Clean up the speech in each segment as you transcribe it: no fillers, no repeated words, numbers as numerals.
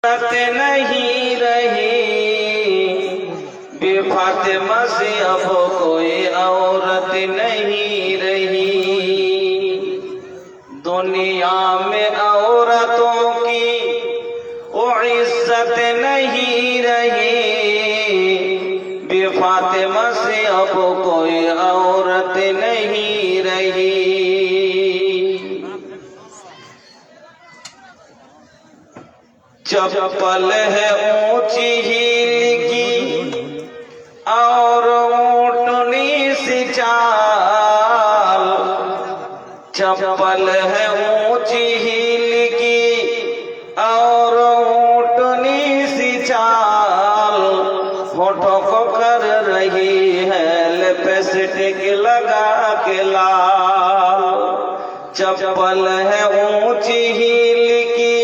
नहीं रही बेफातिमा से अब कोई औरत नहीं रही। दुनिया में औरतों की वो इज्जत नहीं रही बेफातिमा से अब कोई औरत नहीं रही। चप्पल है ऊंची हील की और ऊँटनी सी चाल। चप्पल है ऊंची हील की और ऊँटनी सी चाल। होठों को कर रही है लिपस्टिक लगा के लाल। चप्पल है ऊंची हील की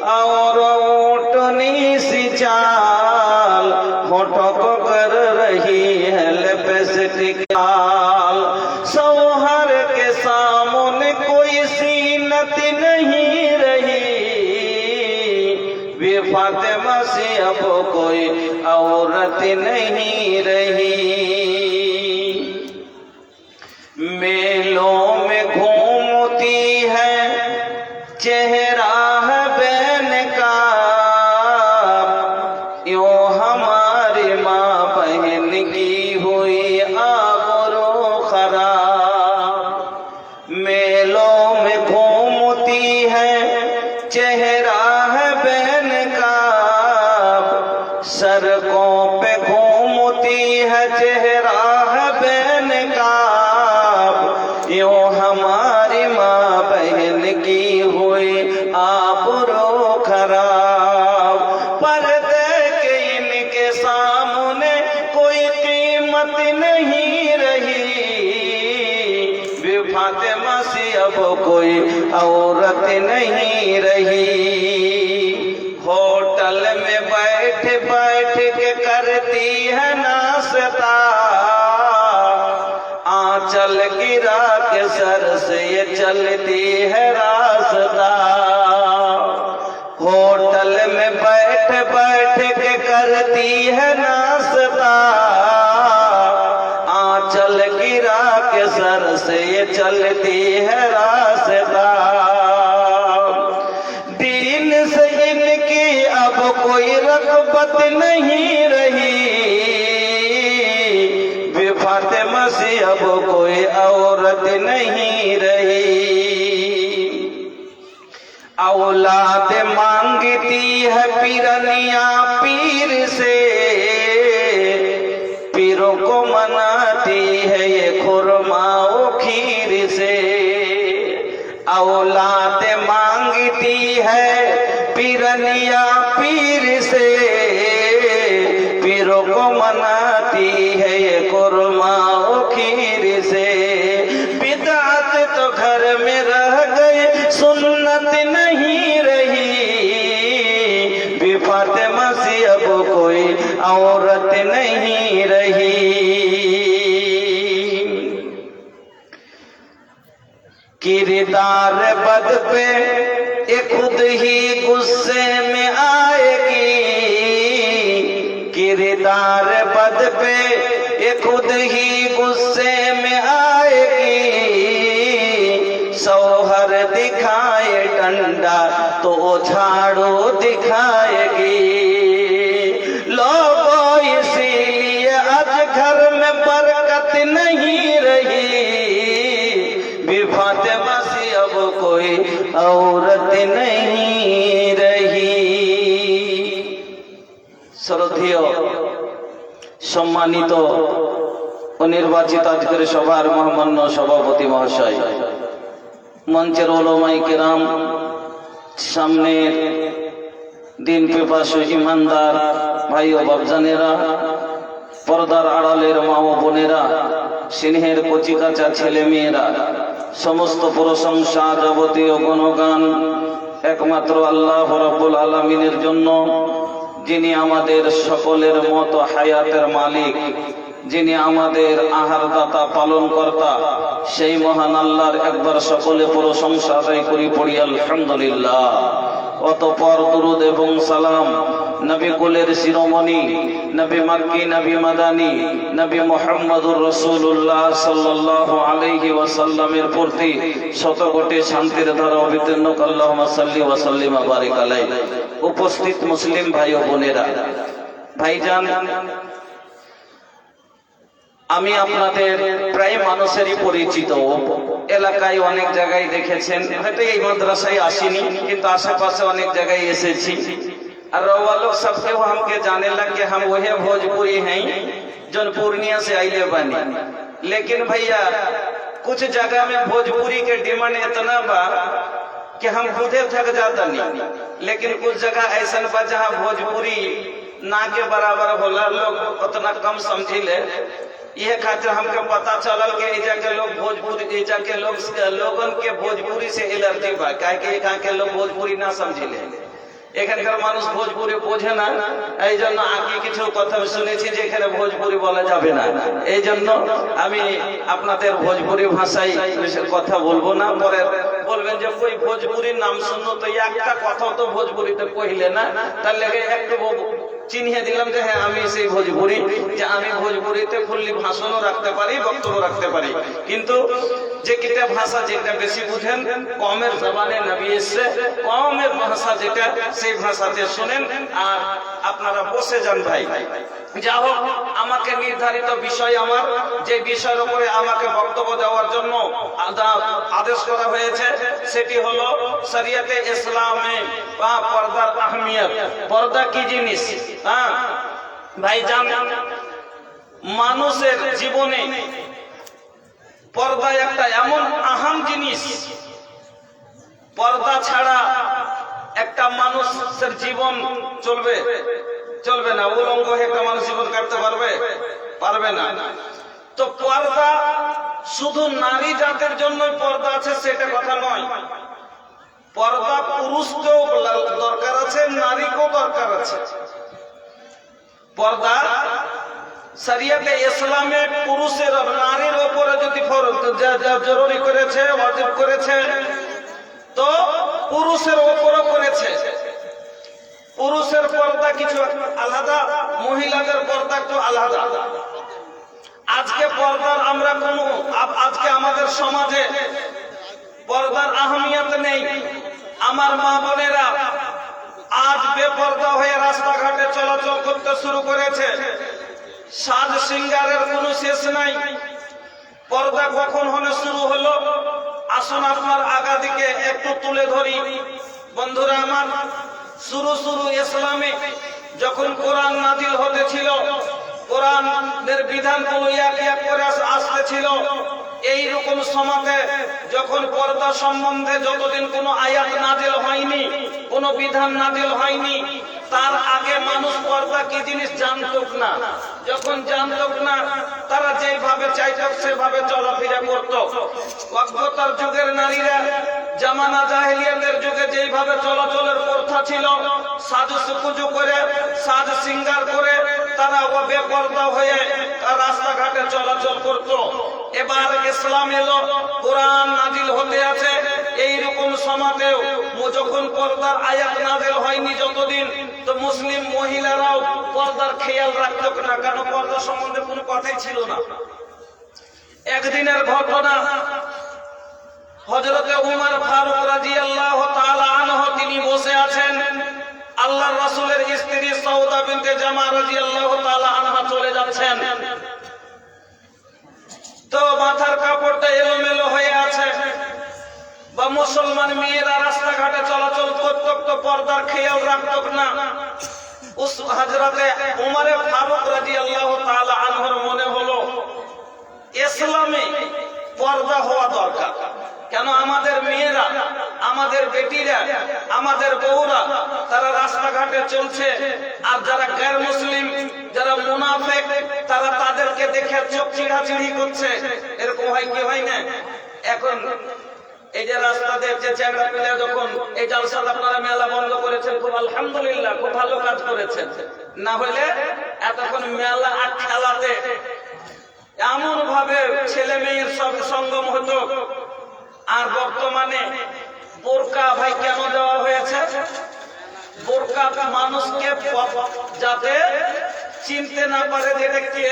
और ऊँटनी सी चाल। होठों को कर रही है लिपस्टिक लाल। सौहर के सामने कोई सीनत नहीं रही बेफातिमा से अब कोई औरत नहीं रही। मेलों में घूमती है चेहरा हमारी माँ बहन की हुई आबरू खराब। मेलों में घूमती है चेहरा है बहन का। सड़कों पे घूमती है चेहरा है बहन का। यूं हमारी माँ बहन की हुई आबरू खराब। पर्दे सामने कोई कीमत नहीं रही बेफातिमा से अब कोई औरत नहीं रही। होटल में बैठ बैठ के करती है नाश्ता। आंचल गिरा के सर से ये चलती है रास्ता। होटल में बैठ बैठ के करती है नाश्ता। आंचल गिरा के सर से ये चलती है रास्ता। दीन से इनकी अब कोई रग़बत नहीं रही बेफातिमा से अब कोई औरत नहीं रही। औलाद मांगती है पीरनिया पीर से। पीरों को मनाती है ये खुरमा खीर से। औलाद मांगती है पीरनिया पीर से। पीरों को मनाती है ये खुरमा खीर से। बिदअत तो घर में रह गए सुन्नत नहीं रही बेफातिमा से अब कोई औरत नहीं रही। किरदार बद पे ये खुद ही गुस्से में आएगी। किरदार बद पे ये खुद ही गुस्से में आएगी। सौहर दिखाए डंडा तो झाड़ू दिखाएगी। लोगों इसीलिए आज घर में बरकत नहीं रही बेफातिमा से अब कोई औरत नहीं रही। শ্রদ্ধেয় সম্মানিত ও নির্বাচিত আজকের সভার মহামান্য সভাপতি মহাশয়, মঞ্চের ওলামায়ে কেরাম, সামনে দিন পিপাসু ইমানদার ভাই ও বাপজানেরা, পর্দার আড়ালের মা ও বোনেরা, স্নেহের কচিকাচা ছেলে মেয়েরা, সমস্ত প্রশংসা যাবতীয় গুণগান একমাত্র আল্লাহ রাব্বুল আলামিনের জন্য, যিনি আমাদের সকলের মতো হায়াতের মালিক, যিনি আমাদের আহারদাতা পালনকর্তা, সেই মহান আল্লাহর একবার সকলে প্রশংসা আদায় করি পড়ি আলহামদুলিল্লাহ। অতঃপর দুরূদ এবং সালাম নবী কুলের শিরোমণি নবী মক্কি নবী মাদানী নবী মুহাম্মদুর রাসূলুল্লাহ সাল্লাল্লাহু আলাইহি ওয়াসাল্লামের প্রতি শতকোটি শান্তির ধারা অবতীর্ণ আল্লাহুম্মা সাল্লি ওয়া সাল্লিম ওয়া বারিক আলাইহি। উপস্থিত মুসলিম ভাই ও বোনেরা, ভাইজান, আমি আপনাদের প্রায় মানুষেরই পরিচিত, এলাকায় অনেক জায়গায় দেখেছেন, হয়তো এই মাদ্রাসায় আসিনি কিন্তু আশেপাশে অনেক জায়গায় এসেছি। और रउआ लोग सबके वो हमके जाने लग के हम वही भोजपुरी हैं जो पूर्णिया से आइले बनी। लेकिन भैया कुछ जगह में भोजपुरी के डिमांड इतना बा कि हम खुदे थक जाता नहीं, लेकिन कुछ जगह ऐसा बा जहाँ भोजपुरी ना के बराबर होला, लोग उतना कम समझिले। यह खातिर हमके पता चलल के एजा के लोग भोजपुरी, एजा के लोगन के भोजपुरी से एलर्जी बा, काहे कि यहाँ के लोग भोजपुरी ना समझिले। এখানকার মানুষ ভোজপুরি বোঝে না, এই জন্য আগে কিছু কথা শুনেছি যে এখানে ভোজপুরি বলা যাবে না। এই জন্য আমি আপনাদের ভোজপুরি ভাষায় কথা বলবো না। পরে বলবেন যে কই ভোজপুরির নাম শুনলো তো একটা কথাও তো ভোজপুরিতে কইলে না, তার লেগে একটু চিনিয়ে দিলাম যে হ্যাঁ আমি সেই ভোজপুরি, যে আমি ভোজপুরিতে ফুল্লি ভাষণও রাখতে পারি, বক্তব্য রাখতে পারি। কিন্তু যে কিটা ভাষা যেটা বেশি বুঝেন, কমের জবানে নবী এসে কমের ভাষা যেটা সেই ভাষাতে শুনেন আর আপনারা বসে যান। ভাই যা হোক, আমাকে নির্ধারিত বিষয়, আমার যে বিষয়ের উপরে আমাকে বক্তব্য দেওয়ার জন্য আদেশ করা হয়েছে সেটি হলো শরিয়তে ইসলামে পর্দার আহমিয়ত। পর্দা কি জিনিস? হ্যাঁ ভাইজান, মানুষের জীবনে পর্দা একটা এমন আহাম জিনিস, পর্দা ছাড়া একটা মানুষের জীবন চলবে না। উলঙ্গ হয়ে একটা মানুষ জীবন কাটতে পারবে না। তো পর্দা শুধু নারী জাতের জন্য পর্দা আছে সেটা কথা নয়। পর্দা পুরুষকেও দরকার আছে, নারীকেও দরকার আছে। পর্দা শরিয়তে ইসলামে পুরুষের নারীর উপরে যদি জরুরি করেছে, ওয়াজিব করেছে, তো পুরুষের উপরও করেছে। পুরুষের পর্দা কিছু আলাদা, মহিলাদের পর্দা একটু আলাদা। আজকে পর্দার আমরা আজকে আমাদের সমাজে পর্দার আহমিয়ত নেই। আমার মা বোনেরা আজ বেপর্দা হয়ে রাস্তাঘাটে চলাচল করতে শুরু করেছে। সাজ সিঙ্গারের কোনো শেষ নাই। পর্দা কখন হলে শুরু হলো, আসুন আপনার আগা দিকে একটু তুলে ধরি। বন্ধুরা আমার, শুরু ইসলামে যখন কোরআন নাজিল হতেছিল, কোরআনের বিধানগুলো এক এক করে আসতেছিল, এইরকম সমাজে যখন পর্দা সম্বন্ধে যতদিন কোনো আয়াত নাজিল হয়নি, কোনো বিধান নাজিল হয়নি, তার আগে মানুষ পর্দা কি জিনিস জানত না। যখন জানত না, তারা যেভাবে চাইত সেভাবে চলাফেরা করত। অজ্ঞতার যুগের নারীরা জামানা জাহেলিয়াতের যুগে যেভাবে চলাচলের প্রথা ছিল, সাজুগুজু করে, সাজ সিঙ্গার করে তারা বেপর্দা হয়ে রাস্তাঘাটে চলাচল করত। এবার ইসলাম এলো, কোরআন নাজিল হতে আছে, এইরকম সমাজেও যখন পর্দার আয়াত নাজিল হয়নি যতদিন, তো মুসলিম মহিলারাও পর্দার খেয়াল রাখত না, কেন পর্দা সম্বন্ধে কোনো কথাই ছিল না। একদিনের ঘটনা, হযরতে উমর ফারুক রাদিয়াল্লাহু তাআলা আনহু তিনি বসে আছেন, আল্লাহর রাসূলের স্ত্রী সাউদা বিনতে জামা রাদিয়াল্লাহু তাআলা আনহা চলে যাচ্ছেন। তো মাথার কাপড়টা এলোমেলো হয়ে আছে, বা মুসলমান মেয়েরা রাস্তাঘাটে চলাচল করত তো পর্দার খেয়াল রাখত না। হযরতে উমর ফারুক রাদিয়াল্লাহু তাআলা আনহুর মনে হলো ইসলামে পর্দা হওয়া দরকার। কেন আমাদের মেয়েরা, আমাদের বেটিরা, আমাদের বউরা তারা রাস্তাঘাটে চলছে, আর যারা গैर মুসলিম, যারা মুনাফিক, তারা তাদেরকে দেখে চোখ চিড়াচিড়ি করছে। এরকম হয় কি হয় না? এখন এই যে রাস্তাতে যে চ্যাংড়া পেলে যখন এই জালসাত আপনারা মেলা বন্ধ করেছেন, খুব আলহামদুলিল্লাহ, খুব ভালো কাজ করেছেন। না হলে এতক্ষণ মেলা আর খেলাতে এমন ভাবে ছেলে মেয়ের সব সঙ্গম হতো। আর বর্তমানে বোরকা ভাই কেন দেওয়া হয়েছে? বোরকা মানুষকে যাতে চিনতে না পারে যে এটা কে,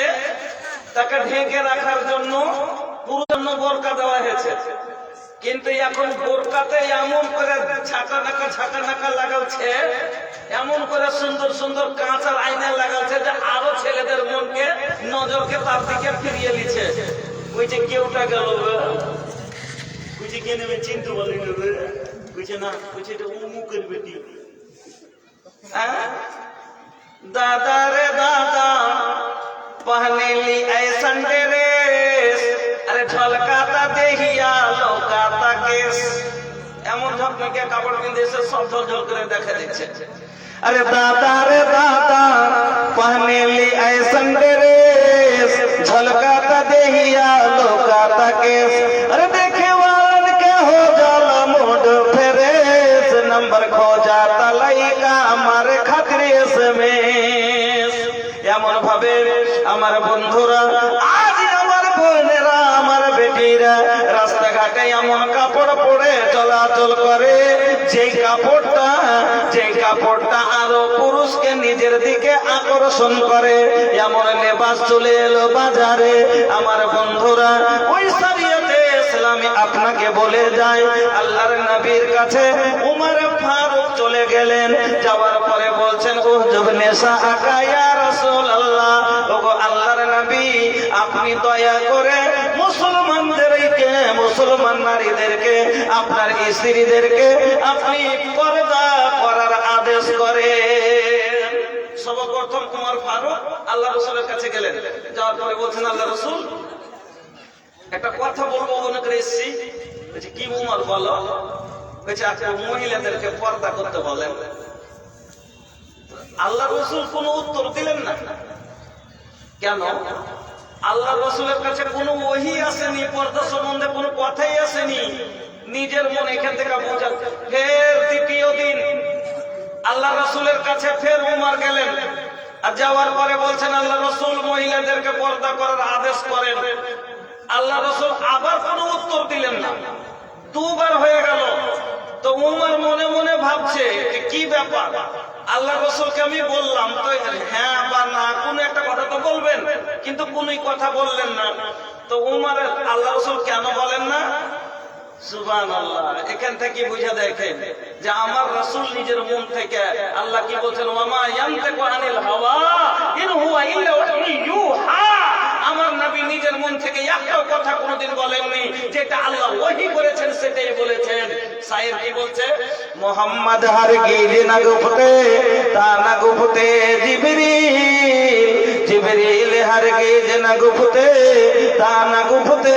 তাকে ঢেকে রাখার জন্য পুরো জন্য বোরকা দেওয়া হয়েছে। কিন্তু এখন বোরকাতে এমন করে ছাকা নাকা লাগাচ্ছে, এমন করে সুন্দর সুন্দর কাঁচার আয়না লাগাচ্ছে যে আরো ছেলেদের মনকে নজরকে তার দিকে ফিরিয়ে নিচ্ছে। ওই যে কেউটা গেল, বুঝে কে নেবে চিনতে বলে বুঝে না, বুঝে মুখের বেটি। দাদা রে দাদা पहने ली ऐसन ड्रेस, अरे ঝলকাতা দেহিয়া লৌকাতা কেস। এমন ঝকঝকে কাপড় পিঁধেছে, সব ঝলঝল করে দেখা দিচ্ছে। अरे दादा रे दादा पहने ली ऐसन ड्रेस, झलकाता देहिया लौकाता केस। अरे देखे वालन के हो जाला मूड फ्रेश, नंबर खो जाता लइका हमारे खातिर एसएमएस। এমন ভাবে আমার বন্ধুরা, আজ আমার বোনেরা, আমার বেটিরা রাস্তাঘাটে এমন কাপড় পরে চলাচল করে, যে কাপড়টা আরো পুরুষকে নিজের দিকে আকর্ষণ করে। এমন লেবাস চলে এলো বাজারে আমার বন্ধুরা। ওই শরীয়তে ইসলামে আপনাকে বলে যায়, আল্লাহর নবীর কাছে উমর ফারুক চলে গেলেন। যাওয়ার পরে বলছেন, উহজব নেশা আকা ইয়া রাসূলুল্লাহ, ওগো আল্লাহর নবী, আপনি দয়া করে মুসলমান নারীদেরকে, আপনার স্ত্রীদেরকে আপনি পর্দা করার আদেশ করেন। সর্বপ্রথম উমর ফারুক আল্লাহ রাসূলের কাছে গেলেন। যাওয়ার পরে বলছেন, আল্লাহ রাসূল, একটা কথা বলবো মনে করে এসেছি। বলছে, কি উমর বলো? বলছে, আপনি মহিলাদেরকে পর্দা করতে বলেন। আল্লাহ রাসূল কোনো উত্তর দিলেন না। কেন? আল্লাহ রাসূলের কাছে কোনো ওহী আসেনি, পর্দা সম্বন্ধে কোনো কথাই আসেনি। নিজের মন এখান থেকে বোঝা। ফের দ্বিতীয় দিন আল্লাহ রাসূলের কাছে ফের উমর গেলেন। আর যাওয়ার পরে বলছেন, আল্লাহ রাসূল মহিলাদেরকে পর্দা করার আদেশ করেন। আল্লাহ রাসূল আবার কোনো উত্তর দিলেন না। দুবার হয়ে গেল। তো উমর মনে মনে ভাবছে, কি ব্যাপার, আল্লাহ রাসূলকে আমি বললাম তো হ্যাঁ বা না, কোন একটা কথা তো বলবেন, কিন্তু কোনই কথা বললেন না। তো উমর আল্লাহ রাসূল কেন বলেন না? সুবহানাল্লাহ। এখান থেকে বুঝা দেখেন যে আমার রাসূল নিজের মন থেকে, আল্লাহ কি বলছেন, ওয়ামা ইয়ানতিকু আনিল হাওয়া ইন হুয়া ইল্লা ওয়াহয়ুহা। আমার নবী নিজের মন থেকে একটা কথা কোনোদিন বলেননি, যেটা আল্লাহ ওহী করেছেন সেটাই বলেছেন। শায়ের কি বলছে, মোহাম্মদ হারগিজ না গুফতে তা না গুফতে জিবরিল হারগিজ না গুফতে তা না গুফতে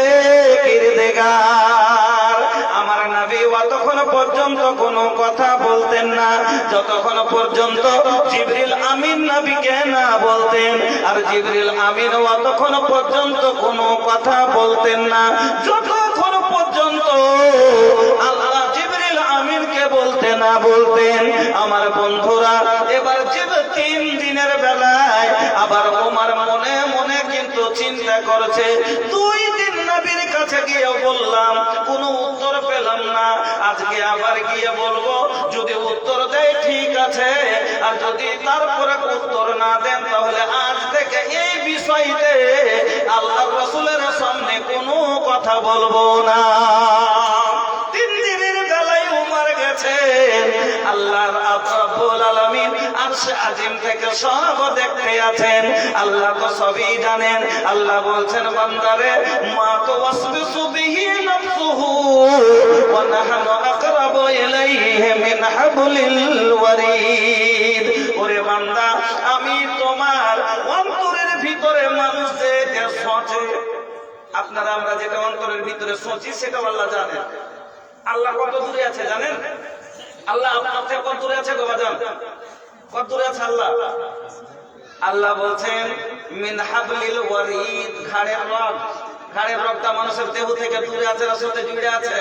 কিরদেগার। আমার নবী অতক্ষণ পর্যন্ত কোনো কথা বলতেন না যতক্ষণ পর্যন্ত জিবরিল আমিন নবীকে না বলতেন। আর জিবরিল আমিন অতক্ষণ পর্যন্ত কোনো কথা বলতেন না যতক্ষণ পর্যন্ত আল্লাহ জিবরিল আমিনকে বলতে না বলতেন। আমার বন্ধুরা, এবার তিন দিনের বেলায় আবার ওমর মনে মনে কিন্তু চিন্তা করছে, 2 দিন নবীর কাছে গিয়ে বললাম, কোনো উত্তর পেলাম না। আজকে আবার গিয়ে বলবো, যদি উত্তর দেয় ঠিক আছে, আর যদি তারপরে উত্তর না দেন তাহলে আজ থেকে এই বিষয়তে আল্লাহ রাসূলের সামনে কোনো কথা বলবো না। 3 দিনের বেলায় উমর গেছেন। আল্লাহর রাব্বুল আলামিন আরশে আজিম থেকে সব দেখতে আছেন। আল্লাহ তো সবই জানেন। আল্লাহ বলছেন, বান্দারে, মা তো ওয়াসবিসু বিহি নাফসুহু ওয়া নাহনু আকরাবু ইলাইহি মিন হাবলিল ওয়ারিদ। ওরে বান্দা, আমি তোমার অন্তরের ভিতরে মানুষ যে সোচে, আপনারা আমরা যেটা অন্তরের ভিতরে সোচি সেটা আল্লাহ জানেন। আল্লাহ কত দূরে আছে জানেন? আল্লাহ আপনার থেকে কত দূরে আছে গো বাজান? কত দূরে আছে আল্লাহ? আল্লাহ বলছেন, মিন হাবলিল ওয়ারিদ, ঘাড়ের রগ। ঘাড়ের রগটা মানুষের দেহ থেকে দূরে আছে না সাথে জুড়ে আছে?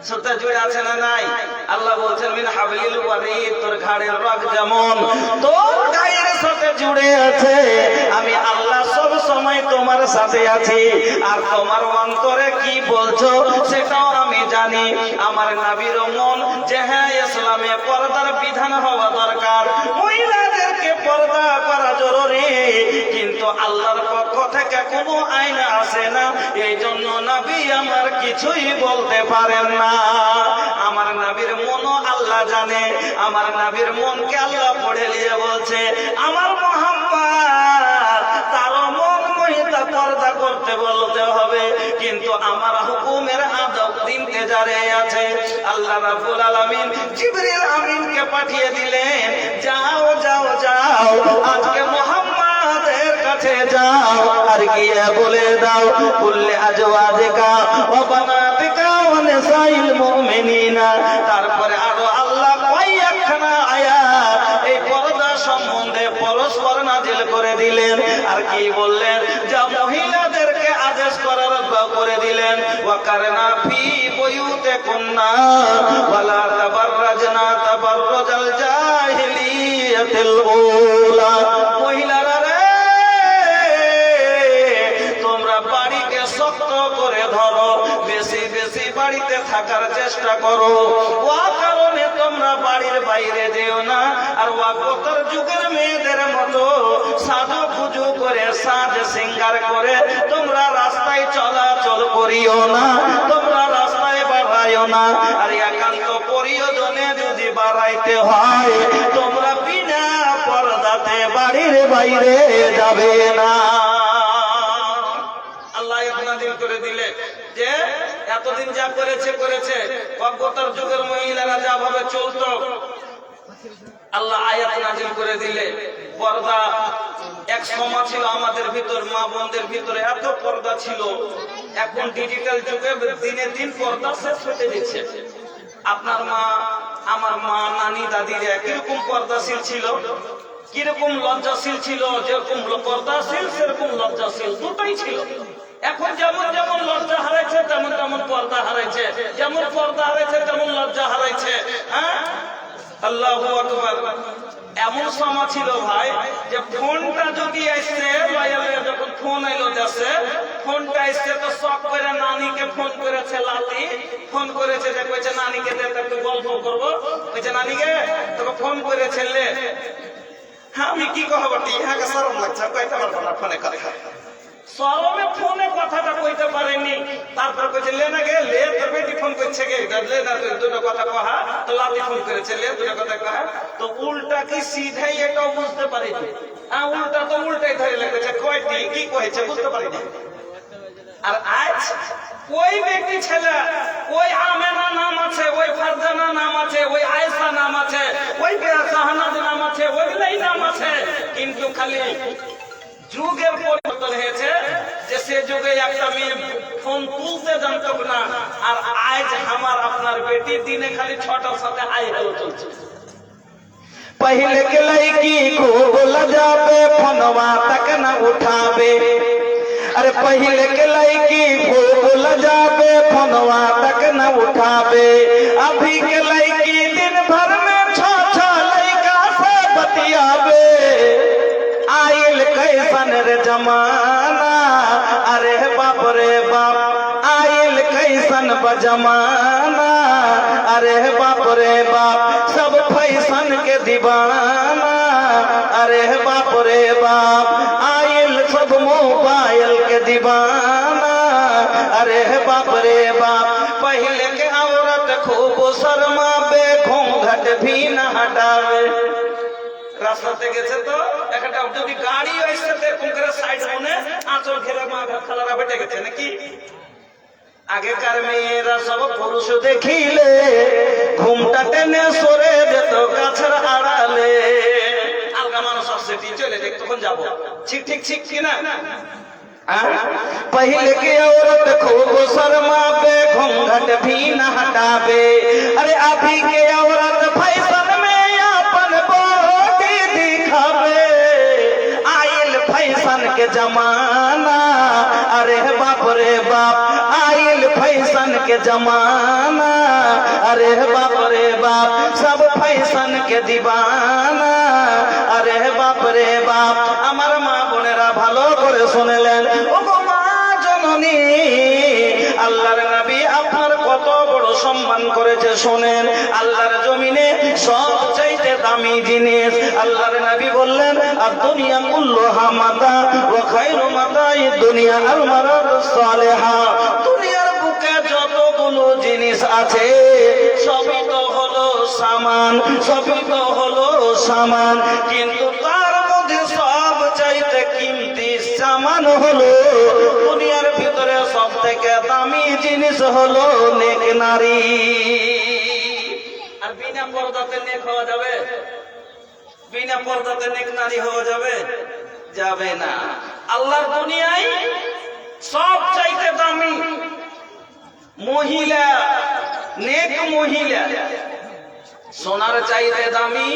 সাথে জুড়ে আছে না নাই? আল্লাহ বলছেন, মিন হাবলিল ওয়ারিদ, তোর ঘাড়ের রগ যেমন তোর গায়ের সাথে জুড়ে আছে। আমি আল্লাহ সব সময় তোমার সাথে আছি, আর তোমার অন্তরে কি বলছো সেটাও আমি জানি। আমার নবীর মন যে হ্যাঁ ইসলামে পর্দার বিধান হওয়া দরকার, মহিলাদেরকে পর্দা করা জরুরি, কিন্তু আল্লাহর পক্ষ থেকে কোনো আইন আসে না, এই জন্য নবী আমার কিছুই বলতে পারেন না। আমার নবীর মনও আল্লাহ জানে। আমার নবীর মনকে আল্লাহ পড়ে নিয়ে বলছে, আমার মুহাম্মদ তার মন মহিলা পর্দা করতে বলতে হবে, কিন্তু আমার হুকুমের আদব ইন্তেজারে আছে। আল্লাহ রাব্বুল আলামিন জিবরিল আমিনকে পাঠিয়ে দিলেন, যাও যাও যাও, আজকে মুহাম্মাদের কাছে যাও, আর গিয়ে বলে দাও, কুল্লি আজওয়াজিকা ওয়া বানাতিকা ওয়া নিসাইল মুমিনিনা। তারপরে আরো আল্লাহ কয়েকখানা আয়াত এই পর্দা সম্বন্ধে পরস্পর নাজিল করে দিলেন। আর কি বললেন? যা মহিলাদেরকে আদেশ করার করে দিলেন, ওয়াকারনা ফি বুয়ুতিকুন্না ওয়ালা তাবাররাজনা তাবাররুজাল জাহিলিয়াতিল উলা। মহিলারা রে, তোমরা বাড়িকে শক্ত করে ধরো, বেশি বেশি বাড়িতে থাকার চেষ্টা করো। ওয়া কারণে তোমরা বাড়ির বাইরে যেও না, আর ওয়াকতর যুগের মেয়েদের মতো সাজো পুজো করে সাজ সিঙ্গার করে তোমরা রাস্তায় চলাচল করিও না, তোমরা রাস্তায় বাড়াইও না। আর একান্ত প্রয়োজনে যদি বাড়াইতে হয়, তোমরা বিনা পর্দাতে বাড়ির বাইরে যাবে না। আল্লাহ নাযিল করে দিলে যে এতদিন যা করেছে করেছে, অজ্ঞতার যুগের মহিলারা যা ভাবে চলতো, আল্লাহ আয়াত নাযিল করে দিলে পর্দা। এক সময় ছিল আমাদের ভিতর, মা বোনদের ভিতরে এত পর্দা ছিল, এখন ডিজিটাল যুগে দিনে দিন পর্দা শেষ হতে দিচ্ছে। আপনার মা, আমার মা, নানি দাদিরা কিরকম পর্দাশীল ছিল, কিরকম লজ্জাশীল ছিল, যেরকম পর্দাশীল সেরকম লজ্জাশীল, দুটোই ছিল। এখন যেমন যেমন লজ্জা হারাইছে তেমন তেমন পর্দা হারাইছে, যেমন পর্দা হারাইছে তেমন লজ্জা হারাইছে। হ্যাঁ, আল্লাহু আকবার। এমন সময় ছিল ভাই যে ফোনটা যদি আসছে, যখন ফোন এলো দেশে, ফোনটা আসছে তো শখ করে নানিকে ফোন করেছে, লাতি ফোন করেছে, যে কইছে নানিকে একটু গল্প করবো, কইছে নানিকে তোকে ফোন করেছে। হ্যাঁ, আমি কি কহব, ইহাকে শরম লাগছে, কইতে পারবো না ফোনে কথা, সরমে ফোনে কথাটা কইতে পারেনি। তারপর কইছে লে না গে, লে তোর বেটি ফোন করছে গে, লে না দুটো কথা কহা, তো লাতি ফোন করেছে, লে দুটো কথা কহা। তো উল্টা কি সিধাই এটাও বুঝতে পারিনি। হ্যাঁ, উল্টা তো উল্টাই ধরে লেগেছে, কয়টি কি কয়েছে বুঝতে পারিনি। আর আজ ওই ব্যক্তি ছেলে, ওই আমেনা নাম আছে, ওই ফারজানা নাম আছে, ওই আয়েশা নাম আছে, ওই শাহনাজ নাম আছে, ওইগুলাই নাম আছে, কিন্তু খালি যুগের পরিবর্তন হয়েছে যে সে যুগে একটা মেয়ে ফোন তুলতে জানতো না, আর আজ আমার আপনার বেটি দিনে খালি 6টার সাথে আই হ্যালো চলছে। पहले के लड़की खूब लजाबे, फोनवा तक न उठाबे। अरे पहले के लड़की खूब लजाबे, फोनवा तक न उठाबे। अभी के लड़की दिन भर में 6 लड़का से बतियाबे। आइल कैसन रे जमाना, अरे बाप रे बाप, आइल कैसन बजमाना, अरे बाप रे बाप, सब फैशन के दीवाना, अरे बाप रे बाप, आइल सब मोबाइल के दीवाना, अरे बाप रे बाप। पहले के औरत खूब शर्माबे, घूंघट भी न हटावे। রাস্তাতে গেছে তো একটা যদি গাড়ি আসছে এরকম করে সাইড মনে আঁচল ঘেরে মাথা খালারা বেটে গেছে নাকি। আগেকার মেয়েরা সব পুরুষ দেখিলে ঘুমটা টেনে সরে যেত গাছের আড়ালে। আলগা মানুষ আসছে চলে দেখ তখন যাবো, ঠিক ঠিক ঠিক কিনা। पहले की औरत खूब शर्माबे, घूंघट भी न हटाबे। अरे अभी के औरत फैशन में अपन बॉडी दिखावे। आइल फैशन के जमाना, अरे बाप रे बाप, आइल फैशन के जमाना, अरे बाप रे बाप, सब फैशन के दीवाना, अरे बाप বাপরে বাপ, আমার মা বোনেরা ভালো করে শুনলেন। ও মা জননী, আল্লাহর নবী আপনার কত বড় সম্মান করেছে শোনেন। আল্লাহর জমিনে সবচাইতে দামি জিনিস আল্লাহর নবী বললেন, আর দুনিয়া কুল্লুহা মাতা ওয়া খায়রু মাতাইদ দুনিয়া আল মারাতুস সালিহা। দুনিয়ার বুকে যতগুলো জিনিস আছে সবই তো হলো সামান, সবই তো হলো সামান, কিন্তু তার মধ্যে সব চাইতে কিমতি সামান হলো, দুনিয়ার ভিতরে সব থেকে দামি জিনিস হলো নেক নারী। আর বিনা পর্দাতে নেক হওয়া যাবে? বিনা পর্দাতে নেক নারী হওয়া যাবে? যাবে না। আল্লাহর দুনিয়ায় সব চাইতে দামি মহিলা, নেক মহিলা, সোনার চাইতে দামি।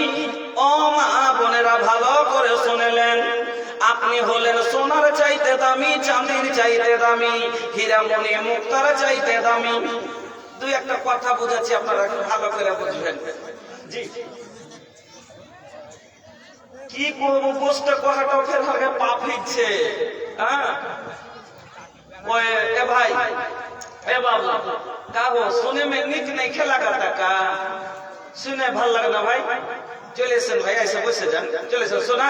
ও মা বোনেরা ভালো করে শুনলেন, আপনি হলেন সোনার চাইতে দামি, চাঁদির চাইতে দামি, হীরামণি মুক্তার চাইতে দামি। দুই একটা কথা বুঝাচ্ছি, আপনারা ভালো করে বুঝবেন। জি, কি করবো বুঝতে করাটা ফের আগে পাপ দিচ্ছে। হ্যাঁ এ ভাই, এ বাবু, কাহো শুনে মে নিক নেই খেলা কাটা কা শুনে ভাল লাগে না ভাই? চলে এসেন ভাই, এসে বসে যান। চলে এসেন সোনা,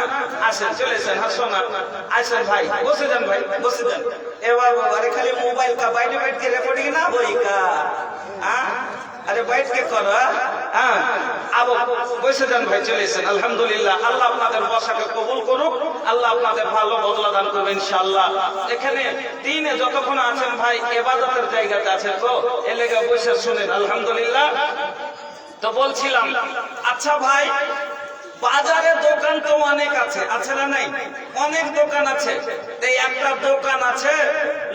আসেন, চলে এসেন। হ্যাঁ সোনা, আসেন ভাই, বসে যান ভাই, বসে যান। এ বাবু, আরে খালি মোবাইল का बैठ बैठ के रिकॉर्डिंग ना होई का? अरे बैठ के करो। হ্যাঁ अब বসে যান ভাই, চলে এসেন। আলহামদুলিল্লাহ, আল্লাহ আপনাদের বসাকে কবুল করুক, আল্লাহ আপনাদের ভালো বদলা দান করবেন ইনশাআল্লাহ। এখানে দিনে যতক্ষণ আছেন ভাই ইবাদতের জায়গাতে আছেন, তো এ লেগে বসে শুনেন। আলহামদুলিল্লাহ। তো বলছিলাম, আচ্ছা ভাই, বাজারে দোকান তো অনেক আছে, আছে না নাই? অনেক দোকান আছে। এই একটা দোকান আছে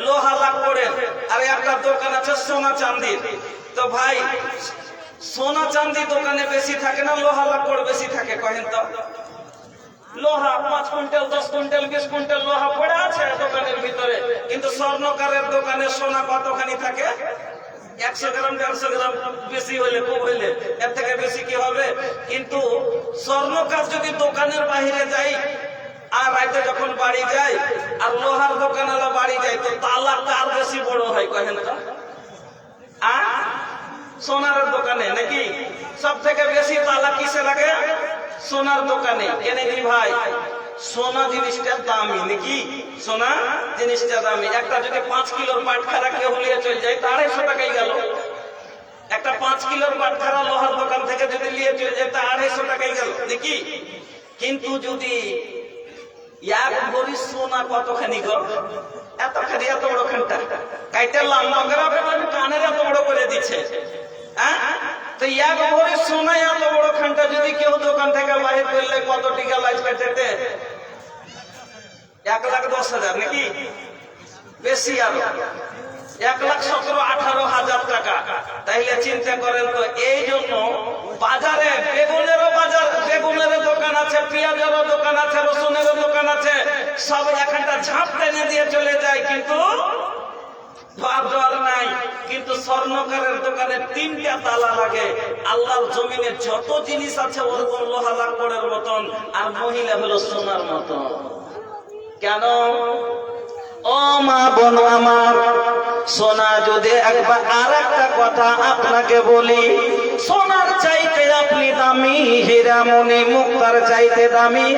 লোহা লাকড়ের, আর একটা দোকান আছে সোনা চাঁদির। তো ভাই, সোনা চাঁদি দোকানে বেশি থাকে না লোহা লাকড় বেশি থাকে? কহেন তো। লোহা 5 কুইন্টাল 10 কুইন্টাল 20 কুইন্টাল লোহা পড়ে আছে দোকানের ভিতরে, কিন্তু স্বর্ণকারের দোকানে সোনা কতখানি থাকে? 100 গ্রাম 150 গ্রাম বেশি হইলে, কম হইলে, এর থেকে বেশি কি হবে? কিন্তু স্বর্ণকার যদি দোকানের বাইরে যাই আর রাতে যখন বাড়ি যায়, আর লোহার দোকানওয়ালা বাড়ি যায়, তো তালা কার বেশি বড় হয়? কহেন তো। সোনার দোকানে নাকি? সব থেকে বেশি তালা কিসে লাগে? সোনার দোকানে। কেন কি ভাই? সোনা জিনিসটা দামি নাকি? সোনা জিনিসটা দামি। একটা যদি 5 কিলোর পাটখারা কেউ নিয়ে চলে যায়, তা 250 টাকাই গেল। একটা 5 কিলোর পাটখারা লোহার দোকান থেকে যদি নিয়ে চলে যায়, তা 250 টাকাই গেল নাকি? কিন্তু যদি এক ভরি সোনা কতখানি গো? এতখানি, এত বড় খানটা কাইতে লম্বা করে কানের এত বড় করে দিচ্ছে। তো এক ভরি সোনা এত বড় খানটা যদি কেউ দোকান থেকে বাহির করলে কত টিকা লাগবে? 1,10,000 নাকি? বেশি আরো, 1,17,18,000 টাকা। তাইলে চিন্তা করেন তো। এই জন্য বাজারে বেগুনেরও বাজার, বেগুনেরও দোকান আছে, পেঁয়াজেরও দোকান আছে, রসুনেরও দোকান আছে, সব এখানটা ঝাঁপ টেনে দিয়ে চলে যায়, কিন্তু দর নাই। কিন্তু স্বর্ণকারের দোকানে 3টা তালা লাগে। আল্লাহর জমিনে যত জিনিস আছে ওরকম লোহা লাকড়ের মতন, আর মহিলা হলো সোনার মতন। কেন? ও মা বোন আমার, সোনা যদি একবার আর একটা কথা আপনাকে বলি, সোনার চাইতে আপনি দামি, হীরামণি মুক্তার চাইতে দামি।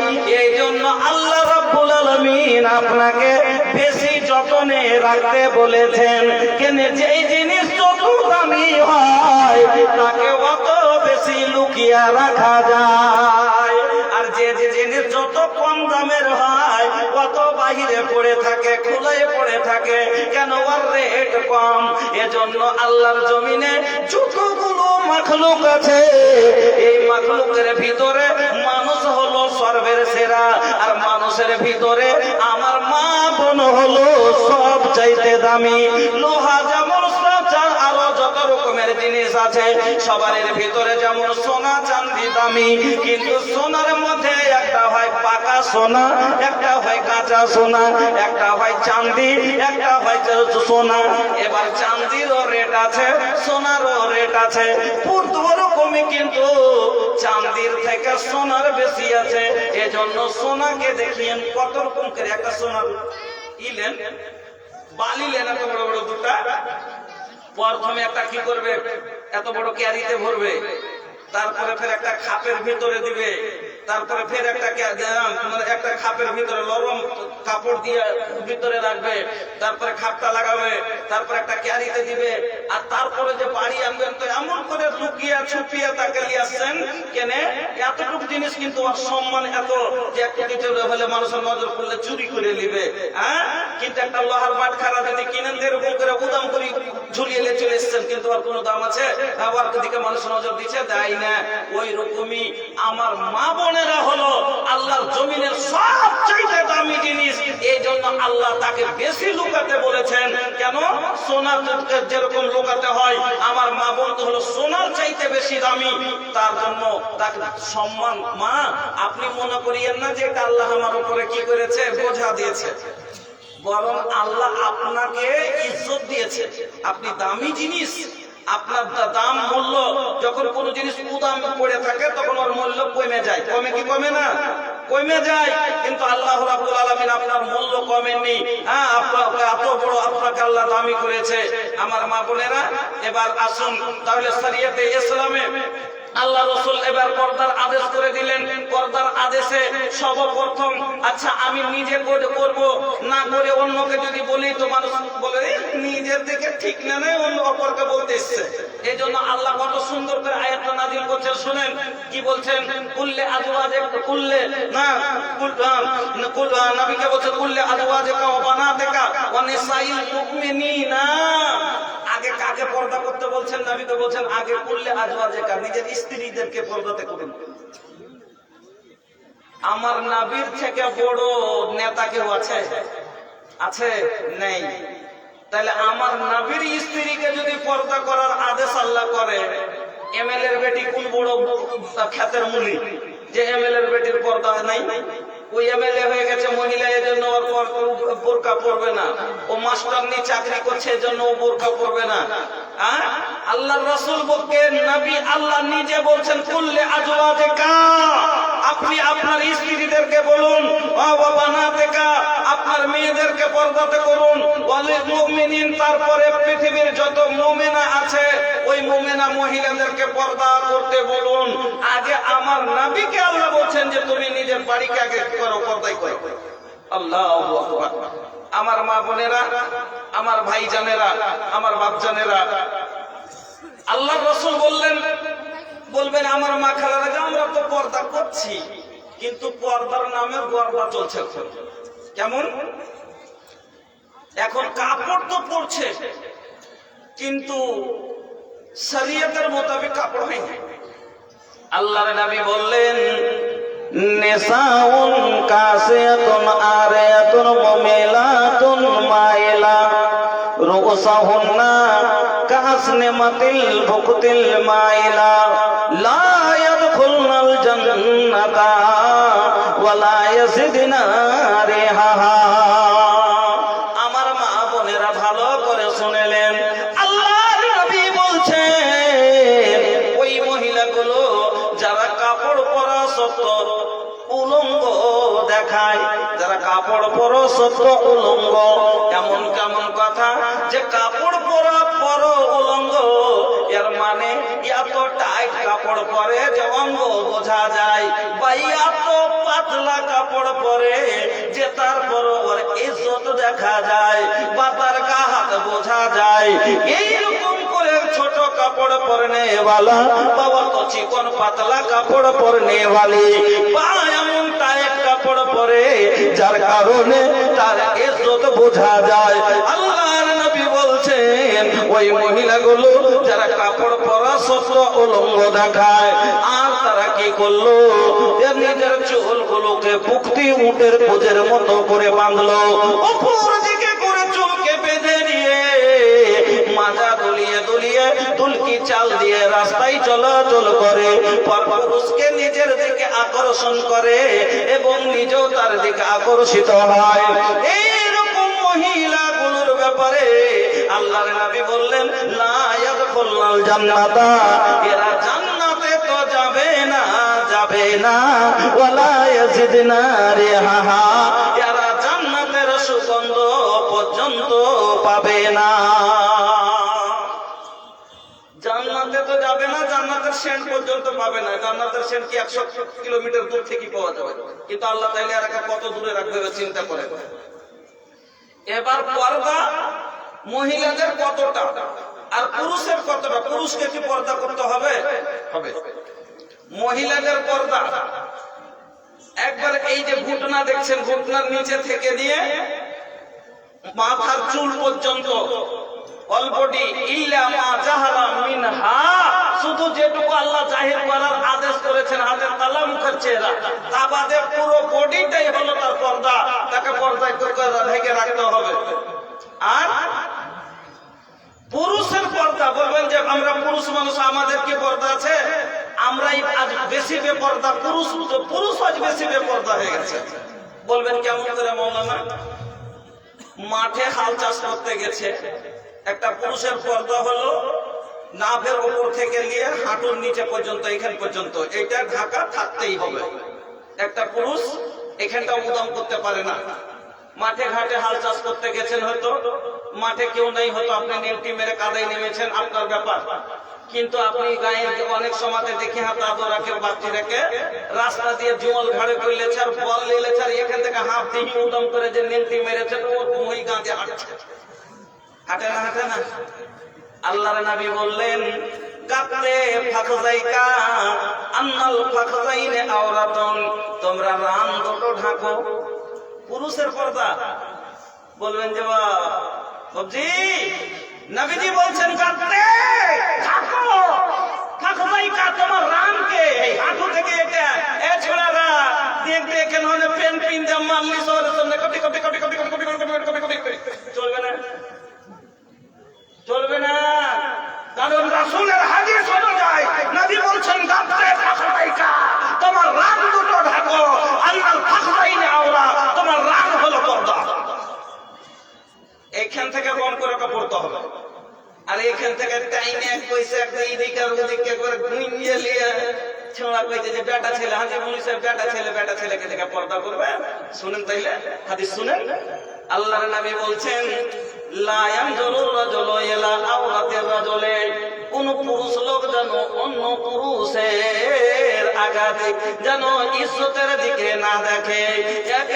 এই জন্য আল্লাহ রাব্বুল আলামিন আপনাকে বেশি যত্নে রাখতে বলেছেন। কেন? যেই জিনিস যত দামি হয় তাকে অত বেশি লুকিয়ে রাখা যায়, আর যে জিনিস যত কম দামের হয় কত বাহিরে পড়ে থাকে, খোলায় পড়ে থাকে। কেন? ওর রেট কম। এজন্য আল্লাহর জমিনে যতগুলো মাখলুক আছে, এই মাখলুকের ভিতরে মানুষ হলো সর্বের সেরা, আর মানুষের ভিতরে আমার মা বোন হলো সব চাইতে দামি। লোহা যেমন, আরো যত রকমের জিনিস আছে সবার ভিতরে যেমন সোনা চাঁদি দামি, কিন্তু সোনার মধ্যে একটা হয় পাকা সোনা, একটা হয় কাঁচা সোনা, একটা হয় চাঁদি, একটা হয় সোনা। এবার চাঁদিরও রেট আছে, সোনারও রেট আছে, রকমই, কিন্তু চাঁদির থেকে সোনার বেশি আছে। এজন্য সোনাকে দেখিয়েন কত রকম করে। একটা সোনার ইলেন বালি লেন এত বড় বড় দুটা, প্রথমে একটা কি করবে, এত বড় ক্যারিতে ভরবে, তারপরে ফের একটা খাপের ভিতরে দিবে, তারপরে ফের একটা খাপের ভিতরে নরম কাপড় দিয়ে ভিতরে রাখবে, তারপরে খাপটা লাগাবে, তারপরে একটা ক্যারিতে দিবে, আর তারপরে যে বাড়ি আনবেন তো এমন করে লুকিয়ে ছুপিয়ে তাকে নিয়ে আসছেন কেন? এতটুকু জিনিস কিন্তু ওর সম্মান এত যে একটু কিছু হলে মানুষের নজর পড়লে চুরি করে নিবে। হ্যাঁ, কিন্তু একটা লোহার বাটখারা যদি কিনেন এরকম করে উদাম করে ঝুলিয়ে চলে এসছেন, কিন্তু ওর কোনো দাম আছে? ওর দিকে মানুষ নজর দিচ্ছে, দেয় না। ওই রকমই আমার মা বোনেরা হলো আল্লাহর জমিনের সবচেয়ে দামি জিনিস। এই জন্য আল্লাহ তাকে বেশি লুকাতে বলেছেন। কেন? সোনার যেরকম লুকাতে হয়, আমার মা বোন তো হলো সোনার চাইতে বেশি দামি, তার জন্য তাকে সম্মান। মা, আপনি মনে করিয়েন না যে এটা আল্লাহ আমার উপরে কি করেছে, বোঝা দিয়েছে, বরং আল্লাহ আপনাকে ইজ্জত দিয়েছে। আপনি দামি জিনিস, আপনার দাম মূল্য, যখন কোন জিনিস উদাম পড়ে থাকে তখন ওর মূল্য কমে যায়। কমে কি কমে না? কমে যায়। কিন্তু আল্লাহ রাব্বুল আলামিন আপনার মূল্য কমেননি। হ্যাঁ, আপনাকে এত বড় আপনাকে আল্লাহ দামি করেছে। আমার মা বোনেরা, এবার আসুন তাহলে শরীয়তে ইসলামে আল্লাহ রসুল এবার পর্দার আদেশ করে দিলেন। পর্দার আদেশে সর্বপ্রথম, আচ্ছা আমি নিজে করব না করে অন্যকে যদি বলি তো মানুষ বলে নিজের দিকে ঠিক না, অন্য অপরকে বলতে এসছে। এই জন্য আল্লাহ কত সুন্দর করে আয়াতটা নাযিল করছেন, শুনেন কি বলছেন। কুল্লে আজওয়াজে, কুল্লে না নবীকে বলছে কুল্লে আজওয়াজেকা ওয়া বানাতিকা ওয়া নিসাইল মুমিনিনা। আগে কাকে পর্দা করতে বলছেন? নবীকে বলছেন আগে কুল্লে আজওয়াজেকা, নিজের স্ত্রীদেরকে পর্দাতে করুন। আমার নবীর থেকে বড় নেতা কেউ আছে? আছে? নেই। তাহলে আমার নবীর স্ত্রীকে যদি পর্দা করার আদেশ আল্লাহ করে, এমএলএর বেটি কোন বড় খ্যাতের মুলি যে এমএলএর বেটির পর্দা নাই? ওই এমএলএ হয়ে গেছে মহিলা, এজন্য ওর বোরকা পরবে না। ও মাস্টারনি চাকরি করছে, এজন্য ও বোরকা পরবে না। আল্লাহর রাসূল বলছেন, নবী আল্লাহ নিজে বলছেন কুল্লে আজওয়াজিকা, আপনি আপনার স্ত্রীদেরকে বলুন, ওয়া বানাতিকা, আপনার মেয়েদেরকে পর্দাতে করুন, ওয়ালিল মুমিনিন, তারপরে পৃথিবীর যত মুমিনা আছে ওই মুমিনা মহিলাদেরকে পর্দা করতে বলুন। আগে আমার নবীকে আল্লাহ বলছেন যে তুমি নিজের বাড়িকে আগে করো, পর্দাই করো। আল্লাহু আকবার। আমার মা বোনেরা, আমার ভাই জানেরা, আমার বাপ জানেরা, আল্লাহ রাসূল বলবেন আমার মা খালারা, আমরা তো পর্দা করছি, কিন্তু পর্দার নামে গর্বা চলছে। কেমন? এখন কাপড় তো পরছে, কিন্তু শরীয়তের মোতাবেক কাপড় হয় না। আল্লাহর নবী বললেন নিসাউন কাসিয়াতুন আরিয়াতুন মুমিলাতুন মাইলা রুসাহুন্না কাসনিমাতিল বুকতিল মাইলা লা ইয়াদখুলনাল জান্নাতা ওয়া লা ইয়াজিদনা রিহাহা। আমার মা বোনেরা ভালো করে শুনলেন, আল্লাহর নবী বলছেন ওই মহিলাগুলো যারা কাপড় পরা সত্ত্বেও উলঙ্গ দেখায়, যারা কাপড় পরা সত্ত্বেও উলঙ্গ। এমন কেমন কথা যে কাপড় পরা পরো উলঙ্গ, এর মানে এত টাইট কাপড় পরে যে অঙ্গ বোঝা যায়, বা এত পাতলা কাপড় পরে যে তারপর ওর ইজ্জত দেখা যায়, বা তার গা হাত বোঝা যায়। এইরকম করে ছোট কাপড় পরনে वाला, বাবা তো চিকন পাতলা কাপড় পরনে वाली, বা এমন টাইট কাপড় পরে যার কারণে তার ইজ্জত বোঝা যায়। আল্লাহর নবী বলছেন ওই মহিলাগুলো যারা কাপড় পরা সত্ত্বেও উলঙ্গ দেখায়, আর তারা কি করলো, নিজের চুলগুলোকে পুক্তি উটের কোজের মতো করে বাঁধলো, উপর দিকে করে চুলকে বেঁধে নিয়ে মাজা দুলিয়ে দুলিয়ে তুলকি চাল দিয়ে রাস্তায় চলাচল করে, পরপুরুষকে নিজের দিকে আকর্ষণ করে এবং এবং নিজেও তার দিকে আকর্ষিত হয়। এইরকম মহিলাগুলোর ব্যাপারে আল্লাহর নবী বললেন, লা ইয়াদখুলুল জান্নাতা, এরা জান্নাতে তো যাবে না, যাবে না, ওয়ালা ইয়াজিদনা রিহাহা, এরা জান্নাতের সুগন্ধ পর্যন্ত পাবে না। জান্নাতে তো যাবে না, জান্নাতের সেন্ট পর্যন্ত পাবে না। জান্নাতের সেন্ট কি 100 কিলোমিটার দূর থেকে পাওয়া যাবে? কিন্তু আল্লাহ তাআলা এরা কত দূরে রাখবে চিন্তা করে। এবার পর্দা মহিলাদের কতটা আর পুরুষের কতটা? পুরুষকে কি পর্দা করতে হবে? হবে। মহিলাদের পর্দা একবার এই যে ঘুটনা দেখছেন, ঘুটনার নিচে থেকে নিয়ে মাথার চুল পর্যন্ত অলবডি ইল্লা মা জাহারা মিনহা, শুধু যেটুকু আল্লাহ জাহির করার আদেশ করেছেন, হাতের তালা মুখের চেহারা, তা বাদে পুরো বডিটাই হলো তার পর্দা। তাকে পর্দায় ঢেকে রাখতে হবে। আর পুরুষের পর্দা, বলবেন যে আমরা পুরুষ মানুষ, আমাদের কি পর্দা আছে? আমরাই আজ বেশি বেপর্দা, পুরুষ আজ বেশি বেপর্দা হয়ে গেছে। বলবেন কেমন করে মৌলানা? মাঠে হাল চাষ করতে গেছে, একটা পুরুষের পর্দা হলো নাভের উপর থেকে নিয়ে হাঁটুর নিচে পর্যন্ত, এখান পর্যন্ত, এটা ঢাকা থাকতেই হবে। একটা পুরুষ এখানটা উদাম করতে পারে না। মাঠে ঘাটে হাল চাষ করতে গেছেন, হয়তো মাঠে কেউ নেই, হয়তো আপনি নেউটি মেরে কাদায় নেমেছেন, আপনার ব্যাপার। কিন্তু আপনি গায়ে অনেক সময় দেখি হাত আদরাকে বাচ্চি রেখে রাস্তা দিয়ে জল ঘাড়ে করলেছে আর বল নিলেছে, আর এখান থেকে হাত দিয়ে উদম করে যে নেউটি মেরেছে, তো ওরকম ওই গাঁদে হাঁটছে। হাঁটে না, হাঁটে না? আল্লাহর নবী বললেন, কাতে ফাখজাইকা আন্নাল ফাখজাইনে আওরাতুন, তোমরা রান দুটো ঢাকো। পুরুষের পর্দা। বলবেন যে বাবজি, নবীজি বলছেন কাতে ঢাকো, ফাখজাইকা, তোমার রানকে হাঁটু থেকে এটা এ ছোড়ারা দেখতে কেন হলে পেন পিন দিয়ে মারলি সবার সামনে copy copy copy copy copy copy copy copy, চলবে না, চলবে না। কারণ রাসূলের হাদিস অনুযায়ী নবী বলছেন কাতে ফাখজাইকা, তোমার রান দুটো ঢাকো। আল্লাহর ফাখজাইনে আওরা, তোমার রান হলো পর্দা। এইখান থেকে কম করে পড়তে হবে। আর এইখান থেকে টাইমে কইছে একটা এদিকে ওদিকে করে ঘুমিয়ে নিয়ে ছোড়া কইছে যে বেটা ছেলে, হাজি মুনি সাহেব বেটা ছেলেকে দেখে পর্দা করবে। শুনেন তাইলে হাদিস শুনেন। আল্লাহর নবী বলছেন, লা ইয়ানজুরুর রাজুলু ইলা আওরাতির রাজুলি, কোন পুরুষ লোক যেন অন্য পুরুষের আঘাতে যেন ইজ্জতের দিকে না দেখে।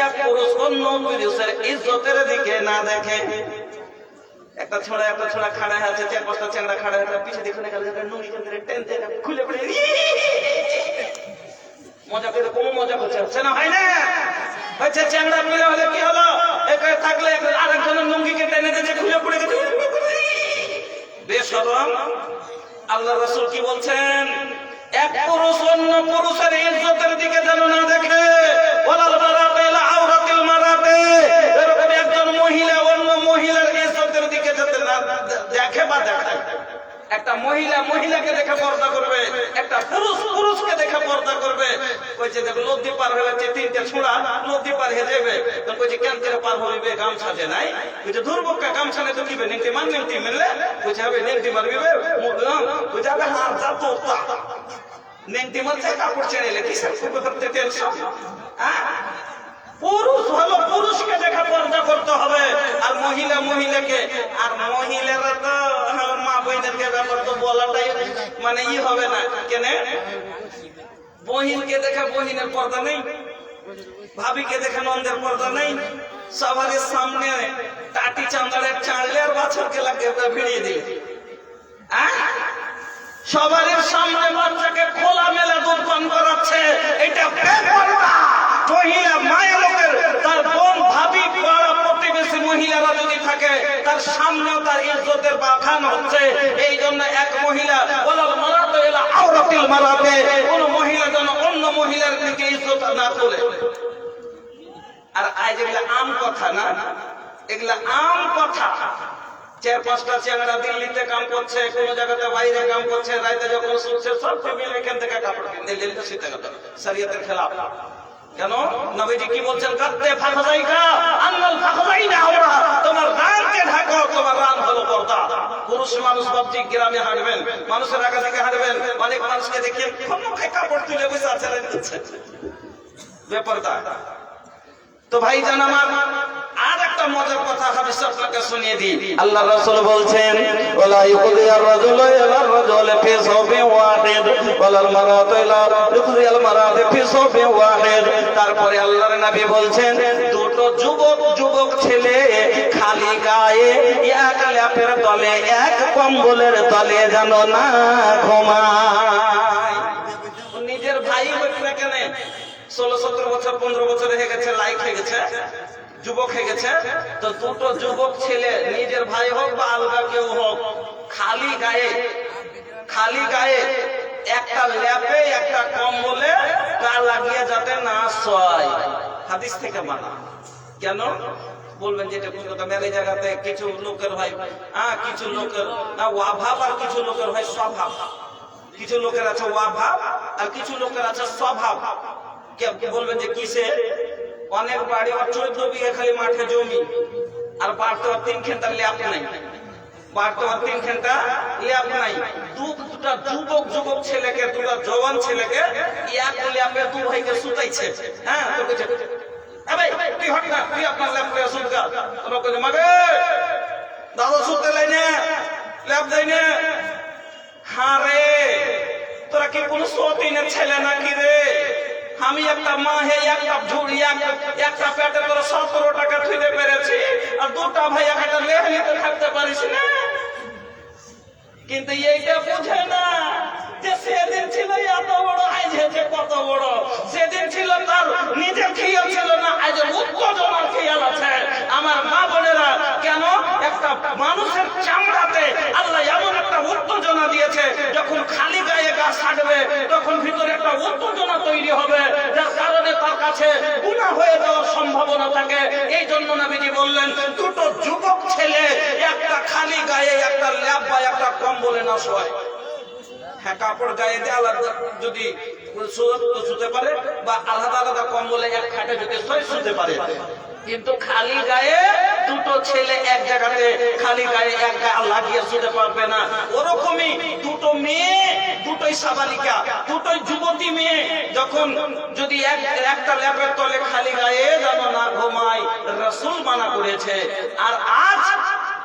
এক পুরুষ অন্য পুরুষের ইজ্জতের দিকে না দেখে। একটা ছোড়া খাড়া আছে, 4-5টা চ্যাংড়া খাড়া আছে, পিছে দেখুন নুনি টেনতে খুলে পড়ে মজা করে, কোনো মজা করছে না, হয় না? হচ্ছে চ্যাংড়া মিলে হলে কি হলো, একে থাকলে আরেকজনের লুঙ্গিকে টেনে দিয়েছে, খুলে পড়ে গেছে, বেশরম। আল্লাহ রাসূল কি বলছেন? এক পুরুষ অন্য পুরুষের ইজ্জতের দিকে যেন না দেখে। ওয়ালাল মারাতু ইলা আওরাতিল মারাতি, এরকম একজন মহিলা অন্য মহিলার ইজ্জতের দিকে যাতে না দেখে বা দেখায়। একটা মহিলা মহিলাকে দেখে পর্দা করবে, একটা পুরুষ পুরুষকে দেখে পর্দা করবে। কইছে দেখো নদী পার হয়ে যাচ্ছে, 3টে ছোড়া নদী পার হয়ে যাবে, তখন কইছে কেন করে পার হইবে? গামছা যে নাই। কইছে দুর্বক্কা গামছা নেই তো কিবে নেংটি মিললে, কইছে হবে নেংটি মারবে, কইছে হবে হাত যা তোতা নেংটি মারছে, কাপড় ছেড়ে কিসের করতে টেনশন? পুরুষ হলো পুরুষকে দেখে পর্দা করতে হবে, আর মহিলা মহিলাকে। আর মহিলারা তো মা বোনদেরকে ব্যাপার তো বলাটাই মানে হবে না। কেন? বহিনকে দেখে বহিনের পর্দা নেই, ভাবিকে দেখে নন্দের পর্দা নেই। সবার সামনে টাটি চামড়ার চাঁড়লে আর বাছরকে লাগে ভিড়িয়ে দিলে। সবার সামনে বাচ্চাকে খোলা মেলা দুধ পান করাচ্ছে, এটা বেপরদা। মহিলা মায়ের লোকের তার বোন ভাবি পাড়া প্রতিবেশী মহিলারা যদি থাকে, তার সামনেও তার ইজ্জতের বাখান হচ্ছে। এই জন্য এক মহিলা ওয়ালাল মারাতু ইলা আওরাতিল মারাতি, কোন মহিলা যেন অন্য মহিলার দিকে ইজ্জত না করে। আর আজ এগুলা আম কথা না, এগুলা আম কথা। 4-5টা চ্যাংড়া দিল্লিতে কাম করছে, কোন জায়গাতে বাইরে কাম করছে, রাইতে যখন শুনছে সব মিলে এখান থেকে কাপড় কিনে দিল্লিতে শীতে গেল, শরীয়তের খেলাফ। কেন নবীজি কি বলছেন? কাত্তে ফাখাযাইকা আন্নাল ফাখাযাইনা আওরা, তোমার রানকে ঢাকো, তোমার রান হলো পর্দা। পুরুষ মানুষ ভাবছি গ্রামে হাঁটবেন, মানুষের আগে থেকে হাঁটবেন, অনেক মানুষকে দেখেন মুখে কাপড় তুলে বসে আছেন, বেপরদা। তো ভাই জান আমার, আর একটা মজার কথা হাদিস আপনাকে শুনিয়ে দিই। আল্লাহ রাসূল বলছেন, ওয়ালা ইউকদিয়ার রাজুলু ইলার রাজুলি ফি সাওবিন ওয়াহিদ ওয়ালাল মারাতু ইলা ইউকদিয়াল মারাতু ফি সাওবিন ওয়াহিদ। তারপরে আল্লাহর নবী বলছেন, দুটো যুবক ছেলে খালি গায়ে এক ল্যাপের তলে এক কম্বলের তলে যেন না ঘুমায়। নিজের ভাই হোক না কেন, 16-17 বছর 15 বছর হয়ে গেছে, লাইক হয়ে গেছে, যুবক হয়ে গেছে, তো দুটো যুবক ছেলে নিজের ভাই হোক বা আলগা কেউ হোক, খালি গায়ে একটা ল্যাপে একটা কম্বলে গা লাগিয়ে যাতে না শোয়, হাদিস থেকে মানা। কেন বলবেন? যেটা কোনটা মেরে জায়গাতে কিছু লোকের হয় কিছু লোকের অভাব, আর কিছু লোকের হয় স্বভাব। কিছু লোকের আছে অভাব আর কিছু লোকের আছে স্বভাব। কে বলবেন যে কিসে? অনেক বাড়ি, 14 বিঘা খালি মাঠে জমি, আর বাড়তে 3 ঘন্টা ল্যাপ নাই, দুটা যুবক ছেলেকে, দুটা জওয়ান ছেলেকে এক ল্যাপে দু ভাইকে সুতাইছে। হ্যাঁ, তো কইছে এ ভাই তুই হট না, তুই আপনার ল্যাপ করে সুতগা। তোরা কইছে মাগে দাদা সুতে লাইনে ল্যাপ দেয়নে। হ্যাঁ রে, তোরা কি কোন সতীনের ছেলে নাকি রে? আমি একটা মা হে একটা ঝুড়ি একটা পেটে তোরা 17 টাকা থুইতে পেরেছি, আর দুটা ভাই একটা লেহনিতে থাকতে পারিস না। কিন্তু এইটা বুঝে না যে সেদিন ছিল এত বড়, আজ হয়েছে কত বড়। সেদিন ছিল তার নিজের খেয়াল ছিল না, আজ উত্তেজনার খেয়াল আছে। আমার মা বোনেরা, কেন একটা মানুষের চামড়াতে আল্লাহ এমন একটা উত্তেজনা দিয়েছে, যখন খালি গায়ে গা ছাড়বে তখন ভিতরে একটা উত্তেজনা তৈরি হবে, যার কারণে তার কাছে গুনাহ হয়ে যাওয়ার সম্ভাবনা থাকে। এই জন্য নবীজি বললেন, দুটো যুবক ছেলে একটা খালি গায়ে একটা ল্যাপ বা একটা কম্বলে না শোয়। হ্যাঁ, কাপড় গায়ে দিয়ে আলাদা যদি শুতে পারে, বা আলাদা আলাদা কম্বলে এক খাটে যদি শুতে পারে, কিন্তু খালি গায়ে দুটো ছেলে এক জায়গাতে খালি গায়ে এক গায়ে লাগিয়ে শুতে পারবে না। ওরকমই দুটো মেয়ে, দুটোই সাবালিকা, দুটোই যুবতী মেয়ে যখন যদি একটা ল্যাপের তলে খালি গায়ে যেন না ঘুমায়, রাসূল মানা করেছে। আর আজ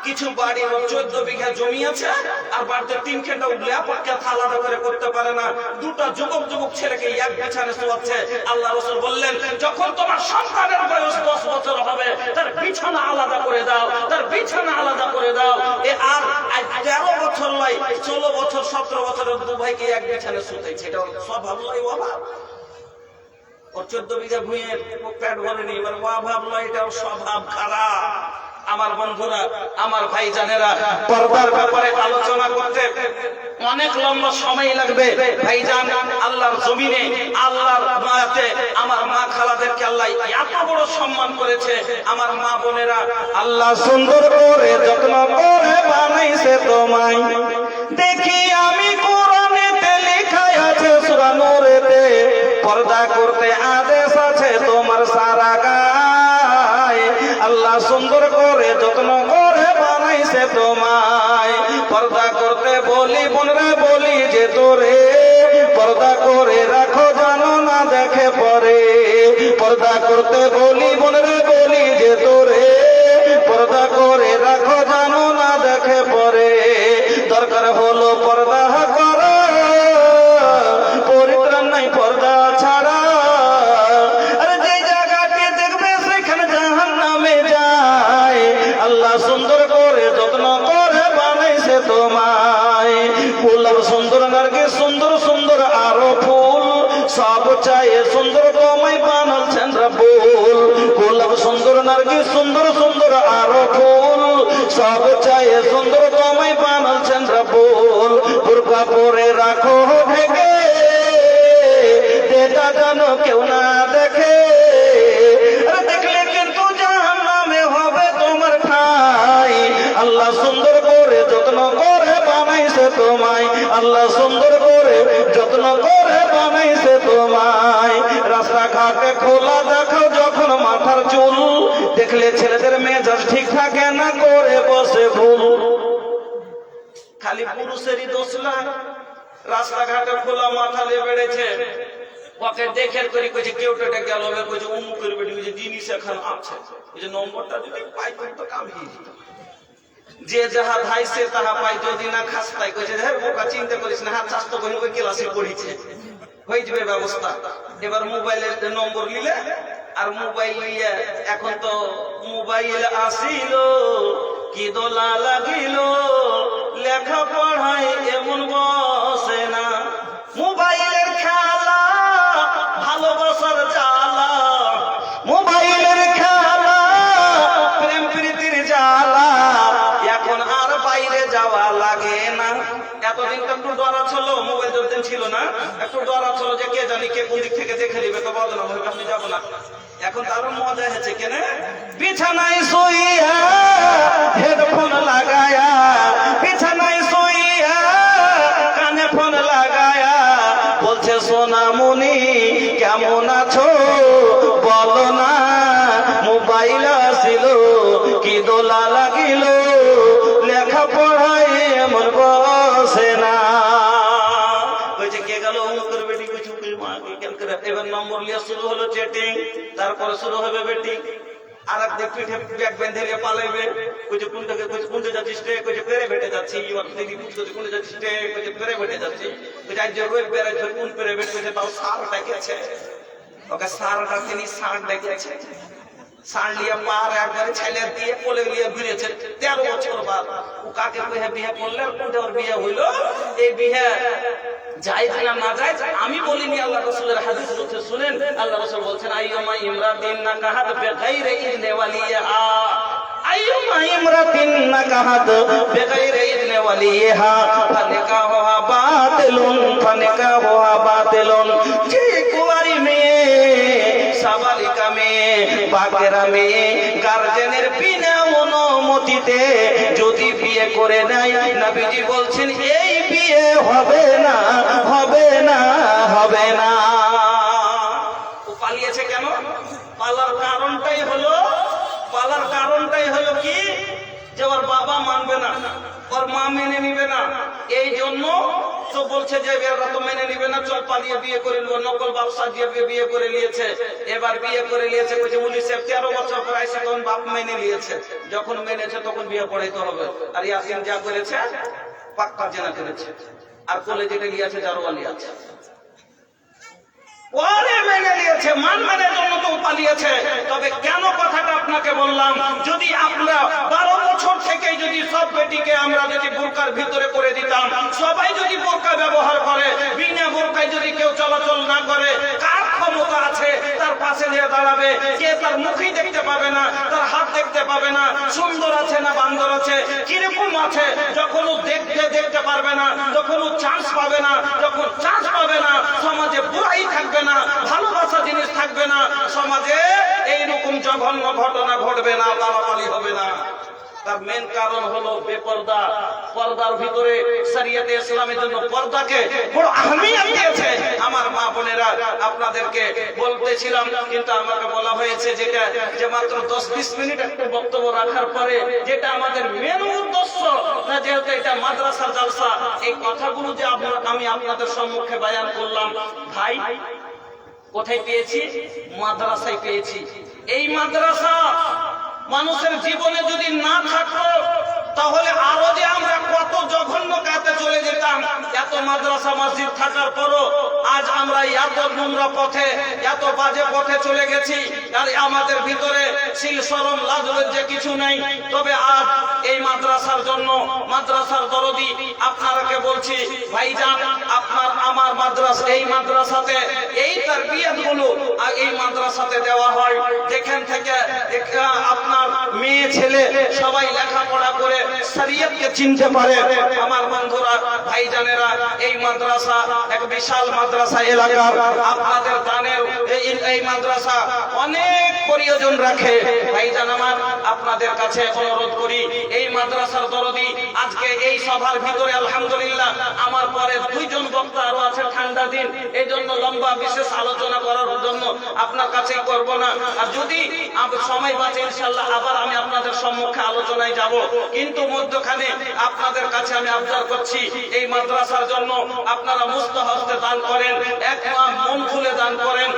কিছু বাড়ি 14 বিঘা জমি আছে, আর বাড়িতে 3 ঘন্টা উঠলে আপকে আলাদা করে করতে পারে না, দুটো যুবক ছেলেকে এক বিছানে শোয়াচ্ছে। আল্লাহ রাসূল বললেন, যখন তোমার সন্তানের বয়স 10 বছর হবে, তার বিছানা আলাদা করে দাও, তার বিছানা আলাদা করে দাও। আর 13 বছর নয়, 16 বছর 17 বছরের দু ভাইকে এক বিছানে শুতেছে। এটা স্বভাব নয়, অভাব। 14 বিঘা ভূঁইয়ে পেট ভরেনি, এবার অভাব নয়, এটাও স্বভাব খারাপ। আমার বন্ধুরা, আমার ভাইজানেরা, পর্দার ব্যাপারে আলোচনা করতে অনেক লম্বা সময় লাগবে। ভাইজান, আল্লাহর জমিনে আল্লাহর মায়াতে আমার মা খালাদেরকে আল্লাহ এত বড় সম্মান করেছে। আমার মা বোনেরা, আল্লাহ সুন্দর করে যত্ন করে বানাইছে তোমায়। দেখি আমি কোরআনেতে লেখা আছে সূরা নূরেতে, পর্দা করতে আদেশ আছে তোমার সারা গায়। আল্লাহ সুন্দর করে যত্ন করে বানাইছে তোমায়। পর্দা করতে বলি বোনরা, বলি যে তোরে পর্দা করে রাখো, জানো না দেখে পরে। পর্দা করতে বলি বোনরা, বলি যে তোরে পর্দা করে রাখো, জানো না দেখে পরে। দরকার হলো পর্দা করা, পরিত্রাণ নাই পর্দা ছাড়া। আর যে জায়গাটি দেখবে সেখানে জাহান্নামে যায়। আল্লাহ সুন্দর করে যত্ন করে বানাইছে তোমায়। গোলাপ সুন্দর, নার্গিস সুন্দর সুন্দর আরো ফুল, সব চাইয়ে সুন্দর তোমায় বানাচ্ছেন রাব্বুল। গোলাপ সুন্দর, নার্গিস সুন্দর সুন্দর আরো ফুল, সব চাইয়ে সুন্দর তোমায় বানাচ্ছেন রাব্বুল। বুরকা পরে রাখো ঢেকে, যেটা জানো কেউ না দেখে। দেখলে কিন্তু জাহান্নামে হবে তোমার ঠাই। আল্লাহ সুন্দর করে যত্ন করে বানাইছে তোমায়। আল্লাহ সুন্দর করে যত্ন করে করে বানাইছে তোমায়। রাস্তাঘাটে খোলা দেখো যখন মাথার চুল, দেখলে ছেলেদের মেজাজ ঠিক থাকে না, করে বসে ভুল। খালি পুরুষেরই দোষ না, রাস্তাঘাটে খোলা মাথা নিয়ে বেড়েছে, ওকে দেখে করি কইছে কেউ টেটে গেল, কইছে উমুকের বেটি, কইছে জিনিস এখন আছে, কইছে নম্বরটা যদি পাই তো কামিয়ে দিত। যে যাহা ধাইছে তাহা পাই, যদি না খাস তাই। কইছে হ্যাঁ বোকা, চিন্তা করিস না, হাত চাস্ত কইল ওই ক্লাসে পড়িছে, হয়ে যাবে ব্যবস্থা। এবার মোবাইলের নম্বর নিলে, আর মোবাইল নিয়ে এখন তো মোবাইল আসিল, কি দোলা লাগিল, লেখা পড়ায় এমন বসে না। মোবাইলের খেলা, ভালোবাসার জ্বালা, মোবাইলের খেলা, প্রেম প্রীতির জ্বালা, এখন আর বাইরে যাওয়া লাগে না। এতদিন তো একটু ডরা ছিল, মোবাইল যতদিন ছিল না একটু ডরা ছিল যে কে জানি কে কোন দিক থেকে দেখে নিবে, তো বদনাম হবে, আপনি যাবো না। এখন তো আরো মজা হয়েছে, কেন বিছানায় শুইয়া হেডফোন লাগায়া, বিছানায় শুইয়া কানে ফোন লাগায়া বলছে সোনামণি কেমন আছো বলো না, মোবাইল আসিল কি দোলা লাগিল, লেখা পড়ায় এমন বসে না। কইছে কে গেল অমুকের বেটি, কইছে এবার নম্বর লিয়া শুরু হলো চ্যাটিং, তারপরে শুরু হবে বেটিং। আর এক পিঠে ব্যাগ বেঁধে নিয়ে পালাইবে, কইছে কোনটাকে, কইছে কোনটা যাচ্ছিস রে, কইছে পেরে বেটে যাচ্ছি। দিদি বুঝতে কোনটা যাচ্ছিস রে, কইছে পেরে বেটে যাচ্ছি। কইছে আজ রোজ বেড়াইছে, কোন পেরে বেট, কইছে তাও সার ডেকেছে, ওকে সারটা তিনি সার ডেকেছে। সার লিয়ে মার একবারে ছেলে দিয়ে কোলে নিয়ে ঘুরেছে 13 বছর বাদ। ও কাকে বিয়ে করলে, কোনটা ওর বিয়ে হইলো, এই বিয়ে জায়েজ না না জায়েজ আমি বলিনি, আল্লাহ রাসূলের হাদিস বলছে, শুনেন আল্লাহ রাসূল বলছেন আইয়ুমা ইমরাতিন নাকাহাত বিগাইরি ইযনি ওয়ালিহা, আইয়ুমা ইমরাতিন নাকাহাত বিগাইরি ইযনি ওয়ালিহা ফানিকাহুহা বাতিলুন, ফানিকাহুহা বাতিলুন। যে কুঁয়ারি মেয়ে, সাবালিকা মেয়ে, বাকেরা মেয়ে গার্জেনের বিনা অনুমতিতে যদি বিয়ে করে নেয়, নবীজি বলছেন এই বিয়ে হবে না, হবে না, হবে না। ও পালিয়েছে কেন? পালার কারণটাই হলো কি, যে ওর বাবা মানবে না, ওর মা মেনে নিবে না, এই জন্য তো বলছে যে এরা তো মেনে নিবে না, চল পালিয়ে বিয়ে করে নিব। নকল ব্যবসা দিয়ে বিয়ে করে নিয়েছে, এবার বিয়ে করে নিয়েছে, কইছে 13 বছর পর আইসা তখন বাপ মেনে নিয়েছে, যখন মেনেছে তখন বিয়ে পড়াইতে হবে। আর ইয়াসিন যা করেছে পাক্কা জেনা করেছে, আর কোলে যেটা নিয়েছে জারওয়ালি আছে, পরে মেনে নিয়েছে, মান মানের জন্য তো পালিয়েছে। তবে কেন কথাটা আপনাকে বললাম, যদি আমরা 12 বছর থেকে যদি সব বেটিকে আমরা যদি বোরকার ভিতরে করে দিতাম, সবাই যদি বোরকা ব্যবহার করে, বিনা বোরকায় যদি কেউ চলাচল না করে, কার ক্ষমতা আছে তার পাশে নিয়ে দাঁড়াবে? কে তার মুখই দেখতে পাবে না, তার হাত দেখতে পাবে না, সুন্দর আছে না বান্দর আছে, কিরকম আছে, যখন ও দেখতে পারবে না, যখন ও চান্স পাবে না, যখন চান্স পাবে না, সমাজে বুড়াই থাকবে না, ভালোবাসা জিনিস থাকবে না, সমাজে এইরকম জঘন্য ঘটনা ঘটবে না, পালাপালি হবে না। তার মেন কারণ হলো বেপর্দা। পর্দার ভিতরে শরীয়তে ইসলামের জন্য পর্দাকে বড় আহমিয়ত দিয়েছে। আমার মা বোনেরা, আপনাদেরকে বলতেছিলাম, কিন্তু আমাকে বলা হয়েছে যেটা যে মাত্র 10-20 মিনিট একটা বক্তব্য রাখার পরে, যেটা আমাদের মেন উদ্দেশ্য না, যেহেতু এটা মাদ্রাসার জলসা, এই কথাগুলো যে আমি আপনাদের সম্মুখে বয়ান করলাম, ভাই কোথায় পেয়েছি? মাদ্রাসায় পেয়েছি। এই মাদ্রাসা মানুষের জীবনে যদি না থাকতো, তাহলে আরো যে আমরা কত জঘন্য কাজে চলে যেতাম। এত মাদ্রাসা মসজিদ থাকার পরও আজ আমরা এত নোংরা পথে, এত বাজে পথে চলে গেছি, আর আমাদের ভিতরে শিল শরম লাজ লজ্জা কিছু নেই। তবে আজ এই মাদ্রাসার জন্য, মাদ্রাসার দরদি আপনারাকে বলছি, ভাইজান, আপনার আমার মাদ্রাসা, এই মাদ্রাসাতে এই তারবিয়ত গুলো এই মাদ্রাসাতে দেওয়া হয়। যেখান থেকে আপনার মেয়ে ছেলে সবাই লেখাপড়া করে শরীয়তকে চিনতে পারে। আমার বন্ধুরা, ভাইজানেরা, এই মাদ্রাসা এক বিশাল মাদ্রাসা এলাকার, আপনাদের দানের এই মাদ্রাসা অনেক প্রয়োজন রাখে। ভাইজান আমার, আপনাদের কাছে অনুরোধ করি, এই মাদ্রাসার দরদি আজকে এই সভার ভিতরে আলহামদুলিল্লাহ আমার পরে দুইজন বক্তা আরো আছে, ঠান্ডা দিন, এই জন্য লম্বা বিশেষ আলোচনা করার জন্য আপনার কাছেই করব না। আর যদি সময় বাঁচে ইনশাআল্লাহ আবার আমি আপনাদের সম্মুখে আলোচনায় যাব। কিন্তু মধ্যখানে আপনাদের কাছে আমি আবদার করছি, এই মাদ্রাসার জন্য আপনারা মুক্ত হস্তে দান করেন, এক মন খুলে দান করেন।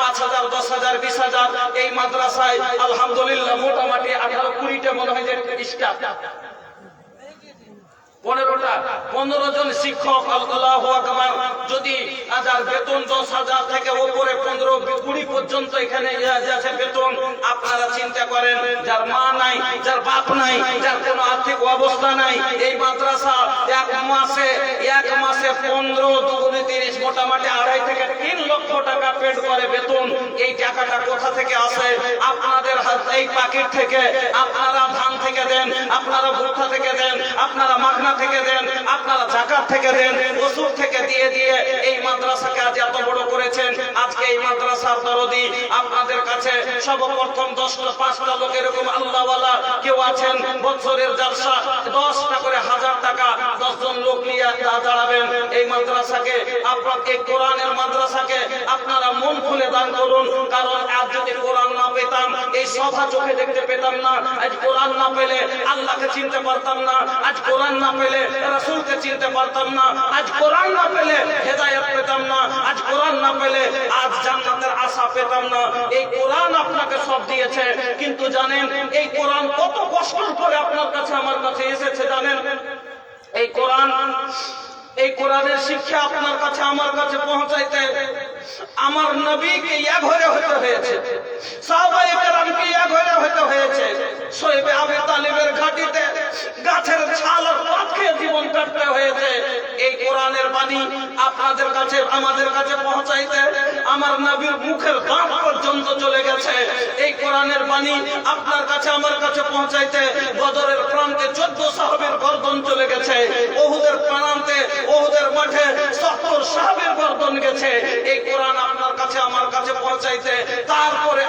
5,000, 10,000, 20,000 এই মাদ্রাসায় আলহামদুলিল্লাহ মোটামুটি 18-20টা মনে হয় যে স্টাফ, 15 জন শিক্ষক। আল্লাহু আকবার। যদি যার বেতন 10,000 থেকে উপরে 15-20 পর্যন্ত এখানে আছে বেতন, আপনারা চিন্তা করেন, যার মা নাই, যার বাপ নাই, যার কোনো আর্থিক অবস্থা নাই, এই মাদ্রাসা এক মাসে 15 দুগুণে 30 মোটামুটি 2.5 থেকে 3 লক্ষ টাকা পেড করে বেতন। এই টাকাটা কোথা থেকে আসে? আপনাদের এই পাকেট থেকে, আপনারা ধান থেকে দেন, আপনারা ভুট্টা থেকে দেন, আপনারা মাখনা থেকে দেন, আপনারা যাকাত থেকে দেন, ওসুর থেকে দিয়ে দিয়ে এই মাদ্রাসাকে আজ এত বড় করেছেন। আজকে এই মাদ্রাসার দরদি আপনাদের কাছে সর্বপ্রথম 5টা লোক এরকম আল্লাহওয়ালা কেউ আছেন, বছরের জালসা 10টা করে 1000 টাকা 10 জন লোক নিয়ে দাঁড়াবেন। এই মাদ্রাসাকে, আপনার এই কোরআনের মাদ্রাসাকে আপনারা মন খুলে দান করুন। কারণ আজ যদি কোরআন না পেতাম, এই সভা চোখে দেখতে পেতাম না। আজ কোরআন না পেলে আল্লাহকে চিনতে পারতাম না। আজ কোরআন না পেলে রাসূলকে চিনতে পারতাম না। আজ কোরআন না পেলে হেদায়েত পেতাম না। আজ কোরআন না পেলে আজ জান্নাতের আশা পেতাম না। এই কোরআন আপনাকে সব দিয়েছে, কিন্তু জানেন এই কোরআন কত কষ্টের পরে আপনার কাছে আমার কাছে এসেছে জানেন? এই কোরআনের শিক্ষা আপনার কাছে আমার কাছে পৌঁছাইতে আমার নবীকে এক ঘরে হতে হয়েছে, সাহাবায়ে কেরামকে এক ঘরে হতে হয়েছে, শোয়েবে আবু তালিবের ঘাটিতে গাছের ছাল আর পাত খেয়ে জীবন কাটতে হয়েছে। এই কোরআনের বাণী আপনাদের কাছে আমাদের কাছে পৌঁছাইতে আমার নবীর মুখের দাঁত পর্যন্ত চলে গেছে। এই কোরআনের বাণী আপনার কাছে আমার কাছে পৌঁছাইতে বদরের প্রান্তে 14 সাহাবীর গর্দন চলে গেছে, উহুদের প্রান্তে উহুদের মাঠে 70 সাহাবীর গর্দন গেছে। এই কোরআন আপনার কাছে আমার কাছে পৌঁছাইতে তারপরে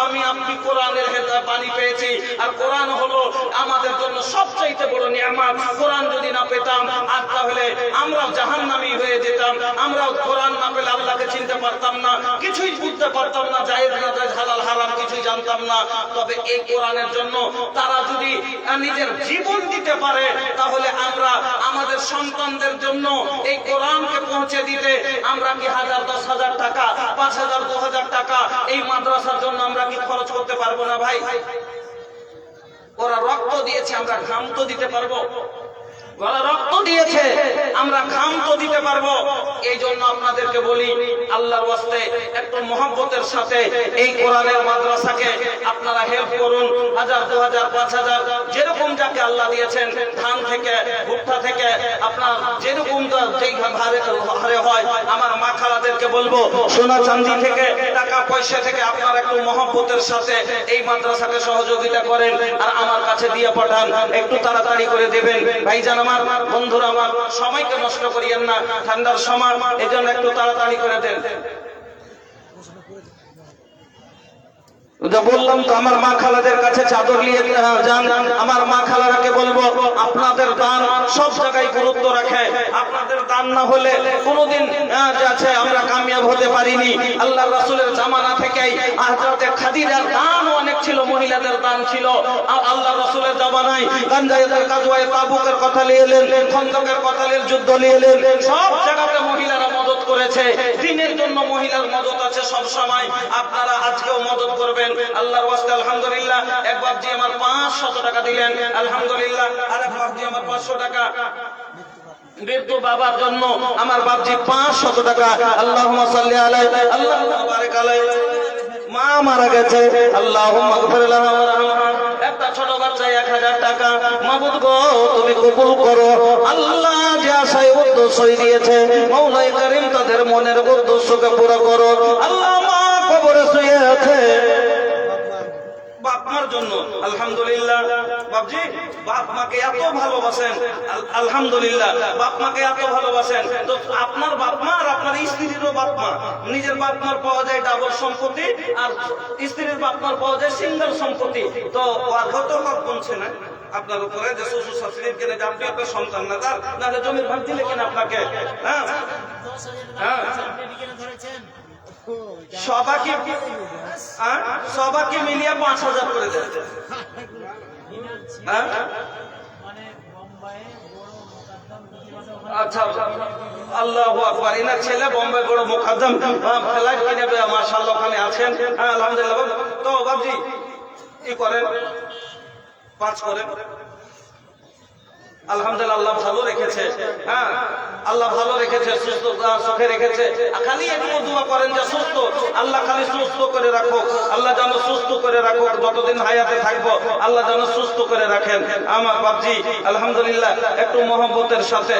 আমি আপনি কোরআনের হেদায়েত বাণী পেয়েছি। আর কোরআন হলো আমাদের জন্য সবচাইতে বড় নিয়ামত। কোরআন যদি না পেতাম আর তাহলে আমরাও জাহান্নামী হয়ে যেতাম। আমরাও কোরআন না পেলে আল্লাহকে চিনতে পারতাম না, কিছুই বুঝতে পারতাম না, জায়েজ না জায়েজ, হালাল হারাম কিছুই জানতাম না। তবে এই কোরআনের জন্য তারা যদি নিজের জীবন দিতে পারে, তাহলে আমরা আমাদের সন্তানদের জন্য এই কোরআনকে পৌঁছে দিতে আমরা কি 1000, 10,000 টাকা, 5,000, 2,000 টাকা এই মাদ্রাসার জন্য আমরা কি খরচ করতে পারবো না ভাই? ওরা রক্ত দিয়েছে, আমরা ঘাম তো দিতে পারবো? ওরা রক্ত দিয়েছে, আমরা ঘাম তো দিতে পারবো। এই জন্য আপনাদেরকে বলি, আল্লাহর ওয়াস্তে একটু মহব্বতের সাথে এই কোরআনের মাদ্রাসাকে আপনারা হেল্প করুন। 1000, 2000, 5000 যেরকম যাকে আল্লাহ দিয়েছেন, ধান থেকে ভুট্টা থেকে আপনার যেরকম যেই হারে হয়, আমার মা খালাদেরকে বলবো সোনা চাঁদি থেকে, টাকা পয়সা থেকে আপনারা একটু মহব্বতের সাথে এই মাদ্রাসাকে সহযোগিতা করেন আর আমার কাছে দিয়ে পাঠান। একটু তাড়াতাড়ি করে দেবেন ভাইজান আমার, বন্ধুরা আমার, সময়কে নষ্ট করিয়েন না, ঠান্ডার সময়, এই জন্য একটু তাড়াতাড়ি করে দেন। বললাম তো আমার মা খালাদের কাছে চাদর নিয়ে যান। আমার মা খালারাকে বলবো আপনাদের দান সব জায়গায় গুরুত্ব রাখে। আপনাদের দান না হলে কোনোদিন আছে আমরা কামিয়াব হতে পারিনি। আল্লাহ রাসূলের জামানা থেকেই হযরতে খাদিজার দান অনেক ছিল, মহিলাদের দান ছিল। আল্লাহ রাসূলের জামানায় গানজায়ের গাজওয়ায়ে তাবুকের কথা নিয়ে এলেন, খন্দকের কথা নিয়ে যুদ্ধ নিয়ে এলেন, সব জায়গাতে মহিলারা মদত করেছে। দিনের জন্য মহিলার মদত আছে সব সময়। আপনারা আজকেও মদত করবেন আল্লাহর ওয়াস্তে। আলহামদুলিল্লাহ, এক বাপজি আমার 500 টাকা দিলেন, আলহামদুলিল্লাহ। আর এক বাপজি আমার 500 টাকা, বৃদ্ধ বাবার জন্য আমার বাপজি 500 টাকা। আল্লাহুম্মা সাল্লি আলাইহি, আল্লাহুম্মা বারিক আলাইহি। মা মারা গেছে, আল্লাহুম্মা গফির লাহা ওয়ারহামহা। একটা ছোট বাচ্চা 1000 টাকা। মাবুদ গো তুমি কবুল করো। আল্লাহ যে আশায় উদ্দেশ্যই দিয়েছে, মাওলাই কারীম তাদের মনের উদ্দেশ্যকে পুরো করো। আল্লাহ মা কবরে শুয়ে আছে, বাপ মার জন্য আলহামদুলিল্লাহ। বাপজি বাপ মাকে এত ভালোবাসেন, আলহামদুলিল্লাহ বাপ মাকে এত ভালোবাসেন, তো আপনার বাপ মা আর আপনার স্ত্রীরও বাপ মা, নিজের বাপ মার পাওয়া যায় ডাবল সম্পত্তি আর স্ত্রীর বাপ মার পাওয়া যায় সিঙ্গেল সম্পত্তি। তো কত হক বলছে না আপনার উপরে যে শ্বশুর শাশুড়ির কেনে যে আপনি আপনার সন্তান না তার, নাহলে জমির ভাগ দিলে কেন আপনাকে? হ্যাঁ হ্যাঁ সবাইকে মিলিয়ে 5,000 করে দেয়। আচ্ছা আল্লাহু আকবার। এনার ছেলে বোম্বে বড় মুকাদ্দাম ফ্লাইট কিনে মাশাআল্লাহ ওখানে আছেন, আলহামদুলিল্লাহ। তো বাবজি কি করেন? 5 করেন। আলহামদুলিল্লাহ আল্লাহ ভালো রেখেছে, হ্যাঁ আল্লাহ ভালো রেখেছে, সুস্থ সুখে রেখেছে। খালি একটু দোয়া করেন যে সুস্থ, আল্লাহ খালি সুস্থ করে রাখো, আল্লাহ যেন সুস্থ করে রাখো, যতদিন হায়াতে থাকবো আল্লাহ যেন সুস্থ করে রাখেন আমার বাপজি। আলহামদুলিল্লাহ একটু মহব্বতের সাথে।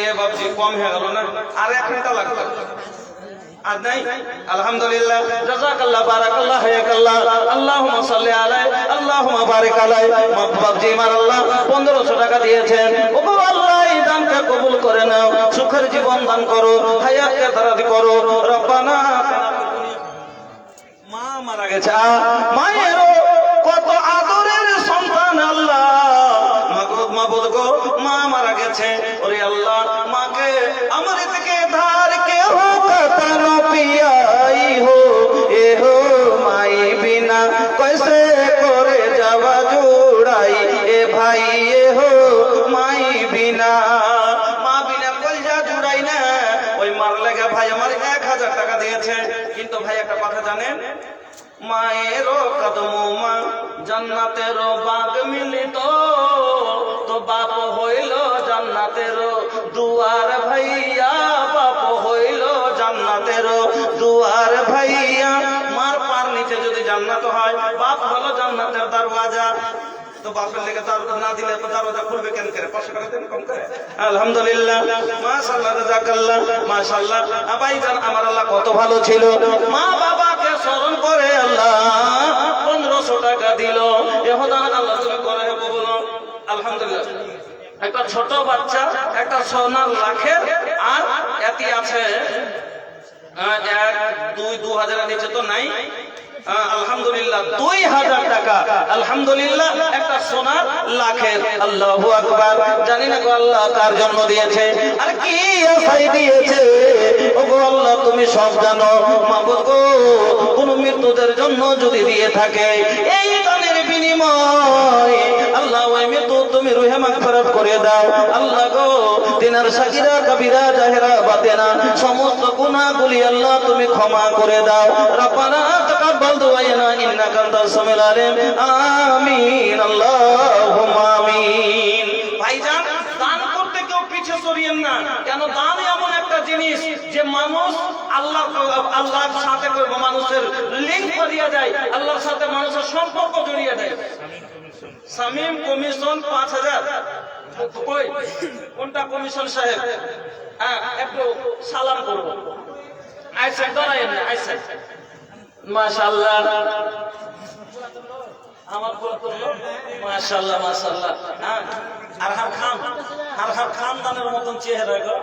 এ বাপজি কম হয়ে গেল না, আর 1 ঘন্টা লাগবে আর নাই। আলহামদুলিল্লাহ জাযাকাল্লাহ বারাকাল্লাহ হায়াকাল্লাহ আল্লাহুম্মা সাল্লি আলাইহি আল্লাহুম্মা বারিক আলাইহি। বাপজি আমার আল্লাহ 1500 টাকা দিয়েছেন, ওগো আল্লাহ এই দানকে কবুল করে নাও, সুখের জীবন দান করো, হায়াতকে দারাজ করো। রব্বানা মা মারা গেছে, মায়েরও কত আদরের সন্তান আল্লাহ, মাবুদ গো মা মারা গেছে, ওরে আল্লাহ মাকে আমার থেকে ধার কে হো কতন পিয়াই হো, এ হো মাই বিনা कैसे করে যাওয়া জুড়াই, এ ভাই এ হো মাই বিনা, মা বিনা কলজা জুড়াই না। ওই মার লেগে ভাই আমার 1000 টাকা দিয়েছে। কিন্তু ভাই একটা কথা জানেন, মায়েরও কদম মা জান্নাতেরও বাগ মিলিত, তো বাপ হইল জান্নাতের দুয়ার ভাইয়া, বাপ হইল জান্নাতের দুয়ার ভাইয়া। মার পার নিচে যদি জান্নাত হয়, বাপ হলো জান্নাতের দরওয়াজা। তো বাপের লেগে তার না দিলে তো দরওয়াজা খুলবে কেন করে? 500 টাকা দেন কম করে। আলহামদুলিল্লাহ মাশাআল্লাহ জাযাকাল্লাহ মাশাআল্লাহ। ভাইজান আমার আল্লাহ কত ভালো ছিল, মা বাবাকে স্মরণ করে আল্লাহ 1500 টাকা দিল। এখন আল্লাহ তুমি করে বলো আলহামদুলিল্লাহ। একটা ছোট বাচ্চা একটা সোনার লাখের আর এতি আছে 1 2 2000 নিচে তো নাই, আলহামদুলিল্লাহ 2000 টাকা, আলহামদুলিল্লাহ একটা সোনার লাখের। আল্লাহু আকবার। জানি না গো আল্লাহ কার জন্য দিয়েছে আর কি আশায় দিয়েছে, ওগো আল্লাহ তুমি সব জানো। মাবুদ গো কোন মৃত্যুদের জন্য যদি দিয়ে থাকে এই দানের বিনিময় আল্লাহ ওই মৃত্যু তুমি রুহে মাগফিরাত করে দাও। আল্লাহ গো দিনার সাগীরা কবিরা জাহেরা বাতেনা সমস্ত গুনাহগুলি আল্লাহ তুমি ক্ষমা করে দাও। রব্বানা তাকাব্বাল দুআনা ইন্নাকা আনতাস সামিউল আলিম। আমিন আল্লাহুম্মা আমিন। ভাইজান দান করতে কেউ পিছে সরিয়েন না, কেন দান এমন একটা জিনিস যে মানুষ আল্লাহর সাথে মানুষের লিঙ্ক করিয়ে দেয়, আল্লাহর সাথে মানুষের সম্পর্ক জড়িয়ে দেয়। শামীম কমিশন 5000 কই কোনটা কমিশন সাহেব? হ্যাঁ একটু সালাম করব। আইসা দাঁড়ায় না, আইসা মাশাআল্লাহ আমার মাশাআল্লাহ মাশাআল্লাহ। হ্যাঁ আর খানদানের মতন চেহারা গো,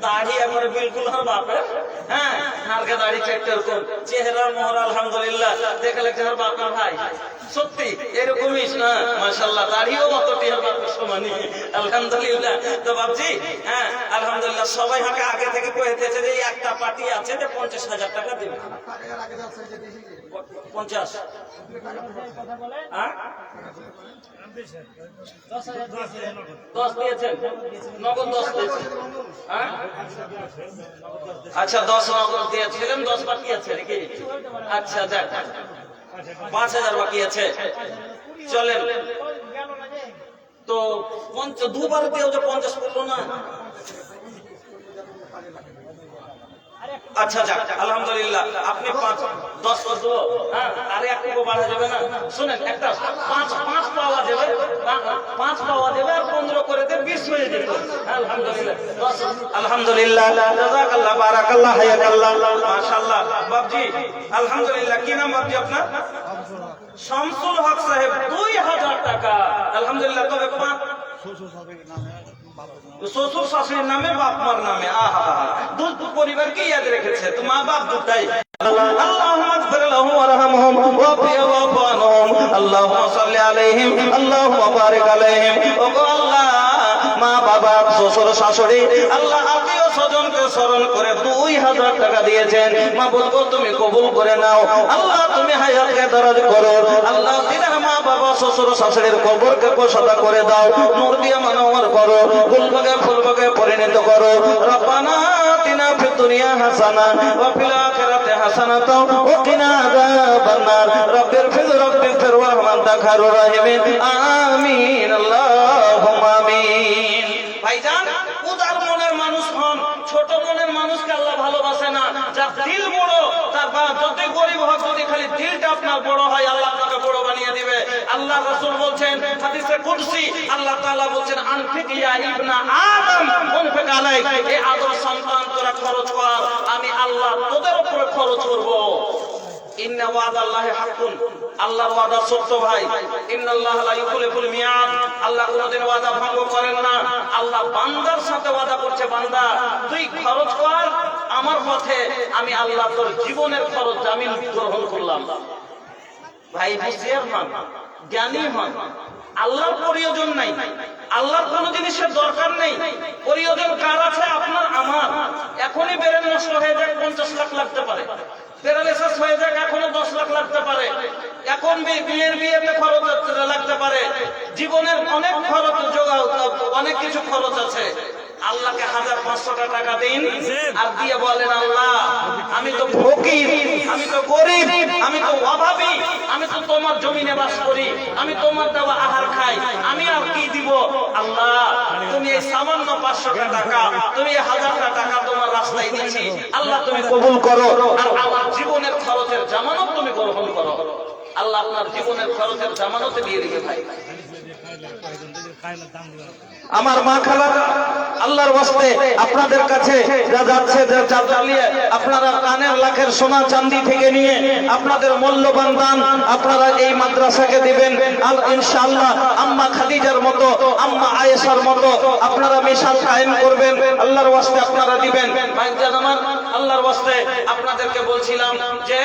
দাড়ি একবারে বিলকুল আর বাপের। হ্যাঁ হারকে দাড়ি চাইতে এরকম চেহারা মোহর আলহামদুলিল্লাহ দেখে লাগছে আর বাপের ভাই। সত্যি এরকমই না মাশাআল্লাহ, দাড়িও অত টিহার বাপের সমানই আলহামদুলিল্লাহ। তো বাপজি হ্যাঁ আলহামদুলিল্লাহ সবাই হাঁকে আগে থেকে কয়েছে যে একটা পার্টি আছে যে 50,000 টাকা দিবে। 50 হ্যাঁ 10 দিয়েছেন, নগদ 10 দিয়েছেন। হ্যাঁ আচ্ছা 10 নগদ দিয়েছিলেন, 10 বাকি আছে নাকি? আচ্ছা যাক 5000 বাকি আছে। চলেন তো দুবার দিয়েও যে 50 করলো না। আচ্ছা যাক আলহামদুলিল্লাহ আপনি 10 করবো। হ্যাঁ আরে এক টাকা বাড়া যাবে না? শুনেন একটা 5 পাওয়া যাবে, 5 পাওয়া যাবে আর 15 করে দিয়ে 20 হয়ে যাবে। আলহামদুলিল্লাহ 10 আলহামদুলিল্লাহ জাযাকাল্লাহ বারাকাল্লাহ হায়াকাল্লাহ মাশাআল্লাহ। বাপজি আলহামদুলিল্লাহ কি নাম বাপজি আপনার? শামসুল হক সাহেব 2000 টাকা। আলহামদুলিল্লাহ। তবে শ্বশুর শাশুড়ির নামে বাপ মার নামে আহা দু পরিবারকে ইয়াদ রেখেছে, তো মা বাপ দুটাই। আল্লাহুম্মা ইগফির লাহুম ওয়ারহামহুম ওয়াফি'হু আনহুম আল্লাহুম্মা সাল্লি আলাইহিম আল্লাহুম্মা বারিক আলাইহিম। ওগো আল্লাহ, মা বাবা শ্বশুর শাশুড়ি আল্লাহ আত্মীয় স্বজনকে স্মরণ করে 2000 টাকা দিয়েছেন, মাবুদ গো তুমি কবুল করে নাও। আল্লাহ তুমি হায়াতকে দরাজ করো। আল্লাহ দিনের মা বাবা শ্বশুর শাশুড়ির কবরকে কোষাদা করে দাও, নূর দিয়ে মানওয়ার করো, ফুলবাগে ফুলবাগে পরিণত করো। রব্বানা আতিনা ফিদ দুনিয়া হাসানা ওয়া ফিল আখিরাতি হাসানাতাও ওয়া কিনা আযাবান নার। রব্বিগফির ওয়ারহাম আনতা খায়রুর রাহিমিন। আমিন আল্লাহুম্মা আমিন। ভাইজান, উদার মনের মানুষ হন, ছোট মনের মানুষকে আল্লাহ ভালোবাসে না। যার দিল বড়, তার যতই গরিব হোক, যদি খালি দিলটা আপনার বড় হয়, আল্লাহ আপনাকে বড় বানিয়ে দিবে। আল্লাহ রাসূল বলছেন হাদিসে কুদসি, আল্লাহ তাআলা বলছেন আনফিক ইয়া ইবনা আদম উনফিক আলাইক। এ আদম সন্তান, তোরা খরচ কর, আমি আল্লাহ তোদের উপরে খরচ করব। ইন্না ওয়াদাল্লাহি হাক্কুন, আল্লাহর ওয়াদা সত্য ভাই। ইন্নাল্লাহা লা ইউখলিফুল মিয়াদ, আল্লাহ কোনদিন ওয়াদা ভঙ্গ করেন না। আল্লাহ বান্দার সাথে ওয়াদা করছে, বান্দা তুই খরচ কর আমার পথে, আমি আল্লাহ তোর জীবনের খরচ জামিন গ্রহণ করলাম। ভাই বুঝিয়ার হন, জ্ঞানী হন। আল্লাহর প্রয়োজন নাই, আল্লাহর কোন জিনিসের দরকার নেই। প্রয়োজন কার আছে? আপনার আমার। এখনই বেরেন নষ্ট হয়ে যায়, 50 লাখ লাগতে পারে। প্যারালাইসিস হয়ে যাক, এখনো 10 লাখ লাগতে পারে। এখন বিয়েতে খরচ লাগতে পারে। জীবনের অনেক খরচ, অনেক কিছু খরচ আছে। আল্লাহকে 1500 টাকা দিন আর দিয়ে বলেন, আল্লাহ আমি তো ফকির, আমি তো গরিব, আমি তো অভাবী, আমি তো তোমার জমিনে বাস করি, আমি তোমার দেওয়া আহার খাই, আমি আর কি দিব? আল্লাহ তুমি এই সামান্য 500 টাকা, তুমি 1000 টাকা তোমার রাস্তায় দিচ্ছি, আল্লাহ তুমি কবুল করো। আর আমার জীবনের খরচের জামানত তুমি গ্রহণ করো। আল্লাহ আপনার জীবনের খরচের জামানত দিয়ে দিবে। ভাই আমার মা খালারা, আল্লাহর ওয়াস্তে আপনাদের কাছে যা যাচ্ছে, যা চালিয়ে আপনারা কানের লাখের সোনা চাঁদি থেকে নিয়ে আপনাদের মূল্যবান দান আপনারা এই মাদ্রাসাকে দিবেন। আর ইনশাআল্লাহ আম্মা খাদিজার মতো, আম্মা আয়েশার মতো আপনারা মিশাল কায়েম করবেন। আল্লাহর ওয়াস্তে আপনারা দিবেন। ভাইজান আমার, আল্লাহর ওয়াস্তে আপনাদেরকে বলছিলাম যে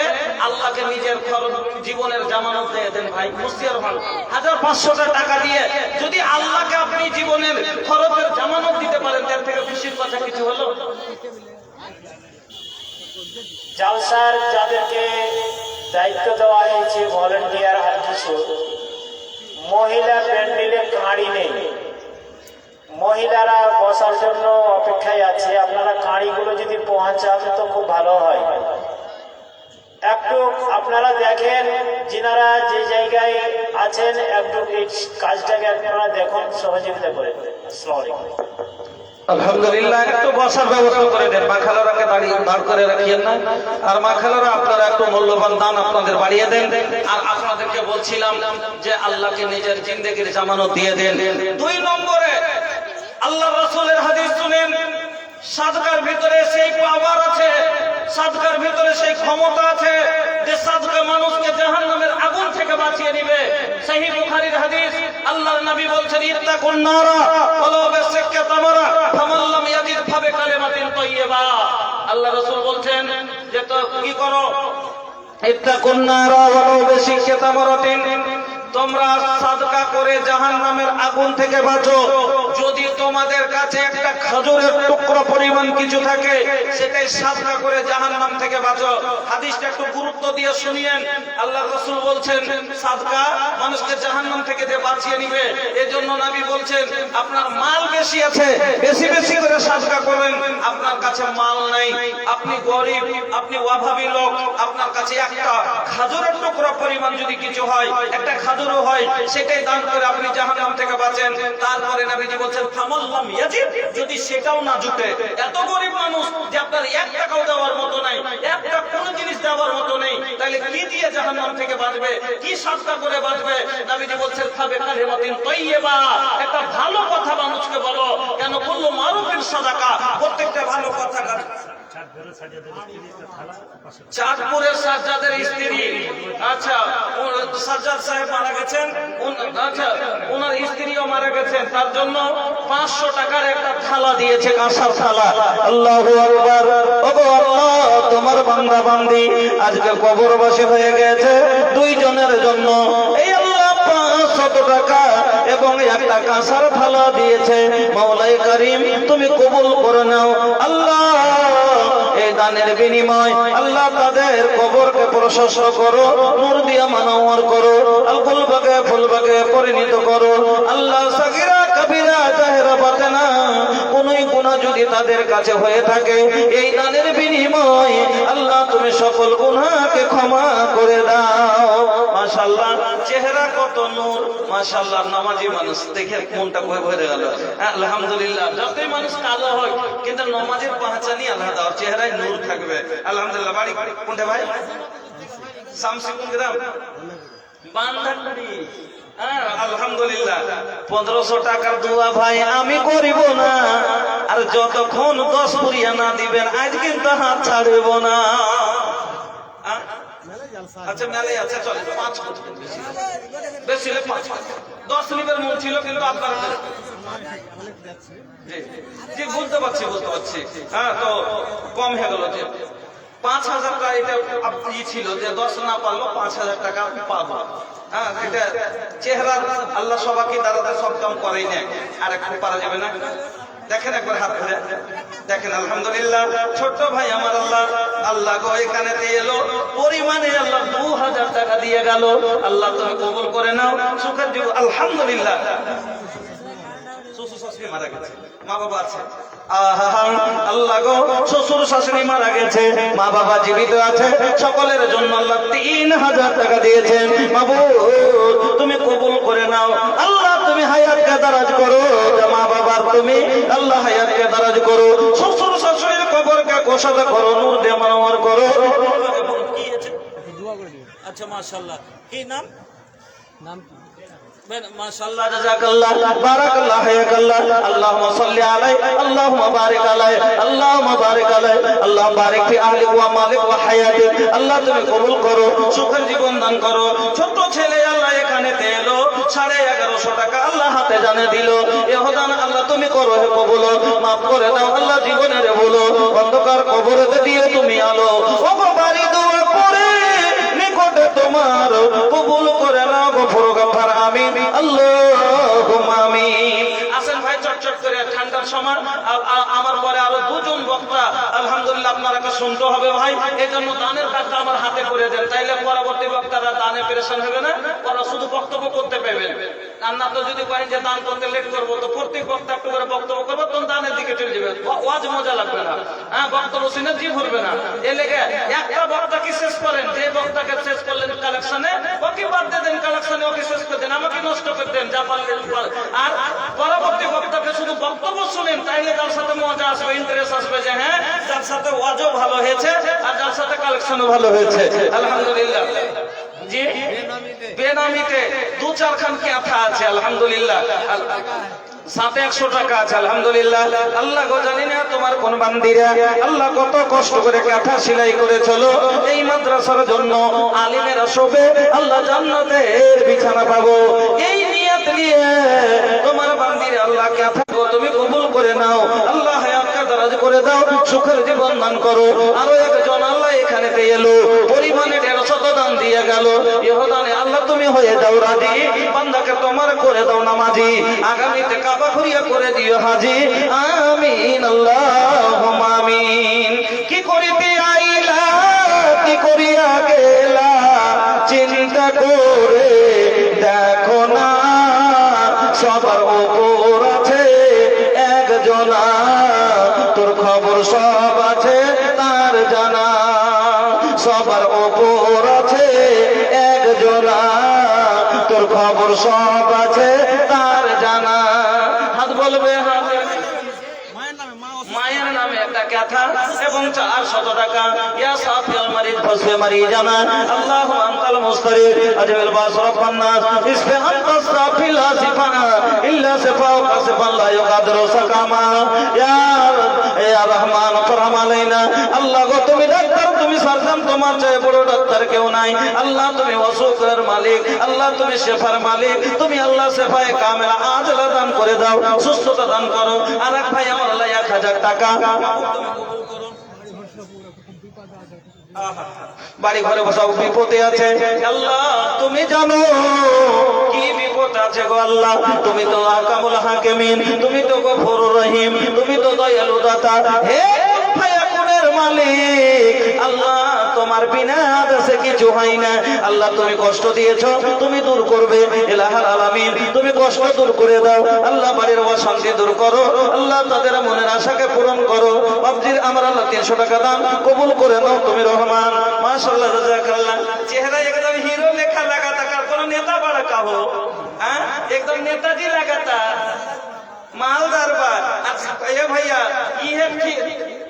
আল্লাহকে নিজের খরচ, জীবনের জামানত দিয়ে দেন। ভাই মুস্তিয়ার হন, 1500 টাকা দিয়ে যদি আল্লাহকে আপনি জীবনের খরচের জামানত দিতে পারেন, তার থেকে খুশির কথা কিছু হলো? জালসার যাদেরকে দায়িত্ব দেওয়া হয়েছে ভলেন্টিয়ার, আর কিছু মহিলা প্যান্ডেলে কাঁড়ি নেই, মহিলারা বসার জন্য অপেক্ষায় আছে। আপনারা কাঁড়িগুলো যদি পৌঁছান তো খুব ভালো হয়। একটু আপনারা দেখেন, যিনারা যে জায়গায় আছেন একটু এই কাজটাকে আপনারা দেখুন, সহযোগিতা করে। আসসালামু আলাইকুম। আলহামদুলিল্লাহ, একটু বসার ব্যবস্থা করে দেন। মা খালারাকে দাঁড় করে রাখিয়েন না। আর মা খালারা আপনারা একটু মূল্যবান দান আপনাদের বাড়িয়ে দেন। আর আপনাদেরকে বলছিলাম যে আল্লাহকে নিজের জিন্দেগির জামানত দিয়ে দেন। 2 নম্বরে আল্লাহ রাসূলের হাদিস শুনেন, সাদকার ভিতরে সেই পাওয়ার আছে, সাদকার ভিতরে সেই ক্ষমতা আছে যে সাদকা মানুষকে জাহান্নামের আগুন থেকে বাঁচিয়ে দিবে। সহিহ বুখারীর হাদিস, আল্লাহর নবী বলছেন ইত্তাকুন নারা ওয়ালাউ বিশিক্কি তামরা ফামান লাম ইয়াজিদ ফাবিকালিমাতিন তাইয়্যিবা। আল্লাহ রাসূল বলছেন যে তো কি করো, ইত্তাকুন নারা ওয়ালাউ বিশিক্কি তামরাতিন, তোমরা সাদকা করে জাহান্নামের আগুন থেকে বাঁচো। যদি তোমাদের কাছে একটা খেজুরের টুকরো পরিমাণ কিছু থাকে, সেটাই সাদকা করে জাহান্নাম থেকে বাঁচো। হাদিসটা একটু গুরুত্ব দিয়ে শুনিয়েন। আল্লাহর রাসূল বলছেন সাদকা মানুষকে জাহান্নাম থেকে যে বাঁচিয়ে নিবে। এজন্য নবী বলছেন আপনার মাল বেশি আছে, বেশি বেশি করে সাদকা করেন। আপনার কাছে মাল নাই, আপনি গরিব, আপনি অভাবী লোক, আপনার কাছে একটা খেজুরের টুকরো পরিমাণ যদি কিছু হয়, একটা খেজুরও হয়, সেটাই দান করে আপনি জাহান্নাম থেকে বাঁচেন। তারপরে নবীজি বলছেন ফামাল্লাম ইয়াজিদ, যদি সেটাও না জুটে, এত গরিব মানুষ যে আপনার 1 টাকাও দেওয়ার মতো নাই, একটা কোনো জিনিস দেওয়ার মতো নেই, তাহলে কি দিয়ে জাহান্নাম থেকে বাঁচবে, কি সাদকা করে বাঁচবে? নবীজি বলছেন ফাবিকালিমাতিন তাইয়্যিবা, একটা ভালো কথা মানুষকে বলো। কেন? কুল্লু মারুফিন সাদাকা, প্রত্যেকটা ভালো কথা চাঁদপুরের সাজ্জাদের স্ত্রী, আচ্ছা সাজ্জাদ সাহেব মারা গেছেন, আচ্ছা ওনার স্ত্রীও মারা গেছেন, তার জন্য 500 টাকার একটা থালা দিয়েছে, কাঁসার থালা। আল্লাহু আকবার। ওগো আল্লাহ, তোমার বান্দা বান্দি আজকে কবরবাসী হয়ে গেছে, দুইজনের জন্য এই আল্লাহ 500 টাকা এবং একটা কাঁসার থালা দিয়েছে। মাওলাই করিম তুমি কবুল করে নাও আল্লাহ। এই দানের বিনিময় আল্লাহ তাদের কবরকে প্রশস্ত করো, নূর দিয়া মানওয়ার করো, আল ফুলবাগে পরিণত করো আল্লাহ। সাগীরা কবিরা জাহেরা বাতেনা কোনই গুনাহ যদি তাদের কাছে হয়ে থাকে, এই দানের বিনিময় আল্লাহ তুমি সকল গুনাহকে ক্ষমা করে দাও। মাশাআল্লাহ, চেহারা কত নূর, মাশাআল্লাহ। নামাজি মানুষ দেখে মনটা ভরে গেল। আলহামদুলিল্লাহ, যতই মানুষ কালো হয় কিন্তু নামাজের পাহচানই আলাদা, ওর চেহারায় নূর থাকবে। আলহামদুলিল্লাহ। বাড়ি কোনটা ভাই? শামসি কোন গ্রাম? বান্ধারবাড়ি। আলহামদুলিল্লাহ। 1500 টাকার দোয়া ভাই আমি করিব না, আর যতক্ষণ 10 পুরিয়া না দিবেন আজ কিন্তু হাত ছাড়ব না। আচ্ছা মেলে আছে, চলে 5 বেশি 10 নিবের মন ছিল, কিন্তু আপনার জি বুঝতে পারছি। হ্যাঁ, তো কম হয়ে গেল যে 5000 টাকা এটা আপনি ছিল যে 10 না পারলো 5000 টাকা পাবো। হ্যাঁ, এটা চেহারা আল্লাহ সবাইকে দাঁড়াতে সব কাম করেই না, আর একটু পারা যাবে না? দেখেন একবার হাত ধরে দেখেন। আলহামদুলিল্লাহ। ছোট্ট ভাই আমার আল্লাহ গো এখানেতে এলো, পরিমাণে আল্লাহ 2000 টাকা দিয়ে গেল। আল্লাহ তুমি কবুল করে নাও, সুখের জীবন। আলহামদুলিল্লাহ। শ্বশুর শাশুড়ি মারা গেছে, মা বাবা আছে। আল্লাহ গো শ্বশুর শাশুড়ি মারা গেছে, মা বাবা জীবিত আছে, সকলের জন্য আল্লাহ 3000 টাকা দিয়েছেন। মাবুদ তুমি কবুল করে নাও আল্লাহ, তুমি হায়াতকে দারাজ করো, মা বাবার তুমি আল্লাহ হায়াতকে দারাজ করো, শ্বশুর শাশুড়ির কবরকে কোষাদা করো, নূর দিয়ে মানওয়ার করো। আচ্ছা মাশাআল্লাহ, কি নাম? মাশাআল্লাহ, জাযাকাল্লাহ, বারাকাল্লাহ, হায়াকাল্লাহ। আল্লাহুম্মা সাল্লি আলাইহি, আল্লাহুম্মা বারিক আলাইহি, আল্লাহুম্মা বারিক আলাইহি, আল্লাহুম্মা বারিক ফি আহলি ওয়া মালিক ওয়া হায়াতি। আল্লাহ তুমি কবুল করো, সুখের জীবন দান করো। ছোট ছেলে আল্লাহ এখানেতে এলো, 1150 টাকা আল্লাহ হাতে জানে দিল। এহদান আল্লাহ তুমি করো, হে কবুল, মাফ করে দাও আল্লাহ, জীবনের ভুল অন্ধকার কবরেতে দিয়ে তুমি আলো। ওগো বাড়ি দোয়া করে নিকটে তোমার কবুল করে নাও, গফুর গাফার আমিন, আল্লাহুম্মা আমিন। আসেন ভাই চটচট করে, ঠান্ডার সময় আমার পরে আরো 2 জন বক্তা আলহামদুলিল্লাহ আপনারা শুনতে হবে ভাই, এজন্য দানের কাজটা আমার হাতে করে দেন, তাইলে পরবর্তী বক্তারা দানে পেরেশান হবে না, ওরা শুধু বক্তব্য করতে পারবেন। আর না তো যদি করেন যে দান করতে লেট করবো, তো প্রত্যেক বক্তা একটু করে বক্তব্য করবো, তখন দানের দিকে চলে যাবে, ওয়াজ মজা লাগবে না। হ্যাঁ, বক্তব্য শুনে জি ভরবে না। এ লেগে একটা বক্তাকে শেষ করেন, যে বক্তাকে শেষ করলেন কালেকশনে ওকে বাদ দিয়ে দেন, কালেকশনে ওকে শেষ করে দেন, আমাকে নষ্ট করে দেন যা পারলেন। আর পরবর্তী বক্তাকে শুধু বক্তব্য শুনেন, তাইলে যার সাথে মজা আসবে, ইন্টারেস্ট আসবে, যে হ্যাঁ যার সাথে ওয়াজও ভালো হয়েছে আর যার সাথে কালেকশনও ভালো হয়েছে। আলহামদুলিল্লাহ। জি বেনামিতে 2-4 খান ক্যাথা আছে আলহামদুলিল্লাহ, সাথে 100 টাকা আছে আলহামদুলিল্লাহ। আল্লাহ গো জানি না তোমার কোন বান্দিরা আল্লাহ কত কষ্ট করে কাঁথা সেলাই করে চলো এই মাদ্রাসার জন্য, আলিমেরা শোবে আল্লাহ জান্নাতের বিছানা পাবো, এই নিয়ত নিয়ে তোমার বান্দিরা আল্লাহ কাঁথা তুমি কবুল করে নাও আল্লাহ, হায়াতকে দারাজ করে দাও, সুখের জীবন দান করো। আরো একজন আল্লাহ এখানেতে এলো, পরিমাণে 150 দান দিয়ে গেল, ইহদানে আল্লাহ তুমি হয়ে যাও রাজি, বান্দাকে তোমার করে দাও নামাজি, আগামীতে কাবা ঘুরিয়া করে দিও হাজি, আমিন আল্লাহুম্মা আমিন। কি করিতে আইলা কি করিয়া গেলা, চিন্তা করে দেখো না, সবার উপর আছে একজনা, তোর খবর সব আছে তার জানা, সবার উপর আছে একজনা, তোর খবর সব আছে তার জানা। হাত বলবে, হাত মায়ের নামে একটা কথা এবং 400 টাকা। ইয়া সাফিয়াল মারিদ ফসবে মারি জানা, আল্লাহু আনতাল মুস্তারিদ আজমিল বাসরাফান নাস, ইসফে আনতা সাফিল আসিফানা ইল্লা সিফাউ কাসিফান লা ইউকাদিরু সাকামা, ইয়া রহমান ইয়ারহাম আলাইনা। আল্লাহ গো তুমি ডাক্তার, তুমি সার্জন, তোমার চেয়ে বড় ডাক্তার কেউ নাই। আল্লাহ তুমি অসুখের মালিক, আল্লাহ তুমি শেফার মালিক, তুমি আল্লাহ শেফায়ে কামেলা আজলা দান করে দাও, সুস্থতা দান করো। আর এক ভাই আমার আল্লাহ 1000 টাকা তুমি কবুল করো। বাড়ি ঘরে বসাও, বিপদে আছে আল্লাহ তুমি জানো কি বিপদ আছে গো আল্লাহ। তুমি তো আকামুল হাকিমিন, তুমি তো গফুরুর রহিম, তুমি তো দয়ালু দাতা। হে ফায়াকুনের মালিক আল্লাহ, তোমার বিনা আদেশে কিছু হয় না। আল্লাহ তুমি কষ্ট দিয়েছো, তুমি দূর করবে। ইলাহুল আলামিন তুমি কষ্ট দূর করে দাও আল্লাহ, বাড়ির অশান্তি দূর করো আল্লাহ, তাদের মনের আশাকে পূরণ করো। বাবজির আমার আল্লাহ 300 টাকা দান কবুল করে নাও, তুমি রহমান। মাশাআল্লাহ জাযাকাল্লাহ। চেহারা একদম হিরো লেখা লাগাতা, কোন নেতা বড় কাহো, হ্যাঁ একদম নেতাজি লাগাতা, मालदार बात। अच्छा ये भैया ये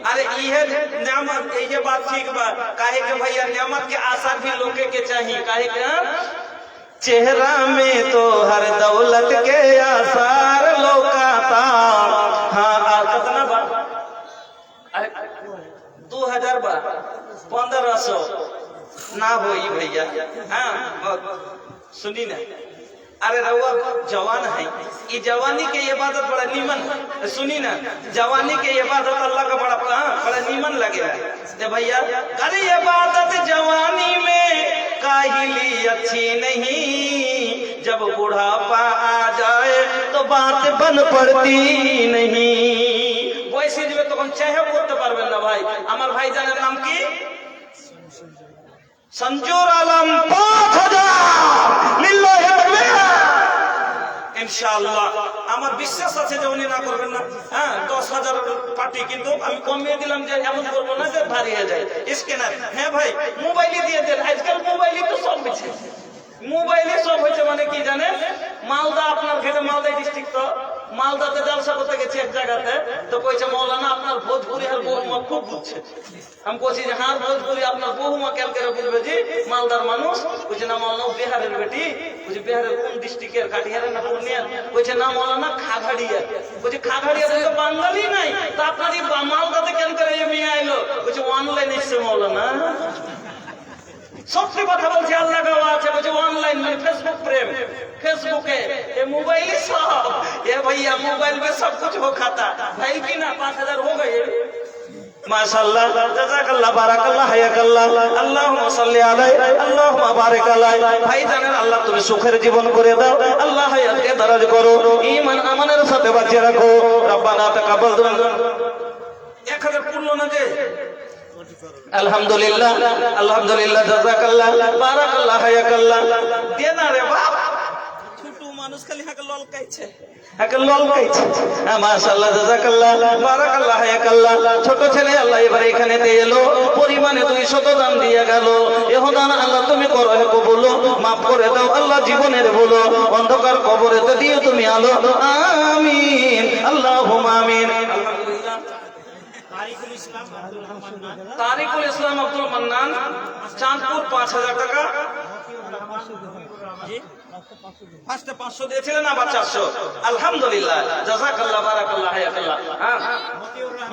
अरे ये नियामत ये बात ठीक बा, काहे के भैया नियामत के आसार भी लोगे के चाहिए, काहे के चेहरा में तो हर दौलत के आसार लोकाता। हाँ कितना बा, अरे 2000 बा, 1500 ना हो भैया। हाँ सुनी ना, अरे रउआ जवान है, ये जवानी के इबादत बड़ा नीमन, सुनी ना जवानी के इबादत अल्लाह का बड़ा नीमन लगेगा। तो भैया अरे इबादत जवानी में काहिली अच्छी नहीं, जब बुढ़ापा आ जाए तो बात बन पड़ती नहीं। वैसे जो तो चाहे बोलते पारबेन ना भाई। আমার ভাই জানের নাম কি? संजूर आलम 5000 लिल्लाहि ইনশাআল্লাহ। আমার বিশ্বাস আছে যে উনি না করবেন না। হ্যাঁ 10000 পার্টি, কিন্তু আমি কমিয়ে দিলাম যে এমন করবো না যে ভারী হয়ে যায় স্ক্যানার। হ্যাঁ ভাই মোবাইলে দিয়ে দেন, আজকাল মোবাইলে তো সব হয়েছে, মোবাইলে সব হয়েছে। মানে কি জানেন, মালদা আপনার ঘেরে মালদা ডিস্ট্রিক্ট, তো মালদাতে জলসা করতে গেছি এক জায়গাতে, তো কইছে মৌলানা আপনার ভোজপুরি আর বহুমা খুব বুঝছে। আমি বলছি যে হ্যাঁ ভোজপুরি আপনার বহুমা কেন করে বুঝবে জি, মালদার মানুষ। কইছে না মৌলানা বিহারের বেটি। কইছে বিহারের কোন ডিস্ট্রিক্টের, কাটিহারের না পূর্ণিয়ার? কইছে না মৌলানা খাগড়িয়া। কইছে খাগড়িয়া তো বাঙালি নাই, তো আপনার এই মালদাতে কেন করে এই মেয়ে আইলো? কইছে অনলাইন এসছে মৌলানা। সত্যি কথা বলছে, আল্লাহ গাওয়া আছে। বলছে অনলাइन में फेसबुक प्रेम, फेसबुक है ये मोबाइल ही सब, ये भैया मोबाइल में सब कुछ हो खाता है कि ना। 5000 हो गए माशाअल्लाह, जज़ाकल्लाह, बाराकाल्लाह, हयाकाल्लाह, अल्लाहुम्मा सल्ली अलैहि, अल्लाहुम्मा बारिक अलैहि। भाई জানেন আল্লাহ তুমি সুখের জীবন করে দাও আল্লাহ, হায়াতকে দারাজ করো, ঈমান আমানের সাথে বাঁচিয়ে রাখো। রব্বানা তাকাব্বাল দুআ। 1000 পূর্ণ না যে আলহামদুলিল্লাহ, আলহামদুলিল্লাহ, জাযাকাল্লাহ, বারাকাল্লাহ, হায়াকাল্লাহ। দে না রে বাপ, ছোট মানুষ খালি হাকে ললকাইছে, হাকে ললকাইছে। হ্যাঁ মাশাআল্লাহ, জাযাকাল্লাহ, বারাকাল্লাহ, হায়াকাল্লাহ। ছোট ছেলে আল্লাহ এবার এখানে দিয়ে এলো, পরিমাণে 200 দান দিয়ে গেল। এখন দান আল্লাহ তুমি করো কবুল, মাফ করে দাও আল্লাহ জীবনের বলো, অন্ধকার কবরেতে দিও তুমি আলো, আমিন আল্লাহুম্মা আমিন। আলহামদুলিল্লাহ। तारिकुल इस्लाम अब्दुल मन्नान चांदपुर 5000 টাকা। ফার্স্টে 500 দিয়েছিলেন, আবার 400। আলহামদুলিল্লাহ, জাযাকাল্লাহ, বারাকাল্লাহ, হায়াকাল্লাহ।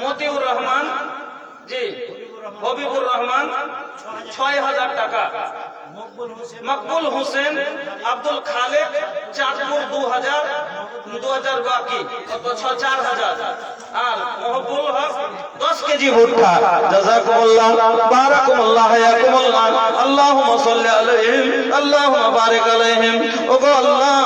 মতিউর রহমান জি, হবিবুর রহমান 6000 টাকা। মকবুল হোসেন আব্দুল খালেক চাঁদপুর 2000 বাকি 4000। আর মহবুল হক 10 কেজি ভুট্টা। জাযাকুমুল্লাহ, বারাকাল্লাহ, হায়াকুমুল্লাহ, আল্লাহুম্মা সাল্লি আলাইহিম, আল্লাহুম্মা বারিক আলাইহিম। ওগো আল্লাহ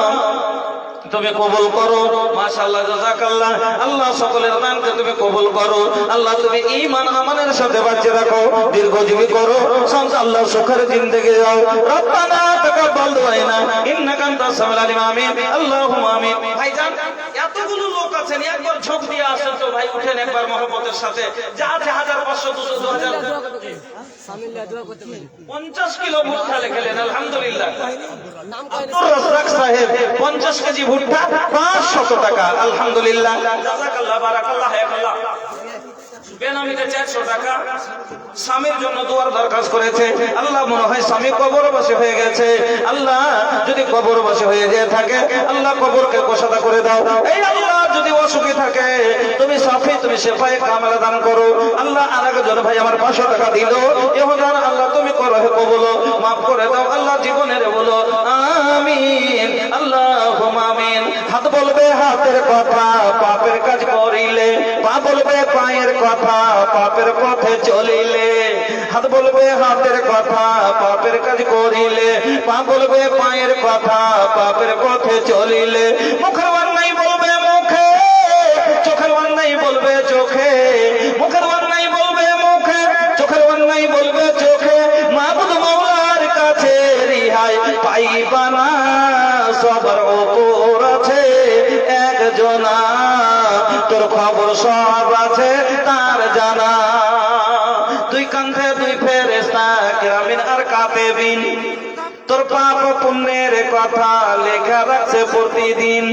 তুমি কবুল করো। মাশাআল্লাহ, জাযাকাল্লাহ। আল্লাহ সকলের দানকে তুমি কবুল করো আল্লাহ, তুমি ঈমান আমানের সাথে বাঁচিয়ে রাখো, দীর্ঘজীবী করো, সংসার আল্লাহ সুখের জিন্দেগি দাও। রব্বানা তাকাব্বাল দুআনা ইন্নাকা আনতাস সামিউল আলিম। আমিন আল্লাহুম্মা আমিন। ভাইজান এতগুলো লোক আছেন, একবার ঝোঁক দিয়ে আসেন তো ভাই, উঠেন একবার মহব্বতের সাথে। যা আছে 1500 200 2000 50 কিলো ভুট্টা লেখলেন। আলহামদুলিল্লাহ। আব্দুর রাজ্জাক সাহেব 50 কেজি ভুট্টা 500 টাকা। আলহামদুলিল্লাহ, জাযাকাল্লাহ, বারাকাল্লাহ, হায়াকাল্লাহ। বেনামিতে 400 টাকা। স্বামীর জন্য দোয়ার দরখাস্ত করেছে। আল্লাহ মনে হয় স্বামী কবরবাসী হয়ে গেছে। আল্লাহ যদি কবরবাসী হয়ে যেয়ে থাকে আল্লাহ কবরকে কোষাদা করে দাও। এই আল্লাহ যদি অসুখী থাকে তুমি সাফি, তুমি শেফায়ে কামেলা দান করো। আল্লাহ আরেকজন ভাই আমার 500 টাকা দিল, এখন আল্লাহ তুমি করো হে কবুল, মাফ করে দাও আল্লাহ জীবনের বলো আমিন আল্লাহুম্মা আমিন। হাত বলবে হাতের কথা পাপের কাজ করিলে, পা বলবে পায়ের কথা পাপের পথে চলিলে। হাত বলবে হাতের কথা পাপের কাজ করিলে, পা বলবে পায়ের কথা পাপের পথে চলিলে। মুখের অন্যায় বলবে মুখে, চোখের অন্যায় বলবে চোখে, মুখের অন্যায় বলবে মুখে, চোখের অন্যায় বলবে চোখে। মাবুদ মাওলার কাছে রিহাই পাইবা না, সবার উপর আছে একজনা, তোর খবর সব আছে তার জানা। দুই কাঁধে দুই ফেরেশতা কিরামিন আর কাতিবিন, তোর পাপ পুণ্যের কথা লেখা রাখছে প্রতিদিন।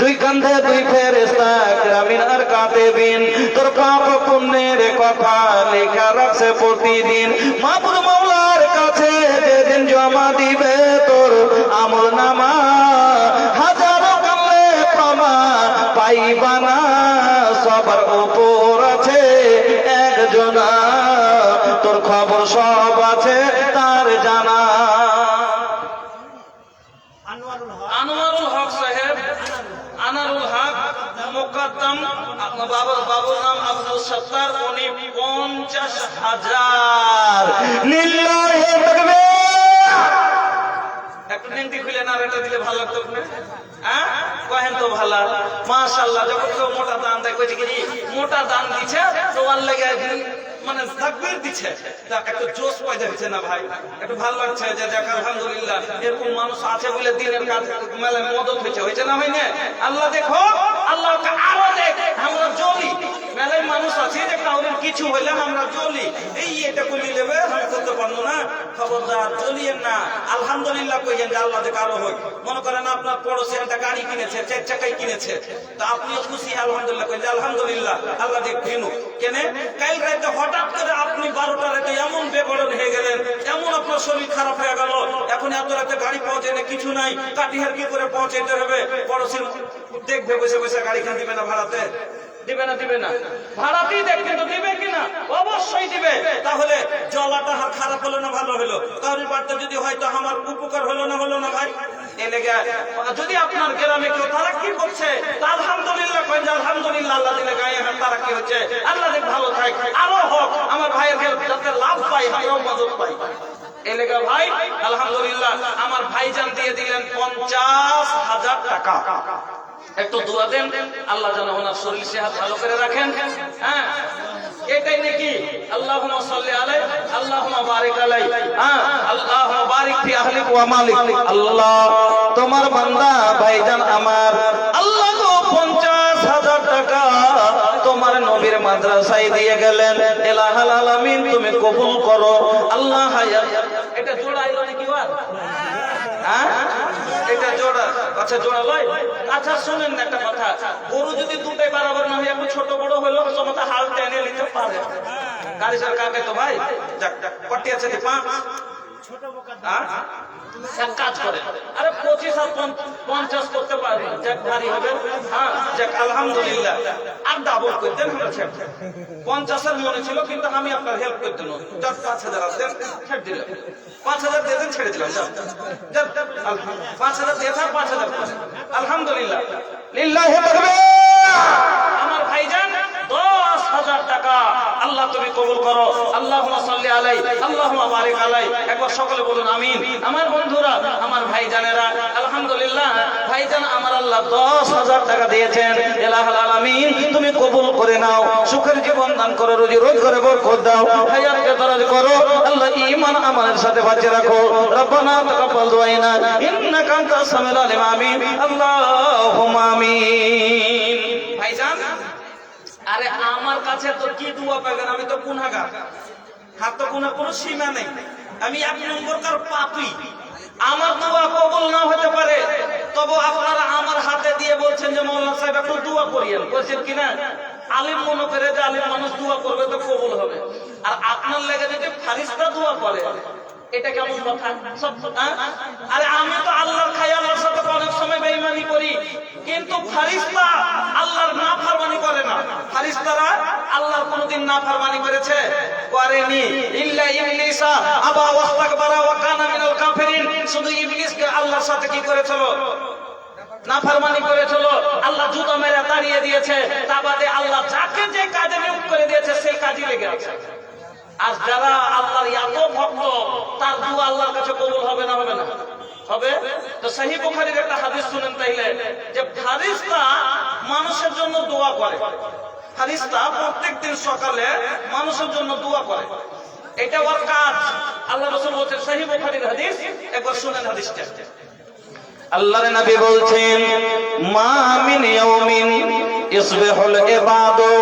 দুই কাঁধে দুই ফেরেশতা কিরামিন আর কাতিবিন, তোর পাপ পুণ্যের কথা লেখা রাখছে প্রতিদিন। মাবুদ মাওলার কাছে যেদিন জমা দিবে তোর আমল নামা, হাজারো কালে প্রমাণ পাইবা না, সবার উপর আছে একজনা, তোর খবর সব আছে তার জানা। আনোয়ারুল হক সাহেব, আনারুল হক মুকদ্দম, বাবুর নাম আব্দুল সত্তার, উনি 50,000। লিল্লাহি তাকবীর। একটু নেংটি খুলে না এটা দিলে ভালো লাগতো না? হ্যাঁ কহেন তো ভালো মাশাআল্লাহ। যখন কেউ মোটা দান দেয় কইছে কি মোটা দান দিছে তো ওর লাগে মানে তাকবীর দিচ্ছে, একটু জোশ পয়দা হচ্ছে না ভাই, একটু ভালো লাগছে যে যাক আলহামদুলিল্লাহ এরকম মানুষ আছে বলে দিনের কাজ মেলায় মদত হয়েছে না ভাই না? আল্লাহ দেখো, আল্লাহকে আরো দেখ, আমরা জ্বলি। মেলায় মানুষ আছে যে কাউরের কিছু হইলে আমরা জ্বলি, এই এটা কলি নেবে আমি করতে পারবো না, খবরদার জ্বলিয়েন না। আলহামদুলিল্লাহ কইয়েন যে আল্লাহ দেখে আরো হোক। মনে করেন আপনার পড়োশি একটা গাড়ি কিনেছে, 4 চাকাই কিনেছে, তা আপনিও খুশি আলহামদুলিল্লাহ কইন যে আলহামদুলিল্লাহ আল্লাহ দেখ কিনু কেনে। কাল রাতে হঠাৎ করে আপনি 12টা রাতে এমন বেগরণ হয়ে গেলেন, এমন আপনার শরীর খারাপ হয়ে গেল, এখন এত রাতে গাড়ি পৌঁছে না কিছু নাই, কাটিহার কি করে পৌঁছাইতে হবে? পড়োশির দেখবে বসে বসে গাড়ি খান দিবে না ভাড়াতে? দিবে না? দিবে না, ভাড়াতেই দেখ, কিন্তু দিবে কিনা? অবশ্যই দিবে। তাহলে জলাটা হার খারাপ হলো না ভালো হলো? কারোর বাড়িতে যদি হয়তো আমার উপকার হলো না ভাই? এ লেগে যদি আপনার গ্রামে কেউ তারাক্কি করছে তা আলহামদুলিল্লাহ কইন যে আলহামদুলিল্লাহ আল্লাহ দিলে গায়ে হাত তারাক্কি হচ্ছে, আল্লাহ দেখ ভালো থাক আরো হোক, আমার ভাইয়ের যাতে লাভ পাই আমরাও মদত পাই। এ লেগে ভাই আলহামদুলিল্লাহ আমার ভাইজান দিয়ে দিলেন 50,000 টাকা। একটু দোয়া দেন আল্লাহ যেন ওনার শরীর সেহাত ভালো করে রাখেন। হ্যাঁ এটাই নাকি আল্লাহুম্মা সাল্লি আলাইহি আল্লাহুম্মা বারিক আলাইহি। হ্যাঁ আল্লাহুম্মা বারিক ফি আহলিক ওয়া মালিক। আল্লাহ তোমার বান্দা ভাইজান আমার আল্লাহ গো 50,000 টাকা তোমার নবীর মাদ্রাসায় দিয়ে গেলেন, ইলাহুল আলামিন তুমি কবুল করো আল্লাহ। হায়াত এটা জোড়াইলো নাকি ওয়ার? হ্যাঁ এটা জোড়া, আচ্ছা জোড়া লয়। আচ্ছা শুনেন একটা কথা, গরু যদি দুটাই বরাবর না হয় একটু ছোট বড় হলো সমতা হাল টেনে নিতে পারে। গাড়ি সর কাকে তো ভাই যাক কটি আছে 5 ছোট বোকা এক কাজ করে, আরে 25 আর 50 করতে পারবে, যাক ভারী হবে। হ্যাঁ যাক আলহামদুলিল্লাহ। আর ডাবল করে দেন, 50 এর মনে ছিল কিন্তু আমি আপনার হেল্প করে দেব, যাক 5,000 আছে ছেড়ে দিলাম, 5,000 দিয়ে দেন ছেড়ে দিলাম, যাক 5,000 দিয়ে 5,000 আলহামদুলিল্লাহ লিল্লাহি তাকবীর। আমার ভাইজান 10,000 টাকা আল্লাহ তুমি কবুল করো আল্লাহুম্মা সাল্লি আলাইহি আল্লাহুম্মা বারিক আলাইহি। একবার সকলে বলুন আমিন। আমার বন্ধুরা আমার ভাইজানেরা আলহামদুলিল্লাহ ভাইজান আমার আল্লাহ 10,000 টাকা দিয়েছেন, ইলাহুল আলামিন তুমি কবুল করে নাও, সুখের জীবন দান করো, রুজি রোজগারে বরকত দাও, হায়াতকে দরাজ করো আল্লাহ, ঈমান আমানের সাথে বাঁচিয়ে রাখো। রব্বানা তাকাব্বাল দুআইনা ইন্নাকা আনতাস সামিউল আলিম। আমিন আল্লাহুম্মা আমিন। ভাইজান আরে আমার কাছে তো কি দোয়া পাবেন? আমি তো গুনাহগার, হাত তো গুনাহ কোনো সীমা নেই, আমি 1 নম্বরকার পাপী। আমার দোয়া কবুল না হতে পারে, তবে আপনারা আমার হাতে দিয়ে বলছেন যে মাওলানা সাহেব একটু দোয়া করিয়েন, বলছেন কিনা? আলিম মনে করে যে আলিম মানুষ দোয়া করবে তো কবুল হবে, আর আপনার লেগে যদি ফারিস্তা দোয়া করে এটা কেমন কথা? আরে আমি তো আল্লাহর খাই, আল্লাহর সাথে অনেক সময় বেঈমানি করি, কিন্তু ফারিস্তা আল্লাহর ফারিস্তারা আল্লাহর কোনদিন নাফরমানি করেছে? করেনি। ইল্লা ইবলিসা আবা ওয়াস্তাকবারা ওয়া কানা মিনাল কাফিরিন, শুধু ইবলিসকে আল্লাহর সাথে কি করেছিল? নাফরমানি করেছিল। আল্লাহ জুতা মেরে তাড়িয়ে দিয়েছে। তা বাদে আল্লাহ যাকে যে কাজে নিয়োগ করে দিয়েছে সেই কাজই লেগে আছে। আর যারা আল্লাহর এত ভক্ত, তার দোয়া আল্লাহর কাছে কবুল হবে না? হবে না? হবে। তো সহিহ বুখারীর একটা হাদিস শুনেন তাইলে, যে ফারিস্তা মানুষের জন্য দোয়া করে। ফারিস্তা প্রত্যেকদিন সকালে মানুষের জন্য দোয়া করে, এটা ওর কাজ। আল্লাহ রাসূল বলেছেন, সহিহ বুখারীর হাদিস, একবার শুনেন হাদিসটা। আল্লাহর নবী বলছেন, মা মিন ইয়াউমিন ইসবিহুল ইবাদু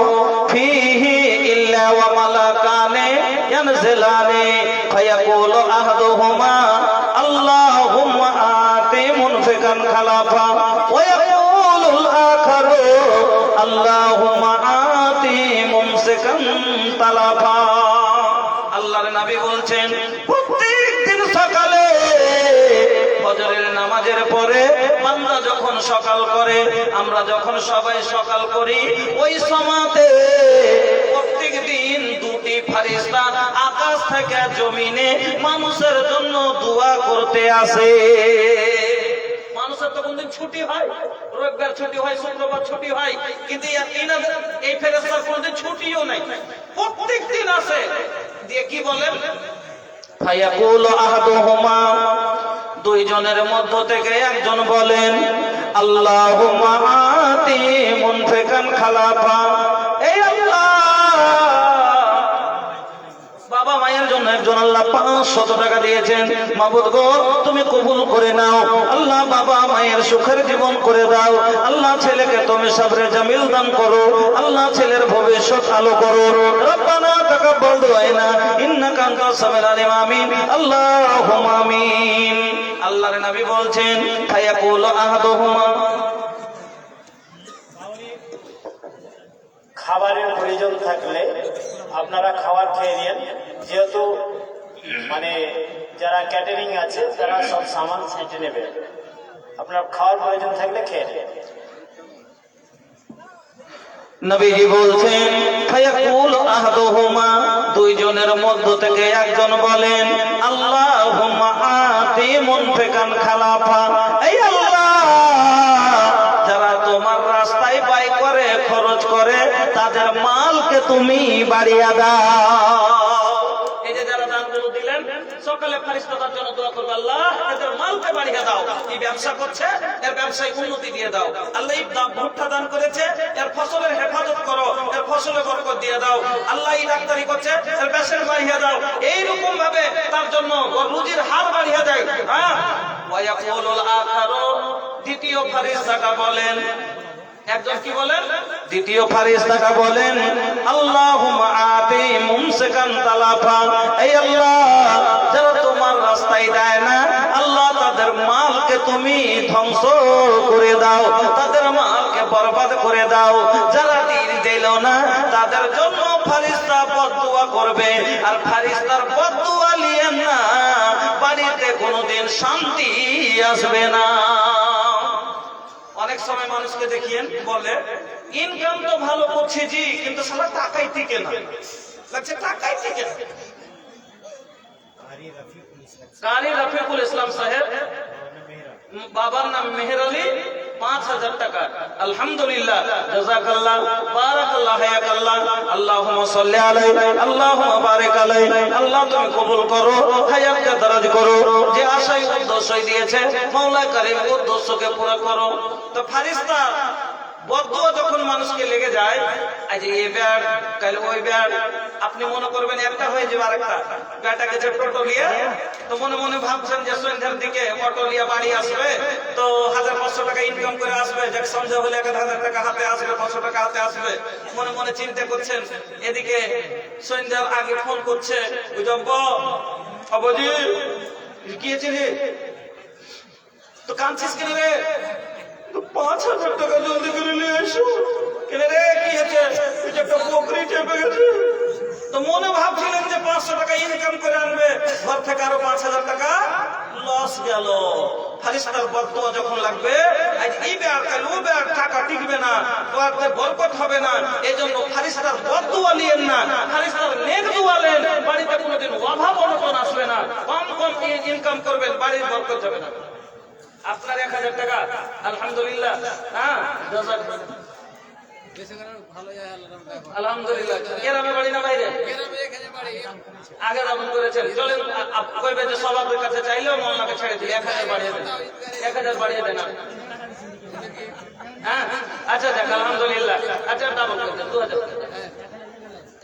ফীহি ইল্লা ওয়া মালাকানে ইয়ানজিলানি ফায়াকুলু আহাদুহুমা আল্লাহুম্মা আতি মুনফিকান খালাফা ওয়া ইয়াকুলুল আখারু আল্লাহুম্মা আতি মুমসিকান তালাফা। আল্লাহর নবী বলছেন, প্রত্যেকদিন সকালে ফজরের নামাজের পরে বান্দা যখন সকাল করে, আমরা যখন সবাই সকাল করি, ওই সময়তে প্রত্যেক দিন দুটি ফারিস্তা আকাশ থেকে জমিনে মানুষের জন্য দোয়া করতে আসে। মানুষের তো কোনদিন ছুটি হয়, রবিবার ছুটি হয়, শুক্রবার ছুটি হয়, কিন্তু এই ফেরেশতার কোনদিন ছুটিও নাই, প্রত্যেক দিন আসে। দিয়ে কি বলেন? ফায়াকুলু আহাদুহুমা, দুইজনের মধ্য থেকে একজন বলেন, আল্লাহুম্মা আতি মুনফিকান খালাফা, এই আল্লাহ, বাবা মায়ের জন্য একজন আল্লাহ 500 টাকা দিয়েছেন, মাবুদ গো তুমি কবুল করে নাও। আল্লাহ বাবা মায়ের সুখের জীবন করে দাও। আল্লাহ ছেলেকে তুমি সবরে জামিল দান করো। আল্লাহ ছেলের ভবিষ্যৎ আলো করো। রব্বানা তাকাব্বাল দুআনা ইন্নাকা আনতাস সামিউল আলিম, আমিন আল্লাহুম্মা আমিন। আল্লাহর নবী বলছেন, ফায়াকুলু আহাদুহুমা, খাবারের প্রয়োজন থাকলে আপনারা খাবার খেয়ে নিন, যেহেতু মানে যারা ক্যাটারিং আছে তারা সব সামান সেটে নেবে। আপনার খাওয়ার প্রয়োজন থাকলে খেয়ে নিন। নবীজি বলছেন, ফায়াকুলু আহাদুহুমা, দুইজনের মধ্য থেকে একজন বলেন, আল্লাহুম্মা আতি মুনফিকান খালাফা, এই আল্লাহ, যারা তোমার রাস্তায় ব্যয় করে, খরচ করে, তাদের মালকে তুমি বাড়িয়ে দাও। এই যে যারা দানগুলো দিলেন, সকালে ফারিস্তাদের জন্য দোয়া করবে, আল্লাহ এদের মালকে বাড়িয়ে দাও। এই ব্যবসা করছে, এর ব্যবসায় উন্নতি দিয়ে দাও। আল্লাহ এই ভুট্টা দান করেছে, এর ফসলের হেফাজত করো, এর ফসলে বরকত দিয়ে দাও। আল্লাহ এই ডাক্তারি করছে, এর পেশেন্ট বাড়িয়ে দাও। এইরকম ভাবে তার জন্য রুজির হার বাড়িয়ে দেয়। হ্যাঁ, ওয়া ইয়াকুলুল আখারু, দ্বিতীয় ফারিস্তাটা বলেন, একজন কি বলেন? দ্বিতীয় ফারিস্তাটা বলেন, আল্লাহুম্মা আতি মুমসিকান তালাফা, এই আল্লাহ, যারা তোমার রাস্তায় দেয় না, আল্লাহ তাদের মালকে তুমি ধ্বংস করে দাও, তাদের মালকে বরবাদ করে দাও। যারা দিন দিল না, তাদের জন্য ফারিস্তা বদদুয়া করবে, আর ফারিস্তার বদদুয়া নিয়েন না, বাড়িতে কোনোদিন শান্তি আসবে না। অনেক সময় মানুষকে দেখিয়েন, বলে ইনকাম তো ভালো করছে জি, কিন্তু সালা টাকাই টিকে না, লাগছে টাকাই টিকে না। কারি রফিকুল ইসলাম সাহেব, বাবার নাম মেহের আলী, 5000 টাকা। আলহামদুলিল্লাহ, জাযাকাল্লাহ, বারাকাল্লাহ, হায়াকাল্লাহ, আল্লাহুম্মা সাল্লি আলাইহি, আল্লাহুম্মা বারিক আলাইহি। আল্লাহ তুমি কবুল করো, হায়াতকে দারাজ করো। যে আশায় উদ্দেশ্যই দিয়েছে, মাওলা কারীম উদ্দেশ্যকে পুরো করো। তো ফারিস্তা বদদুয়া যখন মানুষকে লেগে যায়, আজ এই ব্যাট, কাল ওই ব্যাট, আপনি মনে করবেন একটা হয়ে যাবে আরেকটা। ব্যাটা গেছে টোটোলিয়া, তো মনে মনে ভাবছেন যে সন্ধ্যার দিকে অটোলিয়া বাড়ি আসবে, তো 1500 টাকা ইনকাম করে আসবে, যাক সন্ধ্যা হলে 1000 টাকা হাতে আসবে, 500 টাকা হাতে আসবে, মনে মনে চিন্তা করছেন। এদিকে সন্ধ্যার আগে ফোন করছে, অবজি কি হয়েছে রে, তো কাঁদছিস কেন রে? 5000 টাকা জলদি করে নিয়ে এসো। কেন রে, কি হয়েছে? একটা বকরি চেপে গেছে। তো মনে ভাবছিলেন যে 500 টাকা ইনকাম করে আনবে, ঘর থেকে আরো 5000 টাকা লস গেল। ফারিস্তার বদদুয়া যখন লাগবে, আজ এই ব্যাট, কাল ও ব্যাট, টাকা টিকবে না, দোয়াতে বরকত হবে না। এই জন্য ফারিস্তার বদদুয়া নিয়েন না, ফারিস্তার নেক দোয়া নেন। বাড়িতে কোনোদিন অভাব অনটন আসবে না, কম কম ইনকাম করবেন, বাড়ির বরকত যাবে না। আপনার 1000 টাকা আলহামদুলিল্লাহ, হ্যাঁ আলহামদুলিল্লাহ। গ্রামে বাড়ি না বাইরে? আগে যেমন করেছেন চলেন, কইবে যে সবার কাছে চাইলেও মোল্লাকে ছেড়ে দিই, 1000 বাড়িয়ে দেন, 1000 বাড়িয়ে দেন। হ্যাঁ আচ্ছা দেখ আলহামদুলিল্লাহ। আচ্ছা ডাবল করে দেন, 2000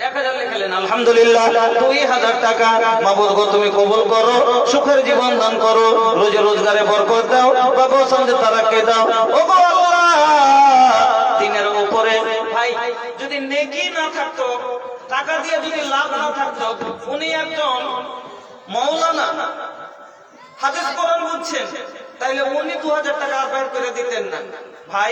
1000 লিখলেন আলহামদুলিল্লাহ। 2000 টাকা মাবুদ গো তুমি কবুল করো, সুখের জীবন দান করো, রোজে রোজগারে বরকত দাও, বাবা সঙ্গে তারাকে দাও। ও গো আল্লাহ, দিনের উপরে ভাই যদি নেকি না থাকতো, টাকা দিয়ে যদি লাভ না থাকতো, উনি একজন মাওলানা, হাদিস কোরআন বুঝছেন, তাইলে উনি 2000 টাকা আর বাইর করে দিতেন না। ভাই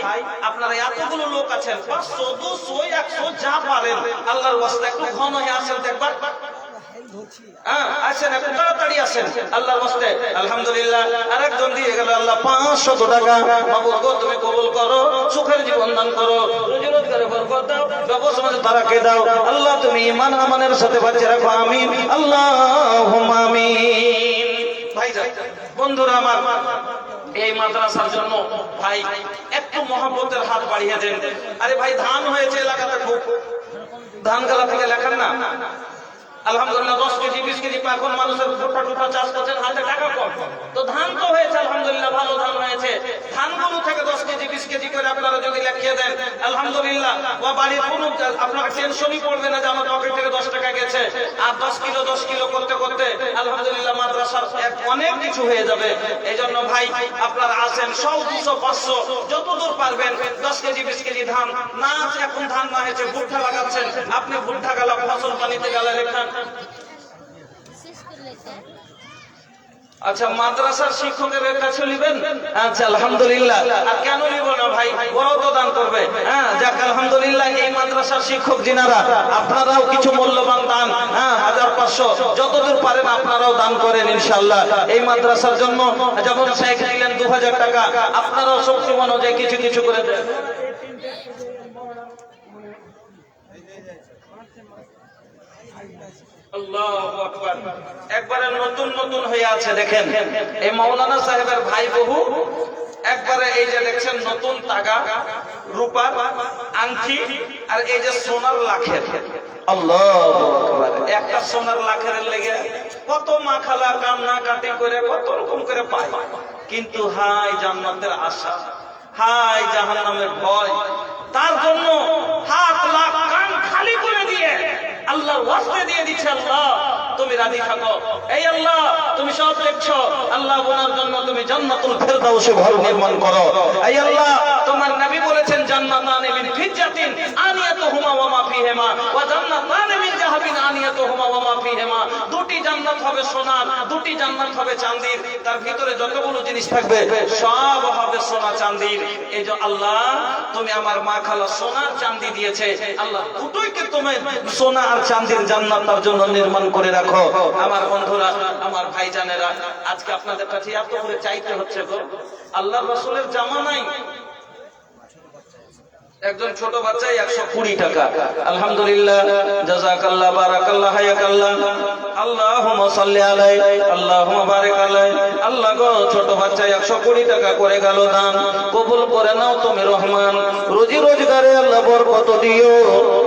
আপনারা এতগুলো লোক আছেন, 500 200 100 যা পারেন, আল্লাহর ওয়াস্তে একটু ঘন হয়ে আসেন দেখবার। হ্যাঁ আসেন, একটু তাড়াতাড়ি আসেন আল্লাহর ওয়াস্তে। আলহামদুলিল্লাহ। আরেকজন দিয়ে গেল, আল্লাহ 500 টাকা মাবুদ গো তুমি কবুল করো, সুখের জীবন দান করো, রুজি রোজগারে বরকত দাও, ব্যবসা সমাজে তারাকে দাও। আল্লাহ তুমি ঈমান আমানের সাথে বাঁচিয়ে রাখো, আমিন আল্লাহুম্মা আমিন। ভাই বন্ধুরা আমার, এই মাদ্রাসার জন্য ভাই একটু মহব্বতের হাত বাড়িয়ে দেন। আরে ভাই ধান হয়েছে এলাকাতে খুব, ধান গালা থেকে লেখান না আলহামদুলিল্লাহ 10 কেজি 20 কেজি, এখন মানুষের ফুটা টুটা চাষ করছেন, হাতে টাকা কম, তো ধান তো হয়েছে আলহামদুলিল্লাহ, ভালো ধান হয়েছে। ধানগুলো থেকে 10 কেজি 20 কেজি করে আপনারা যদি লিখিয়ে দেন আলহামদুলিল্লাহ, ও বাড়ির কোনো আপনার টেনশনই পড়বে না যে আমার পকেট থেকে 10 টাকা গেছে। আর 10 কিলো করতে করতে আলহামদুলিল্লাহ মাদ্রাসার অনেক কিছু হয়ে যাবে। এই জন্য ভাই আপনারা আসেন, 100 200 500 যতদূর পারবেন, 10 কেজি 20 কেজি ধান না। এখন ধান না হয়েছে, ভুট্টা লাগাচ্ছেন, আপনি ভুট্টা গালা ফসল পানিতে গালা লেখান। আচ্ছা মাদ্রাসার শিক্ষকের কাছে নিবেন, আচ্ছা আলহামদুলিল্লাহ। আর কেন নিব না ভাই, ওরাও তো দান করবে। হ্যাঁ যাক আলহামদুলিল্লাহ। এই মাদ্রাসার শিক্ষক যিনারা, আপনারাও কিছু মূল্যবান দান, হ্যাঁ 1500 যতদূর পারেন আপনারাও দান করেন ইনশাআল্লাহ। এই মাদ্রাসার জন্য যেমন শেখ দিলেন 2000 টাকা, আপনারাও শক্তি অনুযায়ী কিছু কিছু করে দেন। আল্লাহু আকবার। একবারে নতুন নতুন হয়ে আছে দেখেন, এই মাওলানা সাহেবের ভাই বহু একবারে এই যে দেখছেন নতুন তাগা, রূপার আংটি, আর এই যে সোনার লাখের। আল্লাহু আকবার। একটা সোনার লাখের লেগে কত মাখালা কান্না কাটি করে কত রকম করে পায়, কিন্তু হাই জান্নাতের আশা, হাই জাহান্নামের ভয়, তার জন্য হাত লাখ কান খালি করে দিয়ে আল্লাহর ওয়াস্তে দিয়ে দিচ্ছে। আল্লাহ তুমি রাজি থাকো, এই আল্লাহ তুমি সব দেখছো, আল্লাহ ওনার জন্য তুমি জান্নাতুল ফেরদাউসে ঘর নির্মাণ করো। এই আল্লাহ তোমার নবী বলেছেন জান্নাতান মিন ফিজ্জাতিন আনিয়াতুহুমা ওয়া মা ফিহিমা ওয়া জান্নাতান মিন যাহাবিন আনিয়াতুহুমা ওয়া মা ফিহিমা। দুটি জান্নাত হবে সোনার, দুটি জান্নাত হবে চাঁদির, তার ভিতরে যতগুলো জিনিস থাকবে সব হবে সোনা চাঁদির। এই যে আল্লাহ তুমি আমার মা খালা সোনার চাঁদি দিয়েছে, আল্লাহ দুটোইকে তুমি সোনা আর চাঁদির জান্নাত তার জন্য নির্মাণ করে রাখো। আমার বন্ধুরা, আমার ভাইজানেরা, আজকে আপনাদের কাছে এত করে চাইতে হচ্ছে গো, আল্লাহর রাসূলের জামানায় একজন ছোট বাচ্চা 120 টাকা। আলহামদুলিল্লাহ, জাযাকাল্লাহ, বারাকাল্লাহ, হায়াকাল্লাহ, আল্লাহুম্মা সাল্লি আলাইহি, আল্লাহুম্মা বারিক আলাইহি। আল্লাহ গো, ছোট বাচ্চা 120 টাকা করে গেল দান, কবুল করে নাও তুমি রহমান। রুজি রোজগারে আল্লাহ বরকত দিও,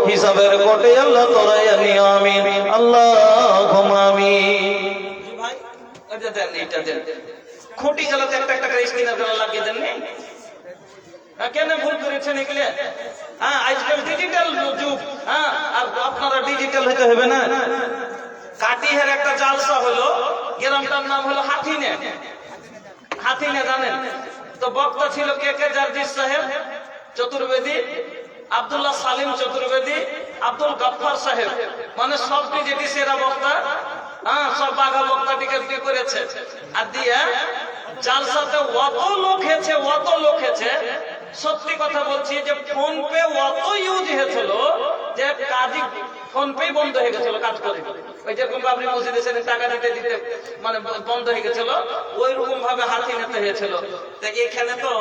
হিসাবের কোটে আল্লাহ তোরাইয়া নিও, আমিন আল্লাহুম্মা আমিন। ভাই এটা দেন, এটা দেন, খুঁটি জ্বালাতে একটা একটা করে স্ক্রিনের গালা লাগিয়ে দেন। কেন ভুল করেছেন এগুলো? হ্যাঁ আজকাল ডিজিটাল যুগ, হ্যাঁ আর আপনারা ডিজিটাল হইতে হবে না। কাটিহার একটা জালসা হলো, গ্রামটার নাম হলো হাতিনে। হাতিনে জানেন তো? বক্তা ছিল কে কে জারজিস সাহেব চতুর্বেদী, আব্দুল্লাহ সালিম চতুর্বেদী, আব্দুল গফফার সাহেব, মানে সব ডিজিটি সেরা বক্তা। হ্যাঁ সব বাঘা বক্তা টিকে করেছে। আর দিয়ে জালসাতে অত লোক হয়েছে, অত লোক হয়েছে, সত্যি কথা বলছি যে ফোন পে অত ইউজ হয়েছিল যে কাজই ফোন পে বন্ধ হয়ে গেছিল কাজ করে, ওই যেরকম আপনি মসজিদে সেদিন টাকা দিতে দিতে মানে বন্ধ হয়ে গেছিল, ওই রকম ভাবে হাতি নিতে হয়েছিল। তো এখানে তো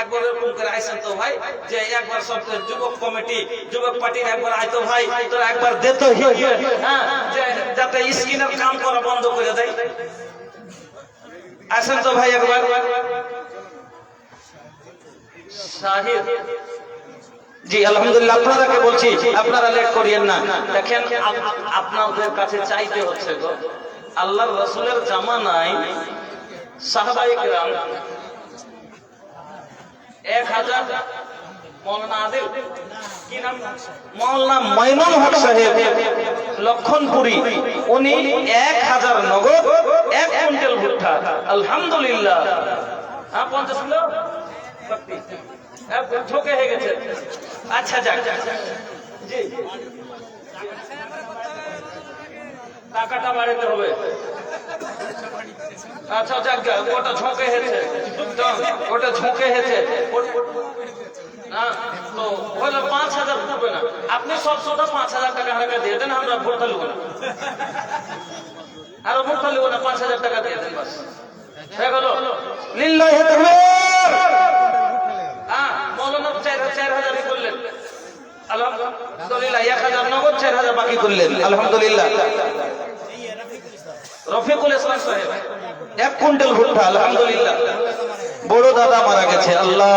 একবার এরকম করে আইসেন তো ভাই, যে একবার সব যুবক কমিটি যুবক পার্টির একবার আইতো ভাই, তোরা একবার দিত, হ্যাঁ, যাতে স্ক্রিনের কাম করা বন্ধ করে দেয়। আসেন তো ভাই একবার। শাহিদ জি আলহামদুলিল্লাহ, আপনাদেরকে বলছি আপনারা লেট করিয়েন না। দেখেন আপনাদের কাছে চাইতে হচ্ছে গো, আল্লাহর রাসূলের জামানায় সাহাবায়ে কেরাম 1000 মৌলানা আদিল কি নাম, মৌলানা মাইনুল হক সাহেব লক্ষণপুরী, উনি 1000 নগদ 1 কুইন্টাল ভুট্টা, আলহামদুলিল্লাহ। হ্যাঁ 50 কিলো ঝোঁকে হয়ে গেছে। আচ্ছা যাক জি, টাকাটা বাড়াতে হবে। আচ্ছা যাক, ওটা ঝোঁকে হয়েছে, ওটা ঝোঁকে হয়েছে, তো হলো 5000 পড়বে না। আপনি সব সোজা 5000 টাকা হারাকা দিয়ে দেন, আমরা ভোটটা নেবো না, আরো ভোটটা নেবো না, 5000 টাকা দিয়ে দেন বাস, হয়ে গেল। লিল্লাহি তাকবীর। হ্যাঁ মৌলানা 4000 করলেন, আলহামদুলিল্লাহ। 1000 নগদ, 4000 বাকি করলেন, আলহামদুলিল্লাহ। রফিকুল ইসলাম সাহেব 1 কুইন্টাল ভুট্টা, আলহামদুলিল্লাহ। বড় দাদা মারা গেছে, আল্লাহ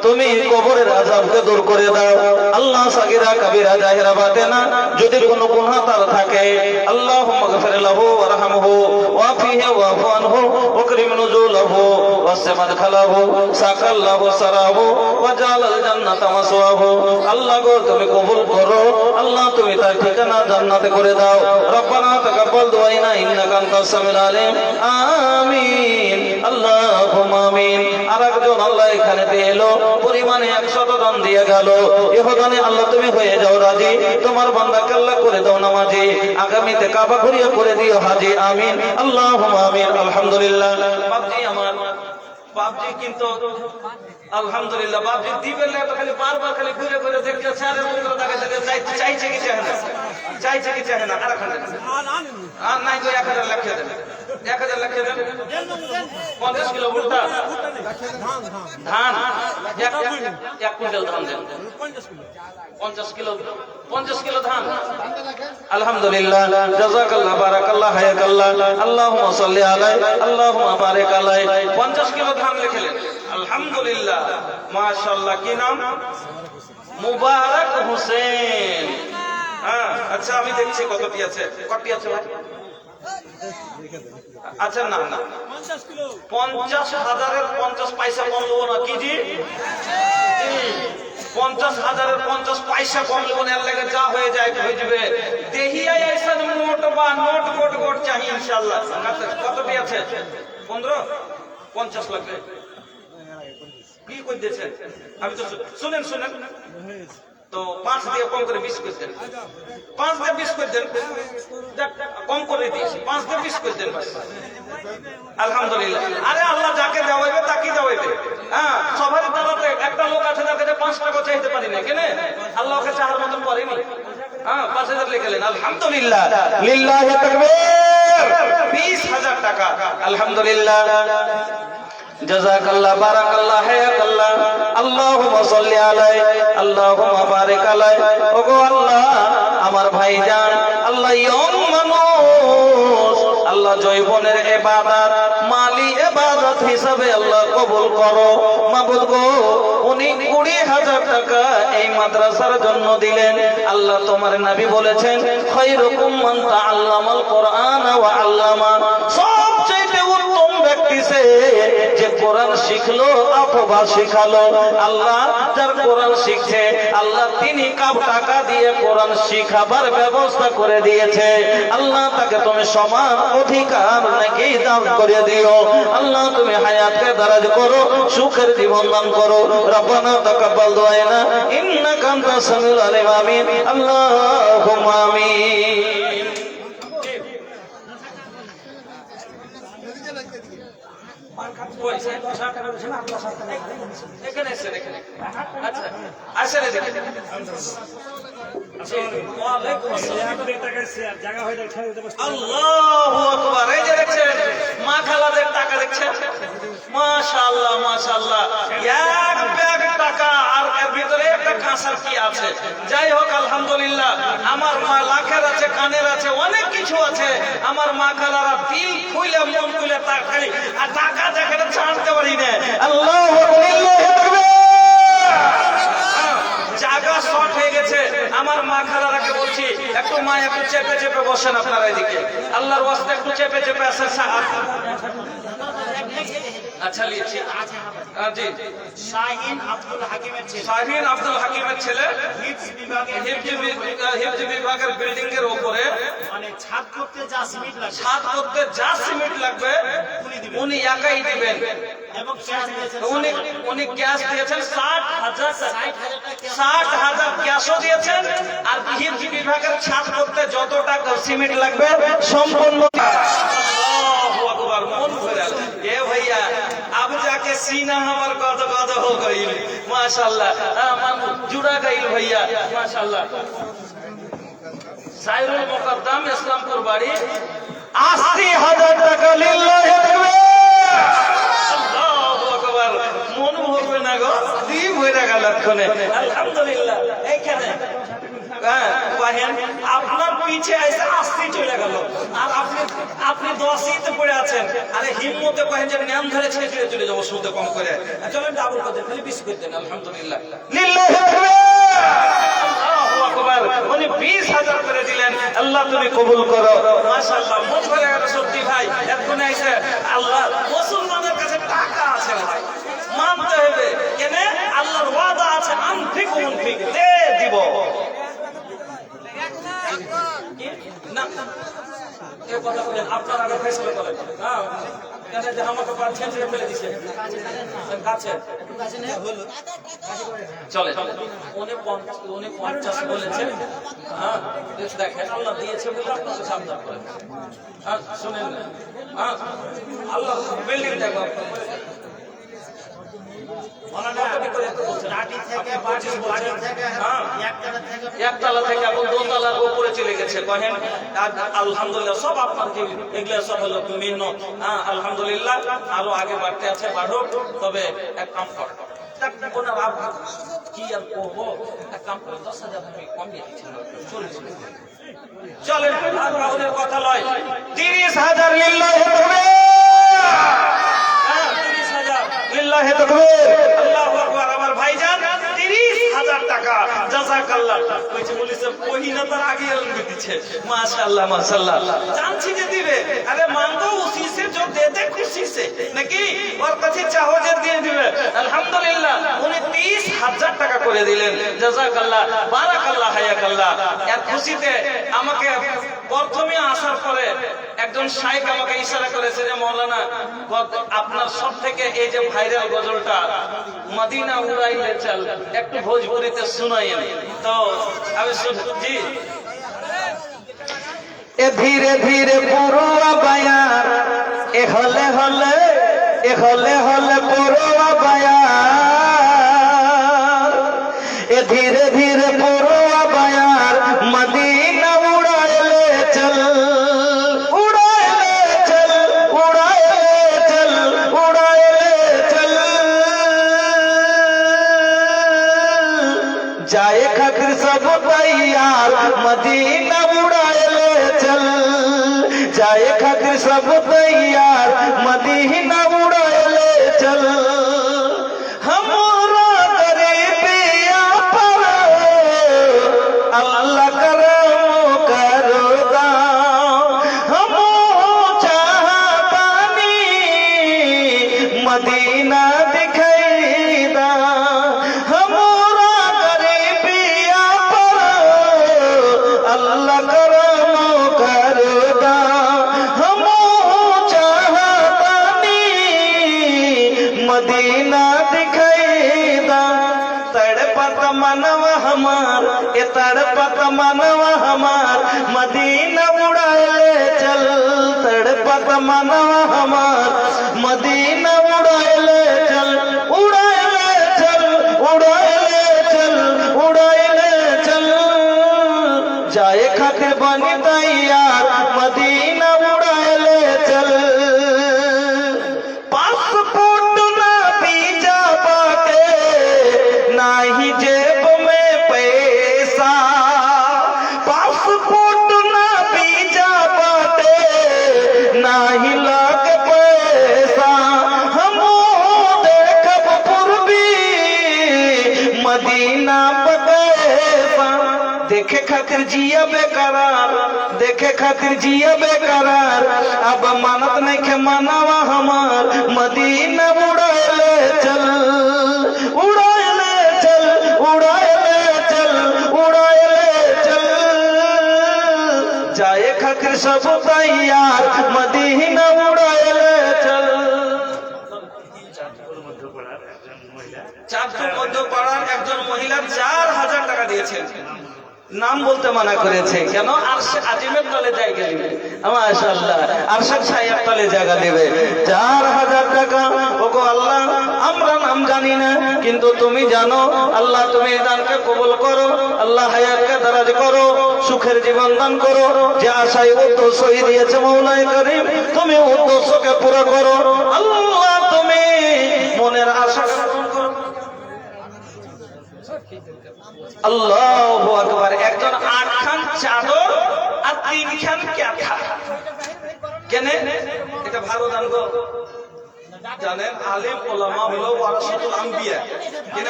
তুমি কবরের আযাবকে দূর করে দাও আল্লাহ, সাগীরা কবিরা জাহিরা বাতেনা যদি কোনো গুনাহ তার থাকে, আল্লাহুম্মা গফির লাহু ওয়ারহামহু ওয়াফিহি ওয়াফু আনহু ওয়াকরিম নুজুলাহু ওয়াসমাদ খালাহু সাকাল্লাহু সারাহু ওয়াজালাল জান্নাতা মাসওয়াহু। আল্লাহ গো তুমি কবুল করো, আল্লাহ তুমি তার ঠিকানা জান্নাতে করে দাও। রব্বানা তাকাব্বাল দুআইনা ইন্নাকা আনতাস সামিউল আলিম, আমিন আল্লাহুম্মা আমিন। আরেকজন আল্লাহ এখানে এলো, পরিমাণে 100 দান দিয়ে গেল, ইহদানে আল্লাহ তুমি হয়ে যাও রাজি, তোমার বান্দাকে আল্লাহ করে দাও নামাজি, আগামীতে কাবা ঘুরিয়ে করে দিও হাজি, আমিন আল্লাহুম্মা আমিন। আলহামদুলিল্লাহ। বাপজি আমার বাপজি কিন্তু আলহামদুলিল্লাহ, বাপজি দিবেন না তো খালি বারবার খালি ঘুরে ঘুরে দেখছে, চারের মন্ত্র তাকে চাইছে কি চায় না, চাইছে কি চায় না, আর নাই তো 1000 লাখ দেন, 1000 লাখ দেন। 50 কিলো ভুট্টা ধান, 1 কুইন্টাল ধান দেন, 50 কিলো ধান, আলহামদুলিল্লাহ। জাযাকাল্লাহ, বারাকাল্লাহ, হায়াকাল্লাহ, আল্লাহুম্মা সাল্লি আলাইহি, আল্লাহুম্মা বারিক আলাইহি। 50 কিলো ধান লিখলেন, আলহামদুলিল্লাহ, মাশাআল্লাহ। কি নাম? মুবারক হোসেন। হ্যাঁ আচ্ছা, আমি দেখছি কতটি আছে, কতটি আছে ভাই? আচ্ছা না না, 50,000-এর 50 পয়সা কম দেবো না, কি জি? 50,000-এর 50 পয়সা কম দেবো না, এর লাগে যা হয়ে যায় হয়ে যাবে। দেহিয়াই আইসান নোট বা নোট কোট কোট চাই ইনশাআল্লাহ। কতটি আছে? 15? 50 লাগবে। কি কই দিয়েছেন? আমি তো শুনেন তো 5 দিয়ে কম করে 20 করে দেন, 5 দিয়ে 20 করে দেন, কম করে দিয়েছি, 5 দিয়ে 20 করে দেন বাস, আলহামদুলিল্লাহ। আরে আল্লাহ যাকে দেওয়াইবে তাকে দেওয়াইবে। হ্যাঁ সবার দ্বারা একটা লোক আছে যার কাছে 5 টাকা চাইতে পারি না, কেন? আল্লাহ ওকে চাহার মতন করেনি। হ্যাঁ 5000 লিখলেন, আলহামদুলিল্লাহ, লিল্লাহি তাকবীর। 20,000 টাকা, আলহামদুলিল্লাহ। জাযাকাল্লাহ, বারাকাল্লাহ, হায়াকাল্লাহ, আল্লাহুম্মা সাল্লি আলাইহি, আল্লাহুম্মা বারিক আলাইহি। ওগো আল্লাহ আমার ভাইজান, আল্লাহ ইয়ং মানুষ, আল্লাহ জয়বনের ইবাদত মালি ইবাদত হিসাবে আল্লাহ কবুল করো মাবুদ গো। উনি 20,000 টাকা এই মাদ্রাসার জন্য দিলেন। আল্লাহ তোমার নবী বলেছেন, খায়রুকুম মান তাআল্লামাল কুরআন ওয়া আল্লামা। সবচেয়ে উত্তম ব্যক্তি সে যে কোরআন শিখলো অথবা শিখালো। আল্লাহ যার কোরআন শিখছে, আল্লাহ তিনি টাকা দিয়ে কোরআন শিখাবার ব্যবস্থা করে দিয়েছে। আল্লাহ তাকে তুমি সমান অধিকার নাকি দান করে দিও। আল্লাহ তুমি হায়াতকে দারাজ করো, সুখের জীবন দান করো। রব্বানা তাকাব্বাল দুআনা ইন্নাকা আনতাস সামিউল আলিম, আমিন আল্লাহুম্মা আমিন। এখানে এসে এখানে আচ্ছা আসেন এদিকে আল্লাহু আকবার। এই যে দেখছেন মা খালাদের টাকা দেখছেন, মাশাআল্লাহ মাশাআল্লাহ, এক ব্যাগ টাকা আর এর ভিতরে একটা কাঁসার কি আছে। যাই হোক আলহামদুলিল্লাহ, আমার মা লাখের আছে, কানের আছে, অনেক কিছু আছে। আমার মা খালারা দিল খুলে মন খুলে খালি আর টাকা দেখে জানতে পারি না। আল্লাহু আকবার। জায়গা শর্ট হয়ে গেছে। আমার মা খালারাকে বলছি একটু মা একটু চেপে চেপে বসেন আপনারা এদিকে, আল্লাহর ওয়াস্তে একটু চেপে চেপে আসেন। আচ্ছা লিখছি জি। শাহিন আব্দুল হাকিমের ছেলে, শাহিন আব্দুল হাকিমের ছেলে হিফজ বিভাগের বিল্ডিং এর উপরে মানে ছাদ করতে যা সিমেন্ট লাগে, ছাদ করতে যা সিমেন্ট লাগবে উনি একাই দিবেন। এবং ক্যাশ দিয়েছেন, উনি ক্যাশ দিয়েছেন 60,000 টাকা, 60,000 ক্যাশও দিয়েছেন। আর হিফজ বিভাগের ছাদ করতে যত টাকা সিমেন্ট লাগবে সম্পূর্ণ। আল্লাহু আকবার। মন ভরে গেল। এ ভাইয়া अब जाके सीना हमार गद गद हो गईल माशाल्लाह, मन जुड़ा गईल भैया माशाल्लाह। साइरुल मुकद्दम इस्लामपुर बाड़ी 80,000 টাকা লিল্লাহি তাকবীর। আল্লাহু আকবার। মন ভরবে না গো, দিন হয়ে গেল এক্ষণে আলহামদুলিল্লাহ। এইখানে আপনার পিছে এসে আসতে চলে গেল আর আপনি 10ই পড়ে আছেন। আরে হিম্মতে কহেন যে জ্ঞান ধরে ছেড়ে ছেড়ে চলে যাবো সুদে কম করে। চলেন ডাবল করে দেন, খালি 20 করে দেন। আলহামদুলিল্লাহ লিল্লাহি তাকবীর। আল্লাহু আকবার। উনি 20,000 করে দিলেন। আল্লাহ তুমি কবুল করো মাশাআল্লাহ। মন ভরে গেল সত্যি ভাই। এখন এসে আল্লাহ মুসলমানের কাছে টাকা আছে ভাই, মানতে হবে। কেন? আল্লাহর ওয়াদা আছে, আনফিক উনফিক, দে দিব না। এই কথা বলেন আপনারা আগে ফেসলা করেন। হ্যাঁ কেন যে আমাকে পার ছেঁচড়ে ফেলে দিছে কাছে চলে। উনি 50 বলেছেন। হ্যাঁ দেখেন আল্লাহ দিয়েছে বলে আপনাকে সাবধান করেন। হ্যাঁ শুনেন না, হ্যাঁ আল্লাহ বিল্ডিং দেখো একতলা থেকে এখন দোতলার উপরে চলে গেছে। কহেন আলহামদুলিল্লাহ, সব আপনার এগুলো সব হলো মেহনত। হ্যাঁ আলহামদুলিল্লাহ, আরো আগে বাড়তে আছে, বাড়ো। তবে এক কাম কর, কি আর করবো, এক কাম করে 10,000 আমি কমিয়ে দিচ্ছি, চলেন রাহুলের কথা লয়। 30,000 লিল্লাহি তাকবীর। লিল্লাহি তাকবীর। আল্লাহু আকবার। আমার ভাইজান 30,000 টাকা জাযাকাল্লাহ কইছে, বলিছে কহিনা তার আগে আলমি দিচ্ছে। মাশাআল্লাহ মাশাআল্লাহ। জানছি যে দিবে। আরে মাঙ্গো উসি সে जो दे दे खुशी से নাকি ওর কাছে চাও যে দিয়ে দিবে। আলহামদুলিল্লাহ উনি 30,000 টাকা করে দিলেন। জাযাকাল্লাহ, বারাকাল্লাহ, হায়াকাল্লাহ। এর খুশিতে আমাকে প্রথমে আসার পরে একজন শাইখ আমাকে ইশারা করেছে যে মাওলানা আপনার সব থেকে এই যে ভাইরাল গজলটা মদিনা উড়াইলে চল একটু ভোজপুরিতে শোনাইয়েন। তো আমি জি। এ ধীরে ধীরে পড়ুয়া বায়ার, এ হলে হলে, এ হলে হলে পড়ুয়া বায়ার, এ ধীরে ধীরে পড়ুয়া বায়ার মদিনা উড়াইলে চল, উড়াইলে চল, উড়াইলে চল, উড়াইলে চল। जाए खातिर सब तैयार मदीना उड़ाइले चल, जाए खातिर सब तैयार मदीना उड़ाइले चल। हमरा गरीबिया पर अल्लाह करम करदा, हम चाहतानी मदीना दिखैदा। अल्लाह करम करदा, हम चाहतानी मदीना दिखैदा। तड़पत मनवा हमार, ए तड़पत मनवा हमार मदीना उड़ाइले चल, तड़पत मनवा हमार मदीना उड़ाइले चल उड़ाइले चल उड़ाइले चल उड़ाइले चल जाए खातिर बनी तैयार मदीना उड़ाइले चल पासपोर्ट ना वीजा बाटे नाही जेब में पैसा पासपोर्ट ना वीजा बाटे नाही लाग पैसा हम देखब पूर्वी मदीना पैसा देखे खातिर जिया बेकरार देखे खातिर जिया बेकरार अब मानत नहीं के मनावा हमार मदीना उड़ाइले चल उड़ाइले चल उड़ाइले चल उड़ाइले चल जाए खातिर सब तैयार मदीना उड़ाइले चल চাঁদপুর মধ্যপাড়ার একজন মহিলা 4000 টাকা দিয়েছেন নাম বলতে মানা করেছে কেন আরশে আজিমের তলে জায়গা দিবে মাশাআল্লাহ আরশাদ সাহেব তলে জায়গা দেবে 4000 টাকা ওগো আল্লাহ আমরা নাম জানি না কিন্তু তুমি জানো আল্লাহ তুমি এই দানকে কবুল করো আল্লাহ হায়াতকে দারাজ করো সুখের জীবন দান করো যে আশায় উদ্দেশ্য দিয়েছে মওলাই করিম তুমি উদ্দেশ্যকে পুরো করো আল্লাহ তুমি মনের আশা পূরণ করো আল্লাহু আকবার একজন 8 খান চাদর আর 3 খান ক্যাথা কেন এটা ভালো দান গো জানেন আলেম ওলামা হলো ওয়ারাসাতুল আম্বিয়া কেন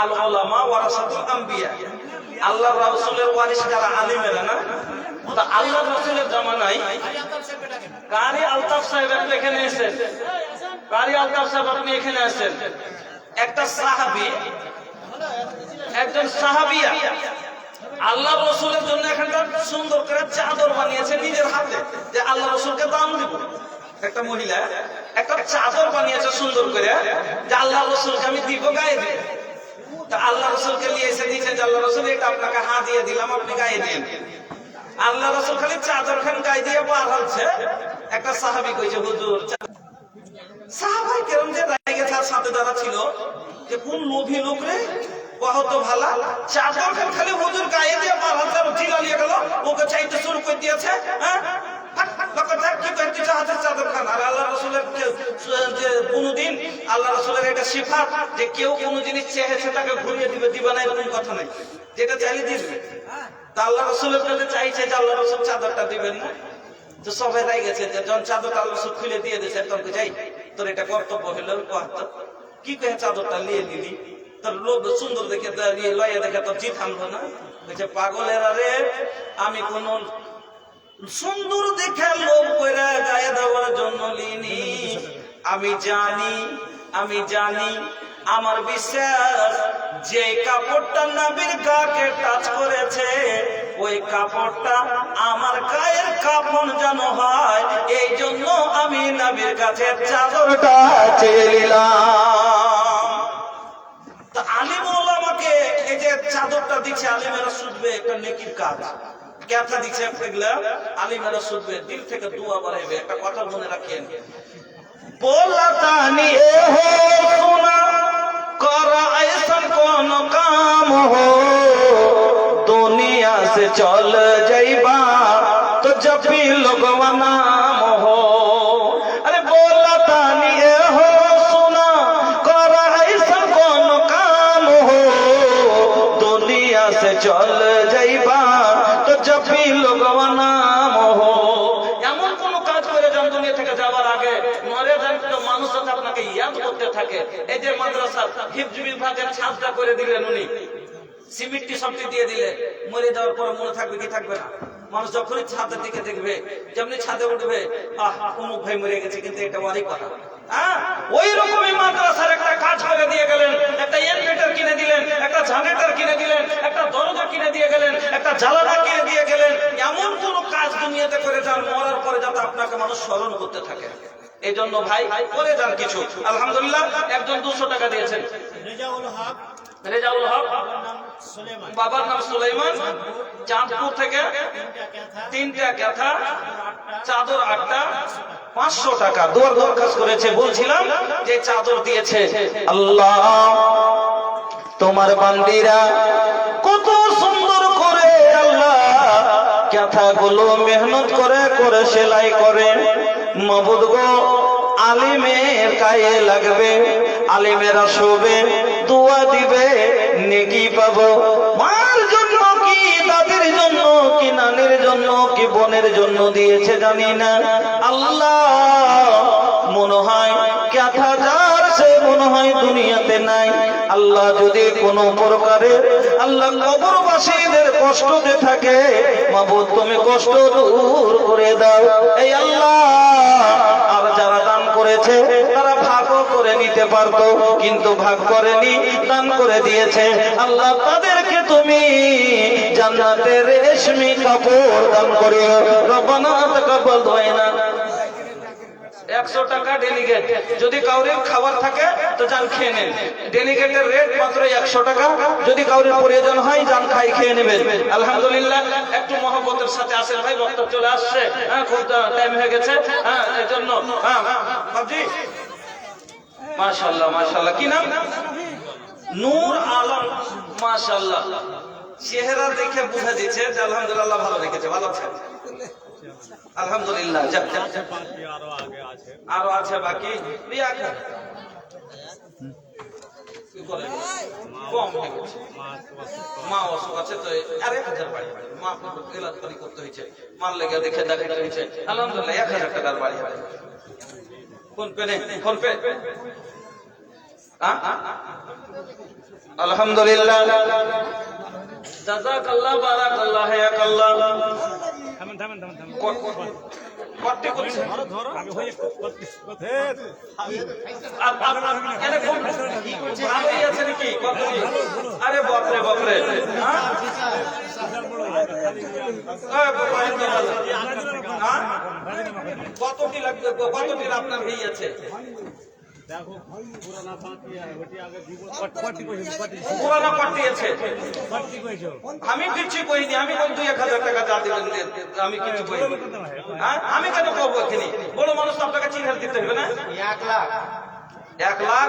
আল ওলামা ওয়ারাসাতুল আম্বিয়া আল্লাহর রাসূলের ওয়ারিস যারা আলেমেরা না তো আল্লাহর রাসূলের জামানায় কারি আলতাফ সাহেব এখানে এসেছেন কারি আলতাফ সাহেব আপনি এখানে আসেন একটা সাহাবী একজন সাহাবিয়া আল্লাহ রসুলের জন্য এখানটা সুন্দর করে চাদর বানিয়েছে নিজের হাতে যে আল্লাহ রসুলকে দান দিব একটা মহিলা একটা চাদর বানিয়েছে সুন্দর করে যে আল্লাহ রসুলকে আমি দিব গায়ে দিব তা আল্লাহ রসুলকে নিয়ে এসে দিয়েছে যে আল্লাহ রসুল এটা আপনাকে হাত দিয়ে দিলাম আপনি গায়ে দিন আল্লাহ রসুল খালি চাদর খান গায়ে দিয়ে বার হচ্ছে একটা সাহাবি কইছে হুজুর সাহাবাই কেরম যে দাঁড়িয়ে গেছে আর সাথে যারা ছিল যে কোন লোভী লোক রে বহুত ভালো চাদর খান খালি হুজুর গায়ে দিয়ে বার হচ্ছে জিলা নিয়ে গেল ওকে চাইতে শুরু করে দিয়েছে হ্যাঁ চাদর খান আর আল্লাহ রসুলের যে কোনদিন আল্লাহ রসুলের এটা সিফাত যে কেউ কোন জিনিস চেয়েছে তাকে ঘুরিয়ে দিবে দিবে না এরকম কথা নাই যেটা চাইলে দিবে তা আল্লাহ রসুলের কাছে চাইছে যে আল্লাহ রসুল চাদরটা দিবেন না তো সবাই রাই গেছে যে যখন চাদরটা আল্লাহ রসুল খুলে দিয়ে দিয়েছে তখন যাই তোর এটা কর্তব্য হলো কি কে চাদরটা নিয়ে নিলি তোর লোক সুন্দর দেখে লয়ে দেখে তোর জিত আনবো না বলছে পাগলেরা রে আমি কোন সুন্দর দেখে লোভ করে গায়ে দেওয়ার জন্য লিনি আমি জানি আমার বিশ্বাস যে কাপড়টা নবীর গাকে টাচ করেছে ওই কাপড়টা আমার গায়ের কাফন যেন হয় এই জন্য আমি নবীর কাছে চাদরটা চেয়ে নিলাম। তা আলিম ওলামাকে এই যে চাদরটা দিচ্ছে আলিমেরা শুধবে একটা নেকির কাজ ক্যাথা দিচ্ছে এগুলা আলিমেরা শুধবে দিল থেকে দোয়া বাড়াইবে একটা কথা মনে রাখেন बोला तानी ए हो सुना करा ऐसा कौन काम हो दुनिया से चल जाइबा तो जब भी लोगवा नाम हो अरे बोला तानी ए हो सुना करा ऐसा कौन काम हो दुनिया से चल जाइबा तो जब भी लोगवा नाम हो এমন কোন কাজ করে যান দুনিয়া থেকে যাওয়ার আগে মরে যান মানুষ যাতে আপনাকে ইয়াদ করতে থাকে এই যে মাদ্রাসা হিফজ বিভাগের ছাদটা করে দিলেন উনি সিমেন্টটি সবটি দিয়ে দিলে মরে যাওয়ার পর মনে থাকবে কি থাকবে না মানুষ যখনই ছাদের দিকে দেখবে যেমনি ছাদে উঠবে অমুক ভাই মরে গেছে কিন্তু এটা ওয়ারি কথা ওই রকমই মাদ্রাসার একটা কাজ করে দিয়ে গেলেন একটা ইনভার্টার কিনে দিলেন একটা জেনারেটর কিনে দিলেন একটা দরজা কিনে দিয়ে গেলেন একটা জানালা কিনে দিয়ে গেলেন এমন কোন কাজ দুনিয়াতে করে যান মরার পরে যাতে আপনাকে মানুষ স্মরণ করতে থাকে এই এই জন্য ভাই করে যান কিছু। আলহামদুলিল্লাহ একজন 200 টাকা দিয়েছেন। রেজাউল হক, বাবার নাম সুলাইমান, চাঁদপুর থেকে 3টা ক্যাথা, চাদর 8টা, 500 টাকা দোয়ার দরখাস্ত করেছে। বলছিলাম যে চাদর দিয়েছে। আল্লাহ তোমার বান্দিরা কত সুন্দর করে আল্লাহ কথাগুলো মেহনত করে করে সেলাই করে। মাবুদ গো, আলিমের গায়ে লাগবে, আলিমেরা শোবে, দোয়া দিবে, নেকি পাবো। মার জন্য কি, দাদির জন্য কি, নানির জন্য কি, বোনের জন্য দিয়েছে জানি না। আল্লাহ মনে হয় কথা যার সে মনে হয় দুনিয়াতে নাই। আল্লাহ যদি কোন প্রকারে আল্লাহ কবরবাসীদের কষ্ট দিয়ে থাকে, মাবুদ তুমি কষ্ট দূর করে দাও। এই আল্লাহ, আর যারা দান করেছে তারা ভাগও করে নিতে পারতো, কিন্তু ভাগ করেনি, দান করে দিয়েছে। আল্লাহ তাদেরকে তুমি জান্নাতের রেশমি কাপড় দান করিও। রব্বানা তাকাব্বাল দুআনা। 100 টাকা ডেলিগেট। যদি কাউরির খাবার থাকে তো যান খেয়ে নেন। ডেলিগেটের রেট মাত্র 100 টাকা। যদি কাউরির প্রয়োজন হয় যান খাই খেয়ে নেবেন। আলহামদুলিল্লাহ একটু মহব্বতের সাথে আসেন ভাই, বক্তা চলে আসছে। হ্যাঁ, খুব টাইম হয়ে গেছে। হ্যাঁ, এই জন্য বাবজি মাশাআল্লাহ মাশাআল্লাহ। কি নাম? নূর আলম। মাশাআল্লাহ, চেহারা দেখে বুঝা যাচ্ছে যে আলহামদুলিল্লাহ ভালো রেখেছে, ভালো আছে আলহামদুলিল্লাহ। আরো আছে বাকি। কম হয়ে গেছে, মা অসুখ আছে তো 1000 বাড়ি হবে। মা এলাজ পানি করতে হয়েছে, মাল লেগে দেখে দেখাতে হয়েছে। আলহামদুলিল্লাহ 1000 টাকার বাড়ি হবে। ফোন পে নেই, ফোন পে। আলহামদুলিল্লাহ, জাযাকাল্লাহ, বারাকাল্লাহ, হায়াকাল্লাহ। কত করছে? আরে বাপরে বাপরে, কতটি লাগবে? কতটি আপনার হয়েছে? পুরানা পার্টি আছে, আমি কিছু কইনি। আমি 2-1000 টাকা যা দিবেন আমি কিছু কইনি। আমি কেন করবো? এখানে বড় মানুষ আপনাকে চিন্তা দিতে হবে না। 1 লাখ 1 লাখ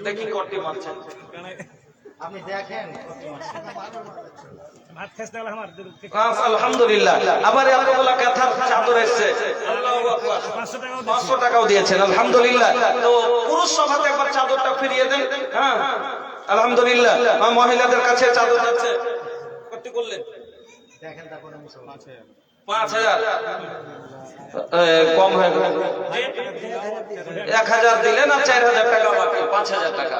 দেখি কটি মারছেন আপনি দেখেন। আলহামদুলিল্লাহ। আবার এতগুলা কাঁথার চাদর এসছে, 500 টাকাও দিয়েছেন। আলহামদুলিল্লাহ। তো পুরুষ সভাতে একবার চাদরটা ফিরিয়ে দেন। হ্যাঁ, আলহামদুলিল্লাহ। মহিলাদের কাছে চাদর যাচ্ছে। কত করলেন? দেখেন তারপর 5000 কম হয়ে গেল। 1000 দিলেন আর 4000 টাকা বাকি, 5000 টাকা।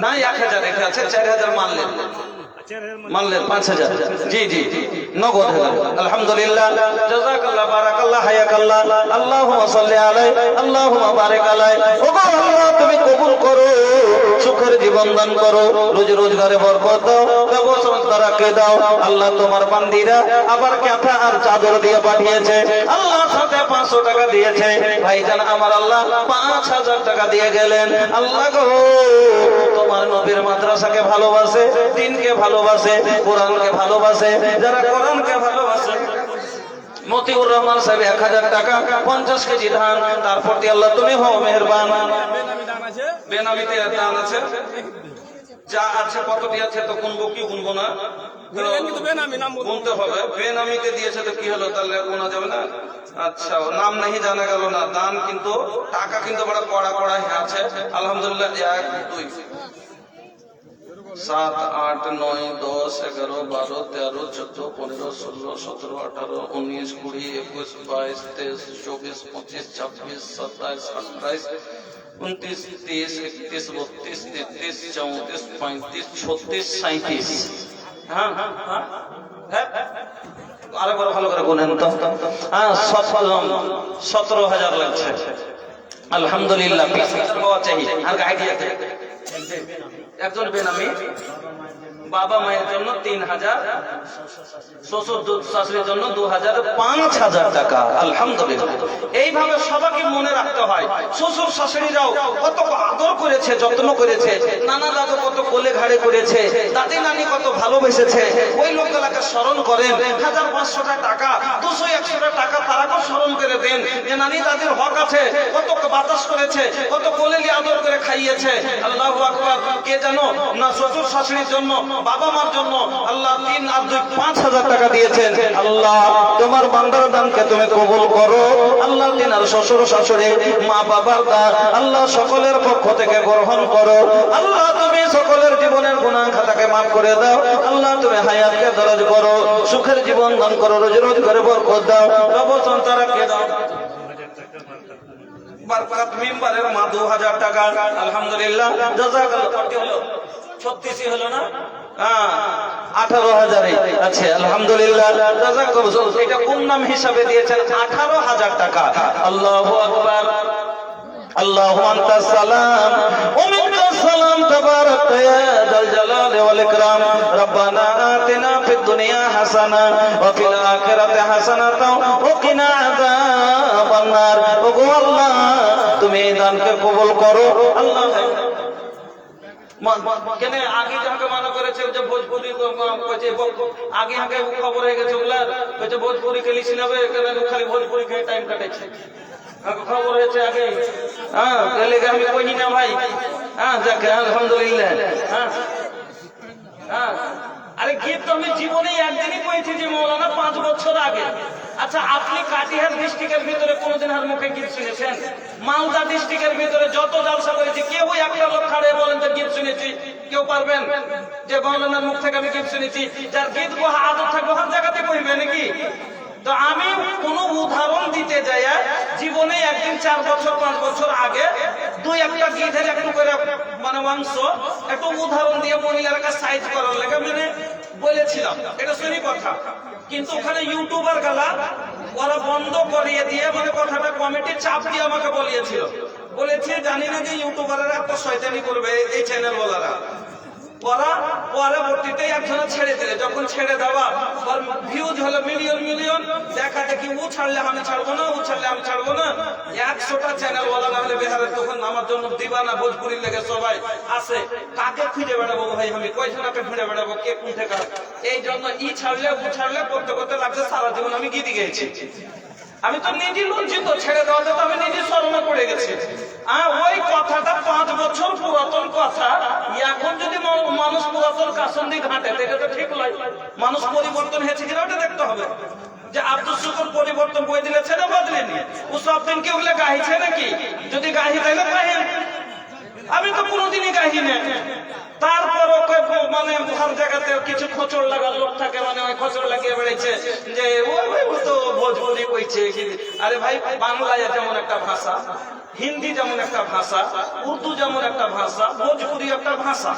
না, 1000 রেখে আছে, 4000 মানলেন 5000। জি জি নগদ। আলহামদুলিল্লাহ, জাযাকাল্লাহ, বারাকাল্লাহ, হায়াকাল্লাহ। আল্লাহুম্মা সাল্লি আলাইহি, আল্লাহুম্মা বারিক আলাইহি। ওগো আল্লাহ, তুমি কবুল করো, সুখের জীবন দান করো, রোজ রোজগারে বরকত দাও, ব্যবসা তারাকে দাও। আল্লাহ তোমার বান্দিরা আবার কাঁথা আর চাদর দিয়ে পাঠিয়েছে। আল্লাহ সাথে 500 টাকা দিয়েছে। ভাইজান আমার আল্লাহ 5000 টাকা দিয়ে গেলেন। আল্লাহ গো, তোমার নবীর মাদ্রাসাকে ভালোবাসে, দ্বীনকে ভালোবাসে, কোরআনকে ভালোবাসে, যারা কোরআনকে ভালোবাসে। মতিউর রহমান সাহেব 1000 টাকা, 50 কেজি ধান। তারপর দিয়ে আল্লাহ তুমি হও মেহেরবান। বেনামিতে দান আছে, যা আছে কতটি আছে তো গুনবো কি গুনবো না, গুনতে হবে। বেনামিতে দিয়েছে তো কি হলো, তাহলে গোনা যাবে না। আচ্ছা, নাম नहीं জানা গেল না। দান কিন্তু টাকা কিন্তু বড় কড়া কড়া আছে। আলহামদুলিল্লাহ। 1 2 7 8 9 10 11 12 13 14 15 16 17 18 19 20 21 22 23 24 25 26 27 28 29 30 31 32 33 34 35 36 37। হ্যাঁ হ্যাঁ হ্যাঁ, আরেকবার ভালো করে গুনেন তো। হ্যাঁ, 17,000 লাগছে। আলহামদুলিল্লাহ। 20,000 পাওয়া চাই। আর আইডিয়া একজন বেনামি বাবা মায়ের জন্য 3000, শ্বশুর শাশুড়ির জন্য 2000, 5000 টাকা। আলহামদুলিল্লাহ। এইভাবে সবাইকে মনে রাখতে হয়। শ্বশুর শাশুড়িরাও কত আদর করেছে, যত্ন করেছে, নানা দাদু কত কোলে ঘাড়ে করেছে, দাদি নানি কত ভালোবেসেছে, ওই লোকগুলাকে স্মরণ করেন। 1500 টাকা, 200-100 টাকা তারাকেও স্মরণ করে দেন যে নানি দাদির হক আছে, কত বাতাস করেছে, কত কোলে নিয়ে আদর করে খাইয়েছে। আল্লাহু আকবার। কে জানো না শ্বশুর শাশুড়ির জন্য, বাবা মার জন্য আল্লাহ 3 আর 2 5000 টাকা দিয়েছেন। আল্লাহ তোমার বান্দার দানকে তুমি কবুল করো। আল্লাহ 3 আর শ্বশুর শাশুড়ি মা বাবার দান আল্লাহ সকলের পক্ষ থেকে গ্রহণ করো। আল্লাহ তুমি সকলের জীবনের গুনাহ খাতাকে মাফ করে দাও। আল্লাহ তুমি হায়াতকে দরাজ করো, সুখের জীবন দান করো, রোজি রোজগারে বরকত দাও, প্রবচন তারাকে দাও। বরকত মেম্বারের মা 2000 টাকা। আলহামদুলিল্লাহ। জাযাকাল্লাহ। কত হলো? 36 হলো না? 18,000 আছে। আলহামদুলিল্লাহ। জাযাকাল্লাহ। এটা কোন নাম হিসাবে দিয়েছেন? 18,000 টাকা। আল্লাহু আকবার। আল্লাহু আনতাস সালাম ওয়া মিনকাস সালাম তাবারাক ইয়া যাল জালালি ওয়াল ইকরাম। রব্বানা আতিনা ফিদ দুনিয়া হাসানা ওয়া ফিল আখিরাতি হাসানাতাও ওয়া কিনা আযাবান নার। ওগো আল্লাহ তুমি এই দানকে কবুল করো। আল্লাহ কেন আগে যাকে মানা করেছে যে ভোজপুরি আগে আগে খবর হয়ে গেছে ওগুলার ভোজপুরি খেলিস নেবে, খালি ভোজপুরি খেয়ে টাইম কাটাইছে। খবর হয়েছে আগে। আমি কইনি না ভাই। যাক আলহামদুলিল্লাহ। আরে গীত তো আমি জীবনে একদিনই কইছি যে মৌলানা 5 বছর আগে। আচ্ছা আপনি কাটিহার ডিস্ট্রিক্টের ভিতরে কোনদিন আর মুখে গীত শুনেছেন? মালদা ডিস্ট্রিক্টের ভিতরে যত জলসা করেছি কেউ একটা লোক খাড়ে বলেন যে গীত শুনেছি? কেউ পারবেন যে মৌলানার মুখ থেকে আমি গীত শুনেছি? যার গীত গোহা আদর থাকবে হর জায়গাতে কইবে নাকি? তো আমি কোন উদাহরণ দিতে যাই জীবনে একদিন 4 বছর 5 বছর আগে 2-1টা গীতের একটু করে মানে অংশ একটু উদাহরণ দিয়ে মহিলার কাছে সাইজ করার লাগে মানে বলেছিলাম। এটা সত্যি কথা। কিন্তু ওখানে ইউটিউবার গালা ওরা বন্ধ করিয়ে দিয়ে মানে কথাটা কমিটির চাপ দিয়ে আমাকে বলেছে জানি না যে ইউটিউবাররা এত শয়তানি করবে এই চ্যানেল ওয়ালারা। ওরা পরবর্তীতে একজনে ছেড়ে দিলে, যখন ছেড়ে দেওয়া ভিউজ হলো মিলিয়ন, দেখা দেখি ও ছাড়লে আমি ছাড়বো না, ও ছাড়লে আমি ছাড়বো না। 100টা চ্যানেল ওয়ালা না হলে বেহারের তখন আমার জন্য দিবানা ভোজপুরি লেগে সবাই আসে। কাকে খুঁজে বেড়াবো ভাই? আমি কয়জনকে খুঁজে বেড়াবো? কে কোন থেকে? এই জন্য ই ছাড়লে ও ছাড়লে করতে করতে লাগছে সারা জীবন আমি গীতি গেয়েছি। আমি তো নিজে লজ্জিত, ছেড়ে দেওয়াতে তো আমি নিজে শরমে পড়ে গেছি। ওই কথাটা 5 বছর পুরাতন কথা। এখন যদি মানুষ পুরাতন কাসন্দি ঘাটে এটা তো ঠিক নয়। মানুষ পরিবর্তন হয়েছে কিনা ওটা দেখতে হবে। যে আব্দুল শুকুর পরিবর্তন করে দিলেছে না বদলেনি? ও সব দিন কি ওগুলো গাইছে নাকি? যদি গাহি তাহলে গাহেন। আমি তো কোনোদিনই গাহি না। তারপর মানে হর জায়গাতে কিছু খোঁচড় লাগার লোক থাকে, মানে ওই খোঁচড় লাগিয়ে বেড়েছে যে ও তো ভোজপুরি কইছে। আরে ভাই বাংলায় যেমন একটা ভাষা, হিন্দি যেমন একটা ভাষা, উর্দু যেমন একটা ভাষা, ভোজপুরি একটা ভাষা।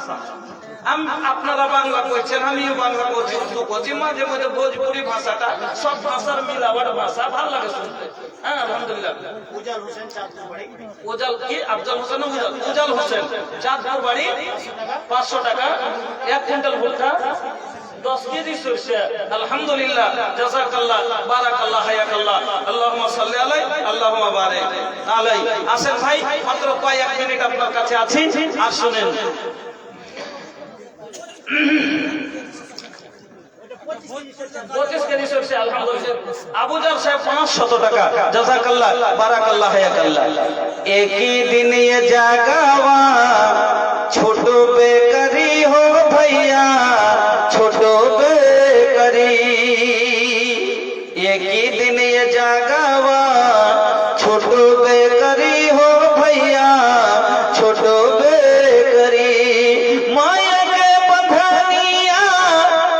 আপনারা বাংলা কইছেন, আমিও বাংলা করছি, উর্দু করছি, মাঝে মাঝে ভোজপুরি ভাষাটা সব ভাষার মিলাবার ভাষা, ভালো লাগে শুনতে। আলহামদুলিল্লাহ। উজাল কি আফজাল হোসেন? উজাল হোসেন, চাঁদপুর বাড়ি। 500 টাকা। 1 কুইন্টাল ভুট্টা, 10 কেজি সরষে। আলহামদুলিল্লাহ। জাযাকাল্লাহ, বারাকাল্লাহ, হায়াকাল্লাহ। আল্লাহুম্মা সাল্লি আলাইহি, আল্লাহুম্মা বারিক আলাইহি। আসেন ভাই, মাত্র কয়েক মিনিট আপনার কাছে আছি, আর শুনেন। আবুজার সাহেব 500 টাকা। জাযাকাল্লাহ, বারাকাল্লাহ, হায়াকাল্লাহ। একই দিন ये জাগাवा ছোট বেকরি हो भैया, ছোট বেকরি। একই দিন ये জাগাवा ছোট বেকরি हो भैया, ছোট বেকরি। মায়া के बंधनिया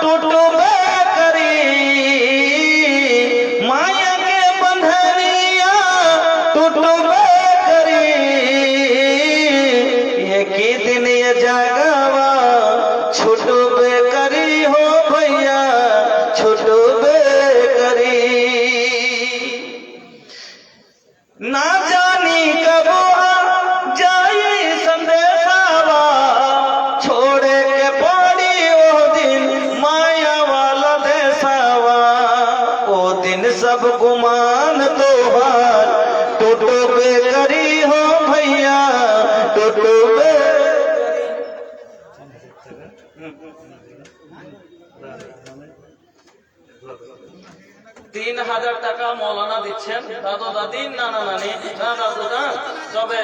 टूट बेकरी, माया के बंधनिया टूट बेकरी। एक ही दिन ये जागवा छूट बेकरी हो भैया, छूट बेकरी। ना दिन सब गुमान तोहार टूटो बेकरी हो भैया टूटो बे 3000 টাকা মৌলানা দিচ্ছেন দাদু দাদি নানা নানি দাদা দাদা তবে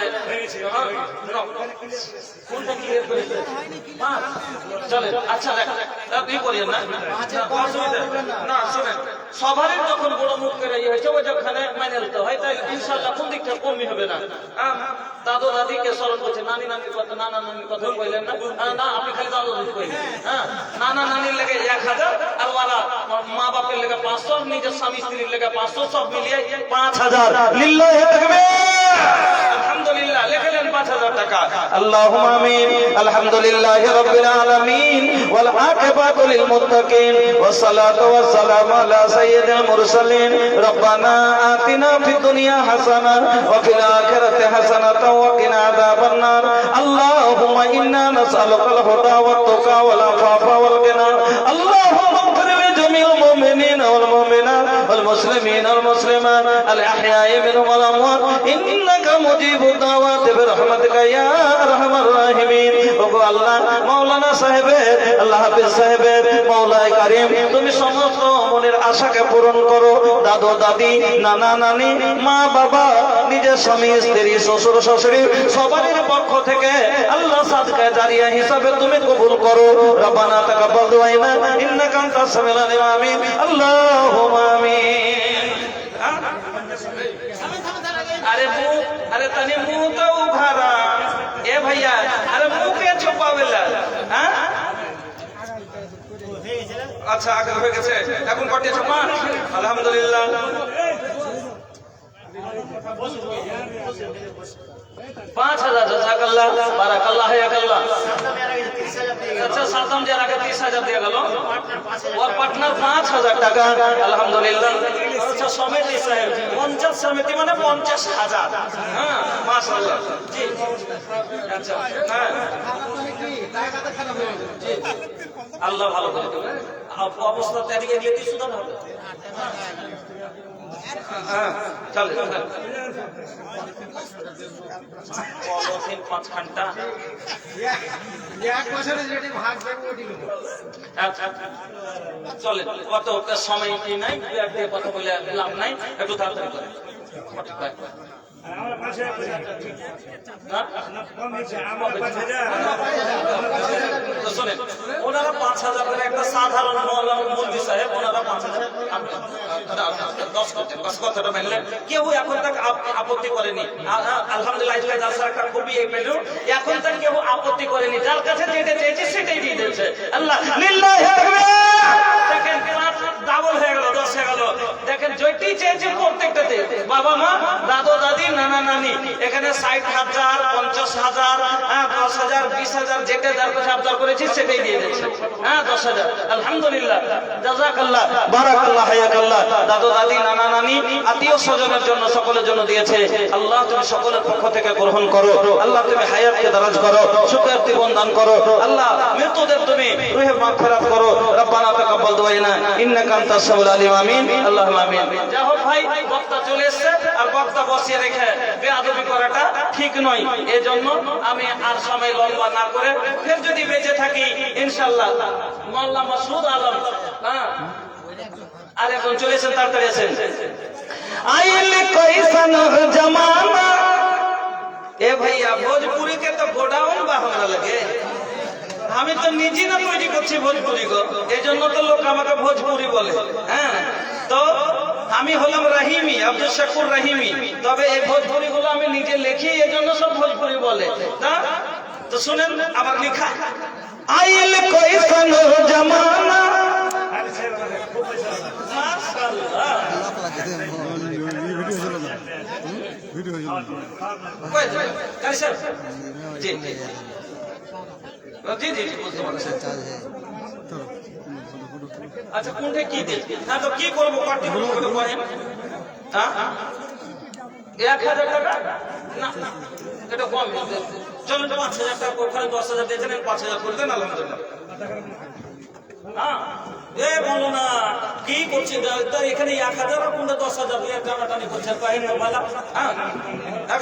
কোনটা ক্লিয়ার করেছে চলেন আচ্ছা দেখ আপনি করিয়েন না না শুনেন সবারই যখন বড় মুখ করে ইয়ে হয়েছে ওই যেখানে মেনে নিতে হয় তাই ইনশাল্লাহ কোন দিকটা কমই হবে না দাদু দাদিকে স্মরণ করছে নানি নানির কথা নানা নানির কথা কইলেন না না আপনি খালি দাদু দাদি কইলেন হ্যাঁ নানা নানির লেগে 1000 আর ওরা মা বাপের লেগে 500 নিজের স্বামী স্ত্রীর লেগে 500 সব মিলিয়ে 5000 লিল্লাহি তাকবীর আলহামদুলিল্লাহ লিখলেন 5000 টাকা আল্লাহুম্মা আমিন আলহামদুলিল্লাহি রাব্বিল আলামিন ওয়াল আকিবাতু লিল মুত্তাকিন ওয়াস সালাতু ওয়াস সালামু আলা সাইয়্যিদিল মুরসালিন রব্বানা আতিনা ফিদ দুনিয়া হাসানা ওয়া ফিল আখিরাতি হাসানাতাও ওয়া কিনা আযাবান নার আল্লাহুম্মা ইন্না নাসআলুকাল হুদা ওয়াত তুকা ওয়াল আফাফা ওয়াল গিনা আল্লাহুম্মা ইগফির লিজামিল মুমিনিনা ওয়াল মুমিনাত ওয়াল মুসলিমিনা ওয়াল মুসলিমাত আল আহইয়া'i মিনহুম ওয়াল আমওয়াত ইন্নাকা মুজিবুদ দাওয়াতি বিরহমাতিকা ইয়া আরহামার রাহিমিন ওগো আল্লাহ মাওলানা সাহেবের আল্লাহ হাফেজ সাহেবের মাওলায়ে কারীম তুমি সমস্ত মনের আশাকে পূরণ করো দাদু দাদি নানা নানি মা বাবা নিজের স্বামী স্ত্রী শ্বশুর শাশুড়ি সবারই পক্ষ থেকে আল্লাহ সাদকা জারিয়া হিসাবে তুমি কবুল করো রব্বানা তাকাব্বাল দুআইনা ইন্নাকা আনতাস সামিউল আলিম আমিন আল্লাহুম্মা আমিন अरे तनी मुंह तो उघारा ए भैया अरे मुंह के छुपावेला अच्छा आगे হয়ে গেছে এখন কটি ছপা আলহামদুলিল্লাহ 5000 জাযাকাল্লাহ বারাকাল্লাহ হায়াকাল্লাহ अच्छा सातम जरा के 30000 दिया गलो और पार्टनर 5000 টাকা আলহামদুলিল্লাহ अच्छा समिति साहब 50 समिति মানে 50000 हां माशाআল্লাহ জি अच्छा হ্যাঁ জি আল্লাহ ভালো করে দেবে অবস্থা তৈরি গেলে কি সুদান হবে হ্যাঁ চল চল বলো 5 ঘন্টা এক বছরে যেটি ভাগ দেব ওটি আচ্ছা চলে কত সময় কি নাই দিয়ে কথা বলে লাভ নাই একটু তাড়াতাড়ি করে সঠিক ভাই আমরা পাশে না কম দিছে আমরা 5000 তো শুনে ওনারা 5000 করে একটা সাধারণ মুফতি সাহেব ওনারা 5000 10 কথাটা মেনলে কেউ এখন তক আপত্তি করেনি আলহামদুলিল্লাহ ইসলাম জালসাটা খুবই এই পেলো এখন তক কেউ আপত্তি করেনি যার কাছে যেটা চেয়েছে সেটাই দিয়ে দিয়েছে আল্লাহ লিল্লাহি তাকবীর দেখেন ডাবল হয়ে গেল 10 হয়ে গেল দেখেন যেটি চেয়েছে প্রত্যেকটাতে বাবা মা দাদু দাদি নানা নানি এখানে 60000 50000 10000 20000 যেটা যার কাছে আবদার করেছি সেটাই দিয়ে দিয়েছে হ্যাঁ 10000 আলহামদুলিল্লাহ জাযাকাল্লাহ বারাকাল্লাহ হায়াকাল্লাহ দাদু দাদি নানা নানি আত্মীয় স্বজনের জন্য সকলের জন্য দিয়েছে আল্লাহ তুমি সকলের পক্ষ থেকে গ্রহণ করো আল্লাহ তুমি হায়াতকে দারাজ করো সুখের জীবন দান করো আল্লাহ মৃত্যুদের তুমি রূহে মাগফিরাত করো রব্বানা তাকাব্বাল দুআইনা ইন্নাকা আনতাস সামিউল আলিম আমিন আল্লাহুম্মা আমিন যা হোক ভাই বক্তা চলে এসেছে আর বক্তা বসিয়ে রেখে বেয়াদবি করাটা ঠিক নয় এজন্য আমি আর সময় লম্বা না করে ফের যদি বেঁচে থাকি ইনশাআল্লাহ মাওলানা মাসুদ আলম হ্যাঁ আর এখন চলে এসেছেন তাড়াতাড়ি আসেন আইল কইसन जमाना ए भैया भोजपुरी के तो गोडाउन बा हमरा लगे আমি তো নিজে না তৈরি করছি ভোজপুরি গো এজন্য তো লোক আমাকে ভোজপুরি বলে হ্যাঁ তো আমি হলাম রহিমি আব্দুল শাকুর রহিমি তবে এই ভোজপুরি গুলো আমি নিজে লিখি এজন্য সব ভোজপুরি বলে না তো শুনেন আমার লেখা আইল কইसन जमाना মাশাআল্লাহ ভিডিও কই স্যার জি জি জি বুঝতে পারছি আচ্ছা কোনটা কি দিন হ্যাঁ তো কি করব পার্টি করব তো করেন হ্যাঁ 1000 টাকা না এটা কম চলুন 5000 টাকা ওখানে 10000 দিয়েছেন 5000 করে দেন আলহামদুলিল্লাহ হ্যাঁ এ বলো না কি করছে এখানে 1000 আর কোনটা 10,000 দিয়ে টানাটানি করছে পাইন না মালা। হ্যাঁ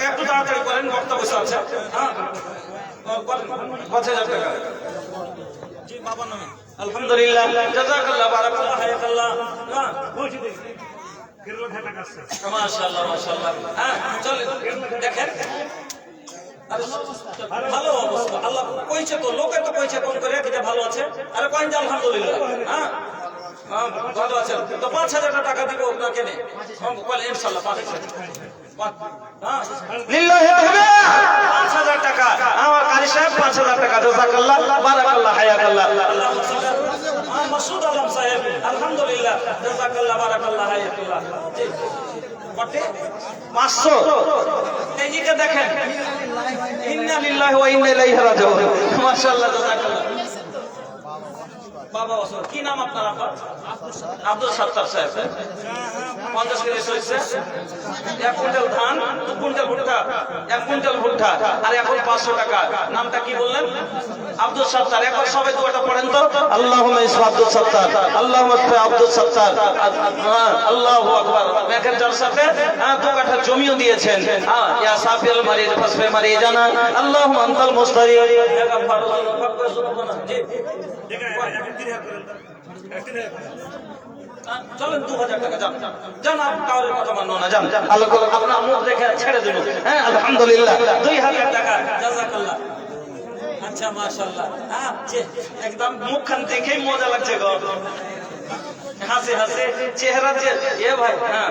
একটু তাড়াতাড়ি করেন, বক্তা বসে আছে। হ্যাঁ 5,000 টাকা। জি বাবা নামে আলহামদুলিল্লাহ, জাযাকাল্লাহ, বারাকাল্লাহ, হায়াকাল্লাহ। হ্যাঁ মাশাআল্লাহ মাশাআল্লাহ। হ্যাঁ চলেন দেখেন। ভালো অবস্থা, আল্লাহ কইছে তো, লোকে তো কইছে কোন করে যে ভালো আছে। আরে কইন যে আলহামদুলিল্লাহ। হ্যাঁ ভালো আছে তো 5,000 টাকা দিব আপনাকে নে। বলে ইনশাআল্লাহ 5,000। হ্যাঁ লিল্লাহি তাকবীর। 5,000 টাকা আমার কারি সাহেব, 5,000 টাকা। জাযাকাল্লাহ, বারাকাল্লাহ, হায়াকাল্লাহ। মাসুদ আলম সাহেব আলহামদুলিল্লাহ, জাযাকাল্লাহ, বারাকাল্লাহ, হায়াকাল্লাহ। জি কত? 500। এইদিকে দেখেন, ইন্না লিল্লাহি ওয়া ইন্না ইলাইহি রাজিউন। মাশাআল্লাহ, জাযাকাল্লাহ। বাবা ওসব কি নাম আপনার? আব্বা আব্দুল সত্তার সাহেব। 50 কেজি সরিষা, 1 কুইন্টাল ধান, 2 কুইন্টাল ভুট্টা, 1 কুইন্টাল ভুট্টা, আর এখন 500 টাকা। নামটা কি বললেন? আব্দুল সত্তার। এখন সবাই দুয়াটা পড়েন তো। আল্লাহুম্মা ইসফা আব্দুল সত্তার, আল্লাহুম্মা ইসফা আব্দুল সত্তার। আল্লাহু আকবার। মেঘের জলসাতে 2 কাঠা জমিও দিয়েছেন। ইয়া সাফিল মারিজ ফাসফে মারিজানা, আল্লাহুম্মা আনতাল মুস্তারি। চলেন 2,000 টাকা যান যান, কাউরের কথা মানো না, যান। আল্লাহ আপনার মুখ দেখে ছেড়ে দিল। হ্যাঁ আলহামদুলিল্লাহ, 2,000 টাকা। জাযাকাল্লাহ। আচ্ছা মাশাআল্লাহ। একদম মুখখান দেখেই মজা লাগছে গো, হাসি হাসি চেহারা যে। এ ভাই হ্যাঁ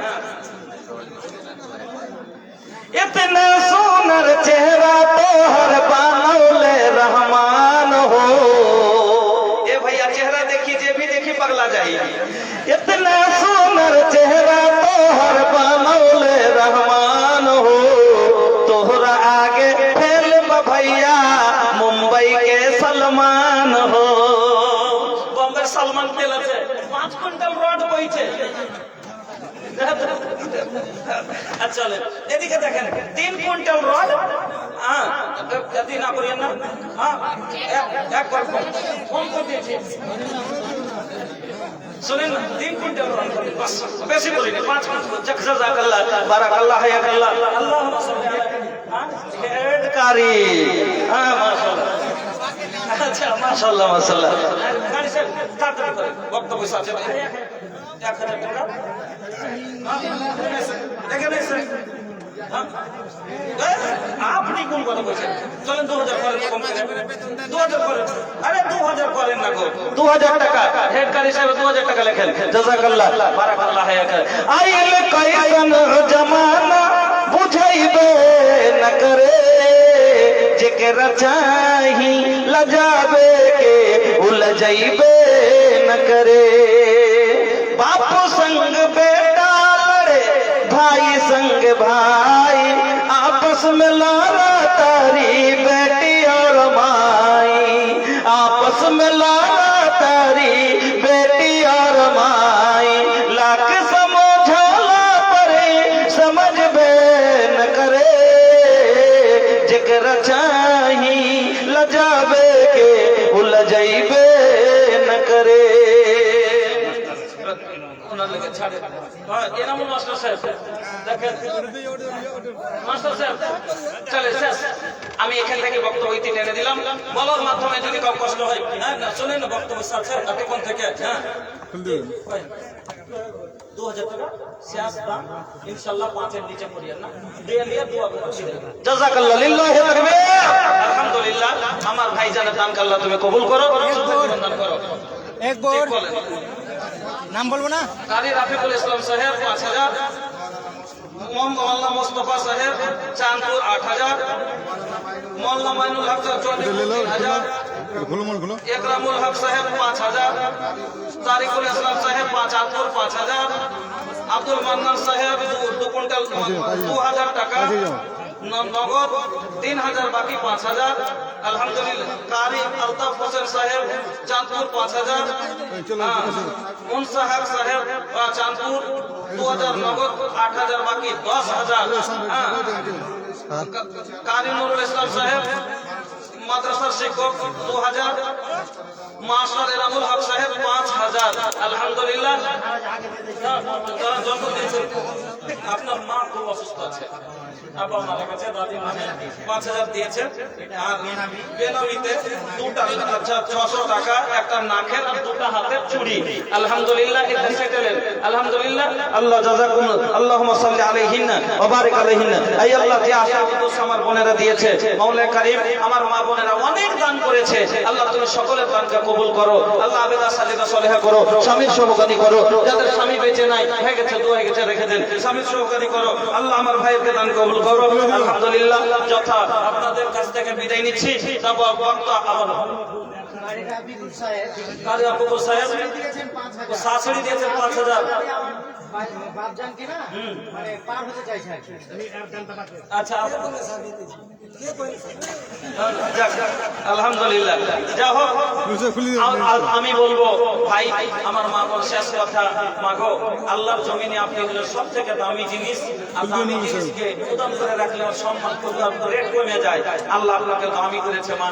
इतना सुनर चेहरा तोहर बनौले रहमान हो। ए भैया चेहरा देखी, जे भी देखी पगला जाइए। इतना सुनर चेहरा तोहर बनौले रहमान हो, तोहरा आगे फेल भैया मुंबई के सलमान हो। बॉम्बे सलमान तेल আছে 5 কুইন্টাল রড বইছে। আচ্ছা এদিকে দেখেন, 3 কুইন্টাল রড। হ্যাঁ যদি না করিয়েন না। হ্যাঁ একবার ফোন করে দিয়েছি, শুনেন 3 কুইন্টাল রড, বেশি বলিনি, 5 কুইন্টাল। জাযাকাল্লাহ, বারাকাল্লাহ, হায়াকাল্লাহ। আল্লাহুম্মা সাল্লি আলা হেড কারি। হ্যাঁ মাশাআল্লাহ। আচ্ছা মাশাআল্লাহ মাশাআল্লাহ। কারি সাহেব তাড়াতাড়ি করে, বক্তব্য আছে। 1,000 টাকা আপনি কোন কথা বলছেন? চলেন 2,000 করেন, কম করে 2,000 করেন। আরে 2,000 করেন না গো, 2,000 টাকা। হেড কারি সাহেব 2,000 টাকা লেখেন। জাযাকাল্লাহ, বারাকাল্লাহ, হায়াকাল্লাহ। আইলে কয়জন জামানা বুঝাইবে না করে, जेकरा चाही लजाबे के उलझाइबे न करे। बापू संग बेटा लड़े, भाई संग भाई, आपस में लड़ा तारी बेटी और माई, आपस में लड़ा तारी बेटी और माई। लाख समझौला परे समझ बे न करे, जेकरा चाही लजाबे के उलझाइबे न करे। মাস্টার সাহেব দেখেন, মাস্টার সাহেব চলে শেষ। আমি এখান থেকে বক্তব্য ইতি টেনে দিলাম। বলার মাধ্যমে যদি কাউ কষ্ট হয়, হ্যাঁ শোনেন না বক্তব্য কোন থেকে। হ্যাঁ 2,000 টাকা শেষ দাম, ইনশাআল্লাহ 5-এর নিচে করিয়েন না। দিয়ে নিয়ে দোয়া করুন। জাযাকাল্লাহ, লিল্লাহি তাকবীর। আলহামদুলিল্লাহ, আমার ভাইজানের দানকে আল্লাহ তুমি কবুল করো, দান করো। একবার নাম বলবো না। কারি রাফিকুল ইসলাম সাহেব 5,000, মোহাম্মদ মোস্তফা সাহেব চাঁদপুর 8,000, মোল্লা মাইনুল হক চৌধুরী 3,000, একরামুল হক সাহেব 5,000, তারিকুল ইসলাম সাহেব চাঁদপুর 5,000, আব্দুল মান্নান সাহেব 2 কুইন্টাল 2,000 টাকা নগদ, 3,000 বাকি 5,000। আলহামদুলিল্লাহ। কারি আলতাফ হোসেন সাহেব চাঁদপুর 5,000, মুনসাহাব সাহেব চাঁদপুর 2,000 নগদ, 8,000 বাকি 10,000। কারি নুরুল ইসলাম সাহেব মাদ্রাসার শিক্ষক 2,000, মাস্টার এনামুল হক সাহেব 5000। আলহামদুলিল্লাহ। জন্ম দিয়েছেন, আপনার মা খুব অসুস্থ আছে, আব্বা মারা গেছে, দাদি মানে 5000 দিয়েছেন। আর বেনামিতে দুটা, আচ্ছা 600 টাকা, একটা নাকের আর দুটা হাতের চুড়ি। আলহামদুলিল্লাহ, এটা সেটেলেন। আলহামদুলিল্লাহ, আল্লাহ জাযাকুম, আল্লাহুম্মা সাল্লি আলাইহিন্না ওয়া বারিক আলাইহিন্না। এই আল্লাহ যে আশা আমার বোনেরা দিয়েছে, মাওলা কারীম আমার মা বোনেরা অনেক দান করেছে, আল্লাহ তুমি সকলের দানকে কবুল করো। আল্লাহ আবেদা সালিদা সলেহা করো, স্বামীর সহকারী করো, যাদের স্বামী বেঁচে নাই, হয়ে গেছে, দোয়া হয়ে গেছে, রেখে দেন, স্বামীর সহকারী করো। আল্লাহ আমার ভাইয়ের দান কবুল করো। আলহামদুলিল্লাহ, যথা আপনাদের কাছ থেকে বিদায় নিচ্ছি। তারপর বক্তা আমার কাজী আবুল সাহেব শাশুড়ি দিয়েছেন 5000। আচ্ছা, আলহামদুলিল্লাহ। যা হোক, আমি বলবো ভাই আমার মা বোন, শেষ কথা, মাগো আল্লাহর জমিনে আপনি হলেন সব থেকে দামি জিনিস। আর দামি জিনিসকে উদাম করে রাখলে ওর সম্মান রেট কমে যায়। আল্লাহ আপনাকে দামি করেছে মা,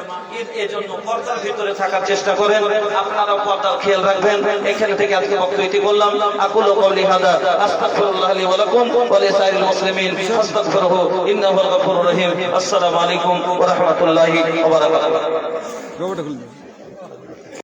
এর জন্য পর্দার ভিতরে থাকার চেষ্টা করেন। আপনারা পর্দাও খেয়াল রাখবেন। এখানে থেকে আজকে বক্তব্যটি বললাম। আকুলু কওলি হাদা আস্তাগফিরুল্লাহ লি ওয়া লাকুম ওয়া লিসাইরিল মুসলিমিন ফাস্তাগফিরুহু ইন্নাহু আল গফুরুর রহিম। আসসালামু আলাইকুম ওয়া রাহমাতুল্লাহি ওয়া বারাকাতুহু।